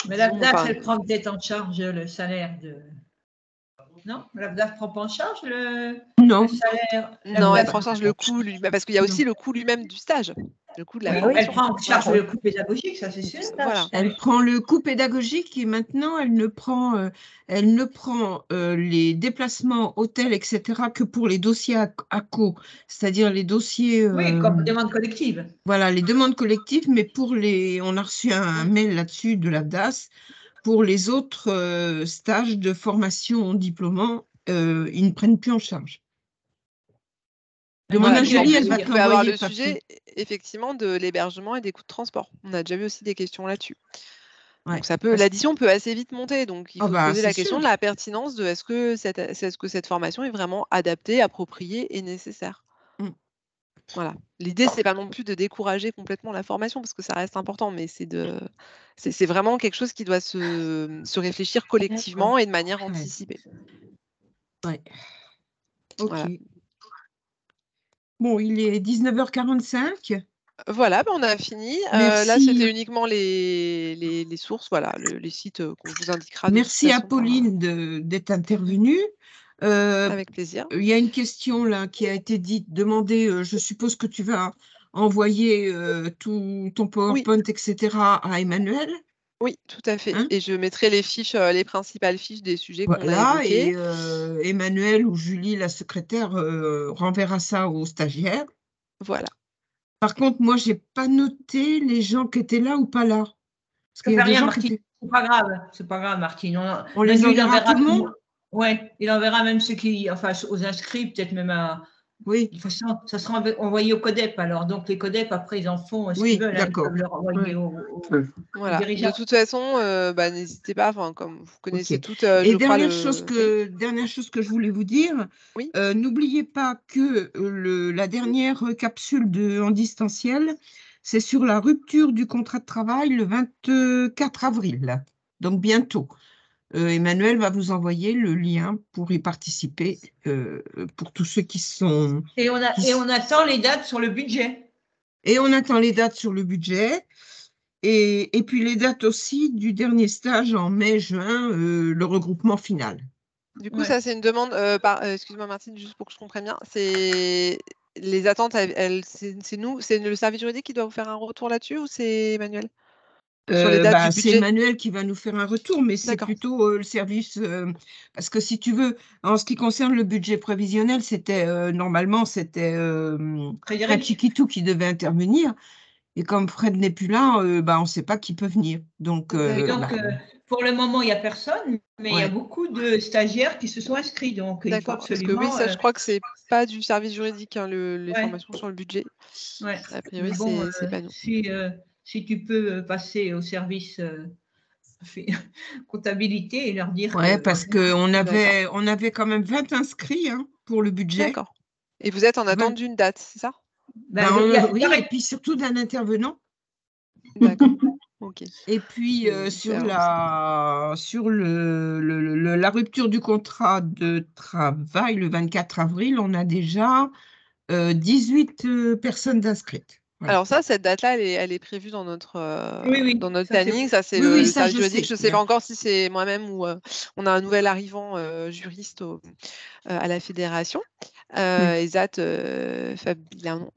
Mais la disons, DAF, enfin. elle prend peut-être en charge le salaire de. Non, la DAF ne prend pas en charge le Non. salaire. Non, elle prend en charge le coût, parce qu'il y a aussi le coût lui-même du stage, le coût de la Bah oui. Elle formation. prend en charge le coût pédagogique, ça c'est sûr. Voilà. Elle prend le coût pédagogique et maintenant elle ne prend les déplacements hôtels, etc., que pour les dossiers ACO, c'est-à-dire les dossiers. Oui, comme demande collective. Voilà, les demandes collectives, mais on a reçu un mail là-dessus de l'AFDAS. Pour les autres stages de formation diplômant, ils ne prennent plus en charge. Voilà, Demande à Julie, elle va vous te pouvez avoir l'envoyer le le papier. sujet, effectivement, de l'hébergement et des coûts de transport. On a déjà vu aussi des questions là-dessus. Ouais, Donc l'addition peut assez vite monter, donc il oh faut se bah, poser c'est la question sûr. de la pertinence de est-ce que cette formation est vraiment adaptée, appropriée et nécessaire? Mm. Voilà. L'idée, c'est pas non plus de décourager complètement la formation parce que ça reste important, mais c'est vraiment quelque chose qui doit se réfléchir collectivement et de manière anticipée. Ouais. Ok. Voilà. Bon, il est 19h45. Voilà, on a fini. Là, c'était uniquement les sources, voilà, les sites qu'on vous indiquera. Merci à Pauline d'être intervenue. Avec plaisir. Il y a une question là qui a été demandée. Je suppose que tu vas envoyer tout ton PowerPoint, etc. à Emmanuel. Oui, tout à fait. Et je mettrai les fiches, les principales fiches des sujets qu'on a évoqués. Et Emmanuel ou Julie, la secrétaire, renverra ça aux stagiaires. Voilà. Par contre, moi, je n'ai pas noté les gens qui étaient là ou pas là. Parce qu'il y a des gens qui étaient... C'est pas grave, Martine. On les enverra à tout le monde. Oui, il enverra même ceux qui, enfin, aux inscrits, peut-être même à. Oui. De toute façon, ça sera envoyé au CODEP. Alors, donc les CODEP, après, ils en font ce qu'ils veulent. D'accord. Ils peuvent leur envoyer voilà. De toute façon, n'hésitez pas, comme vous connaissez toutes. Et dernière chose que je voulais vous dire, n'oubliez pas que la dernière capsule en distanciel, c'est sur la rupture du contrat de travail le 24 avril, donc bientôt. Emmanuel va vous envoyer le lien pour y participer pour tous ceux qui sont… Et on attend les dates sur le budget. Et on attend les dates sur le budget. Et puis les dates aussi du dernier stage en mai-juin, le regroupement final. Du coup, ça, c'est une demande… excuse-moi Martine, juste pour que je comprenne bien. C'est… Les attentes, c'est nous, c'est le service juridique qui doit vous faire un retour là-dessus ou c'est Emmanuel? Sur les dates du budget. C'est Emmanuel qui va nous faire un retour, mais c'est plutôt le service, parce que si tu veux, en ce qui concerne le budget prévisionnel, normalement, c'était Fred Chiquitou qui devait intervenir, et comme Fred n'est plus là, on ne sait pas qui peut venir. Donc, pour le moment, il n'y a personne, mais il y a beaucoup de stagiaires qui se sont inscrits, donc il faut absolument… Parce que ça, je crois que c'est pas du service juridique, les formations sur le budget. Ouais. A priori, c'est pas nous. Si tu peux passer au service comptabilité et leur dire… Oui, parce qu'on avait quand même 20 inscrits pour le budget. D'accord. Et vous êtes en attente d'une date, c'est ça? Oui, et puis surtout d'un intervenant. D'accord. Ok. Et puis sur la rupture du contrat de travail le 24 avril, on a déjà 18 personnes inscrites. Voilà. Alors ça, cette date-là, elle est prévue dans notre planning. Ça, c'est le service juridique. Je ne sais pas encore si c'est moi-même ou on a un nouvel arrivant juriste à la fédération. Ezat,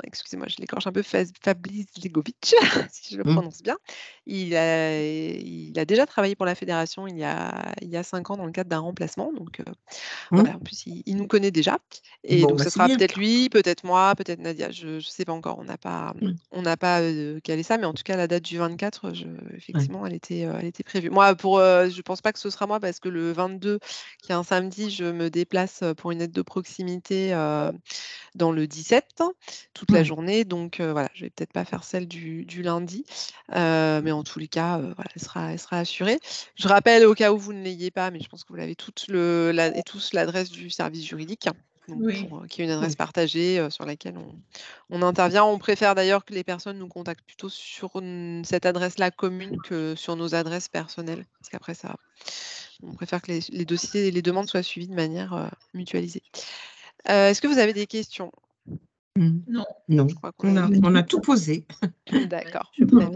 excusez-moi, je l'écorche un peu, Fabrice Legovic, si je le prononce bien. Il a déjà travaillé pour la fédération il y a 5 ans dans le cadre d'un remplacement. Donc voilà, en plus, il nous connaît déjà. Et donc, ce sera peut-être lui, peut-être moi, peut-être Nadia. Je ne sais pas encore. On n'a pas calé ça, mais en tout cas, la date du 24, effectivement, elle était prévue. Moi, je ne pense pas que ce sera moi parce que le 22, qui est un samedi, je me déplace pour une aide de proximité dans le 17 toute la journée. Donc, voilà, je ne vais peut-être pas faire celle du lundi. Mais en tous les cas, voilà, elle sera assurée. Je rappelle au cas où vous ne l'ayez pas, mais je pense que vous l'avez tous l'adresse du service juridique. Donc, qui est une adresse partagée sur laquelle on intervient. On préfère d'ailleurs que les personnes nous contactent plutôt sur cette adresse-là commune que sur nos adresses personnelles. Parce qu'après, on préfère que les dossiers et les demandes soient suivis de manière mutualisée. Est-ce que vous avez des questions? Non. On a tout posé. D'accord, très bien.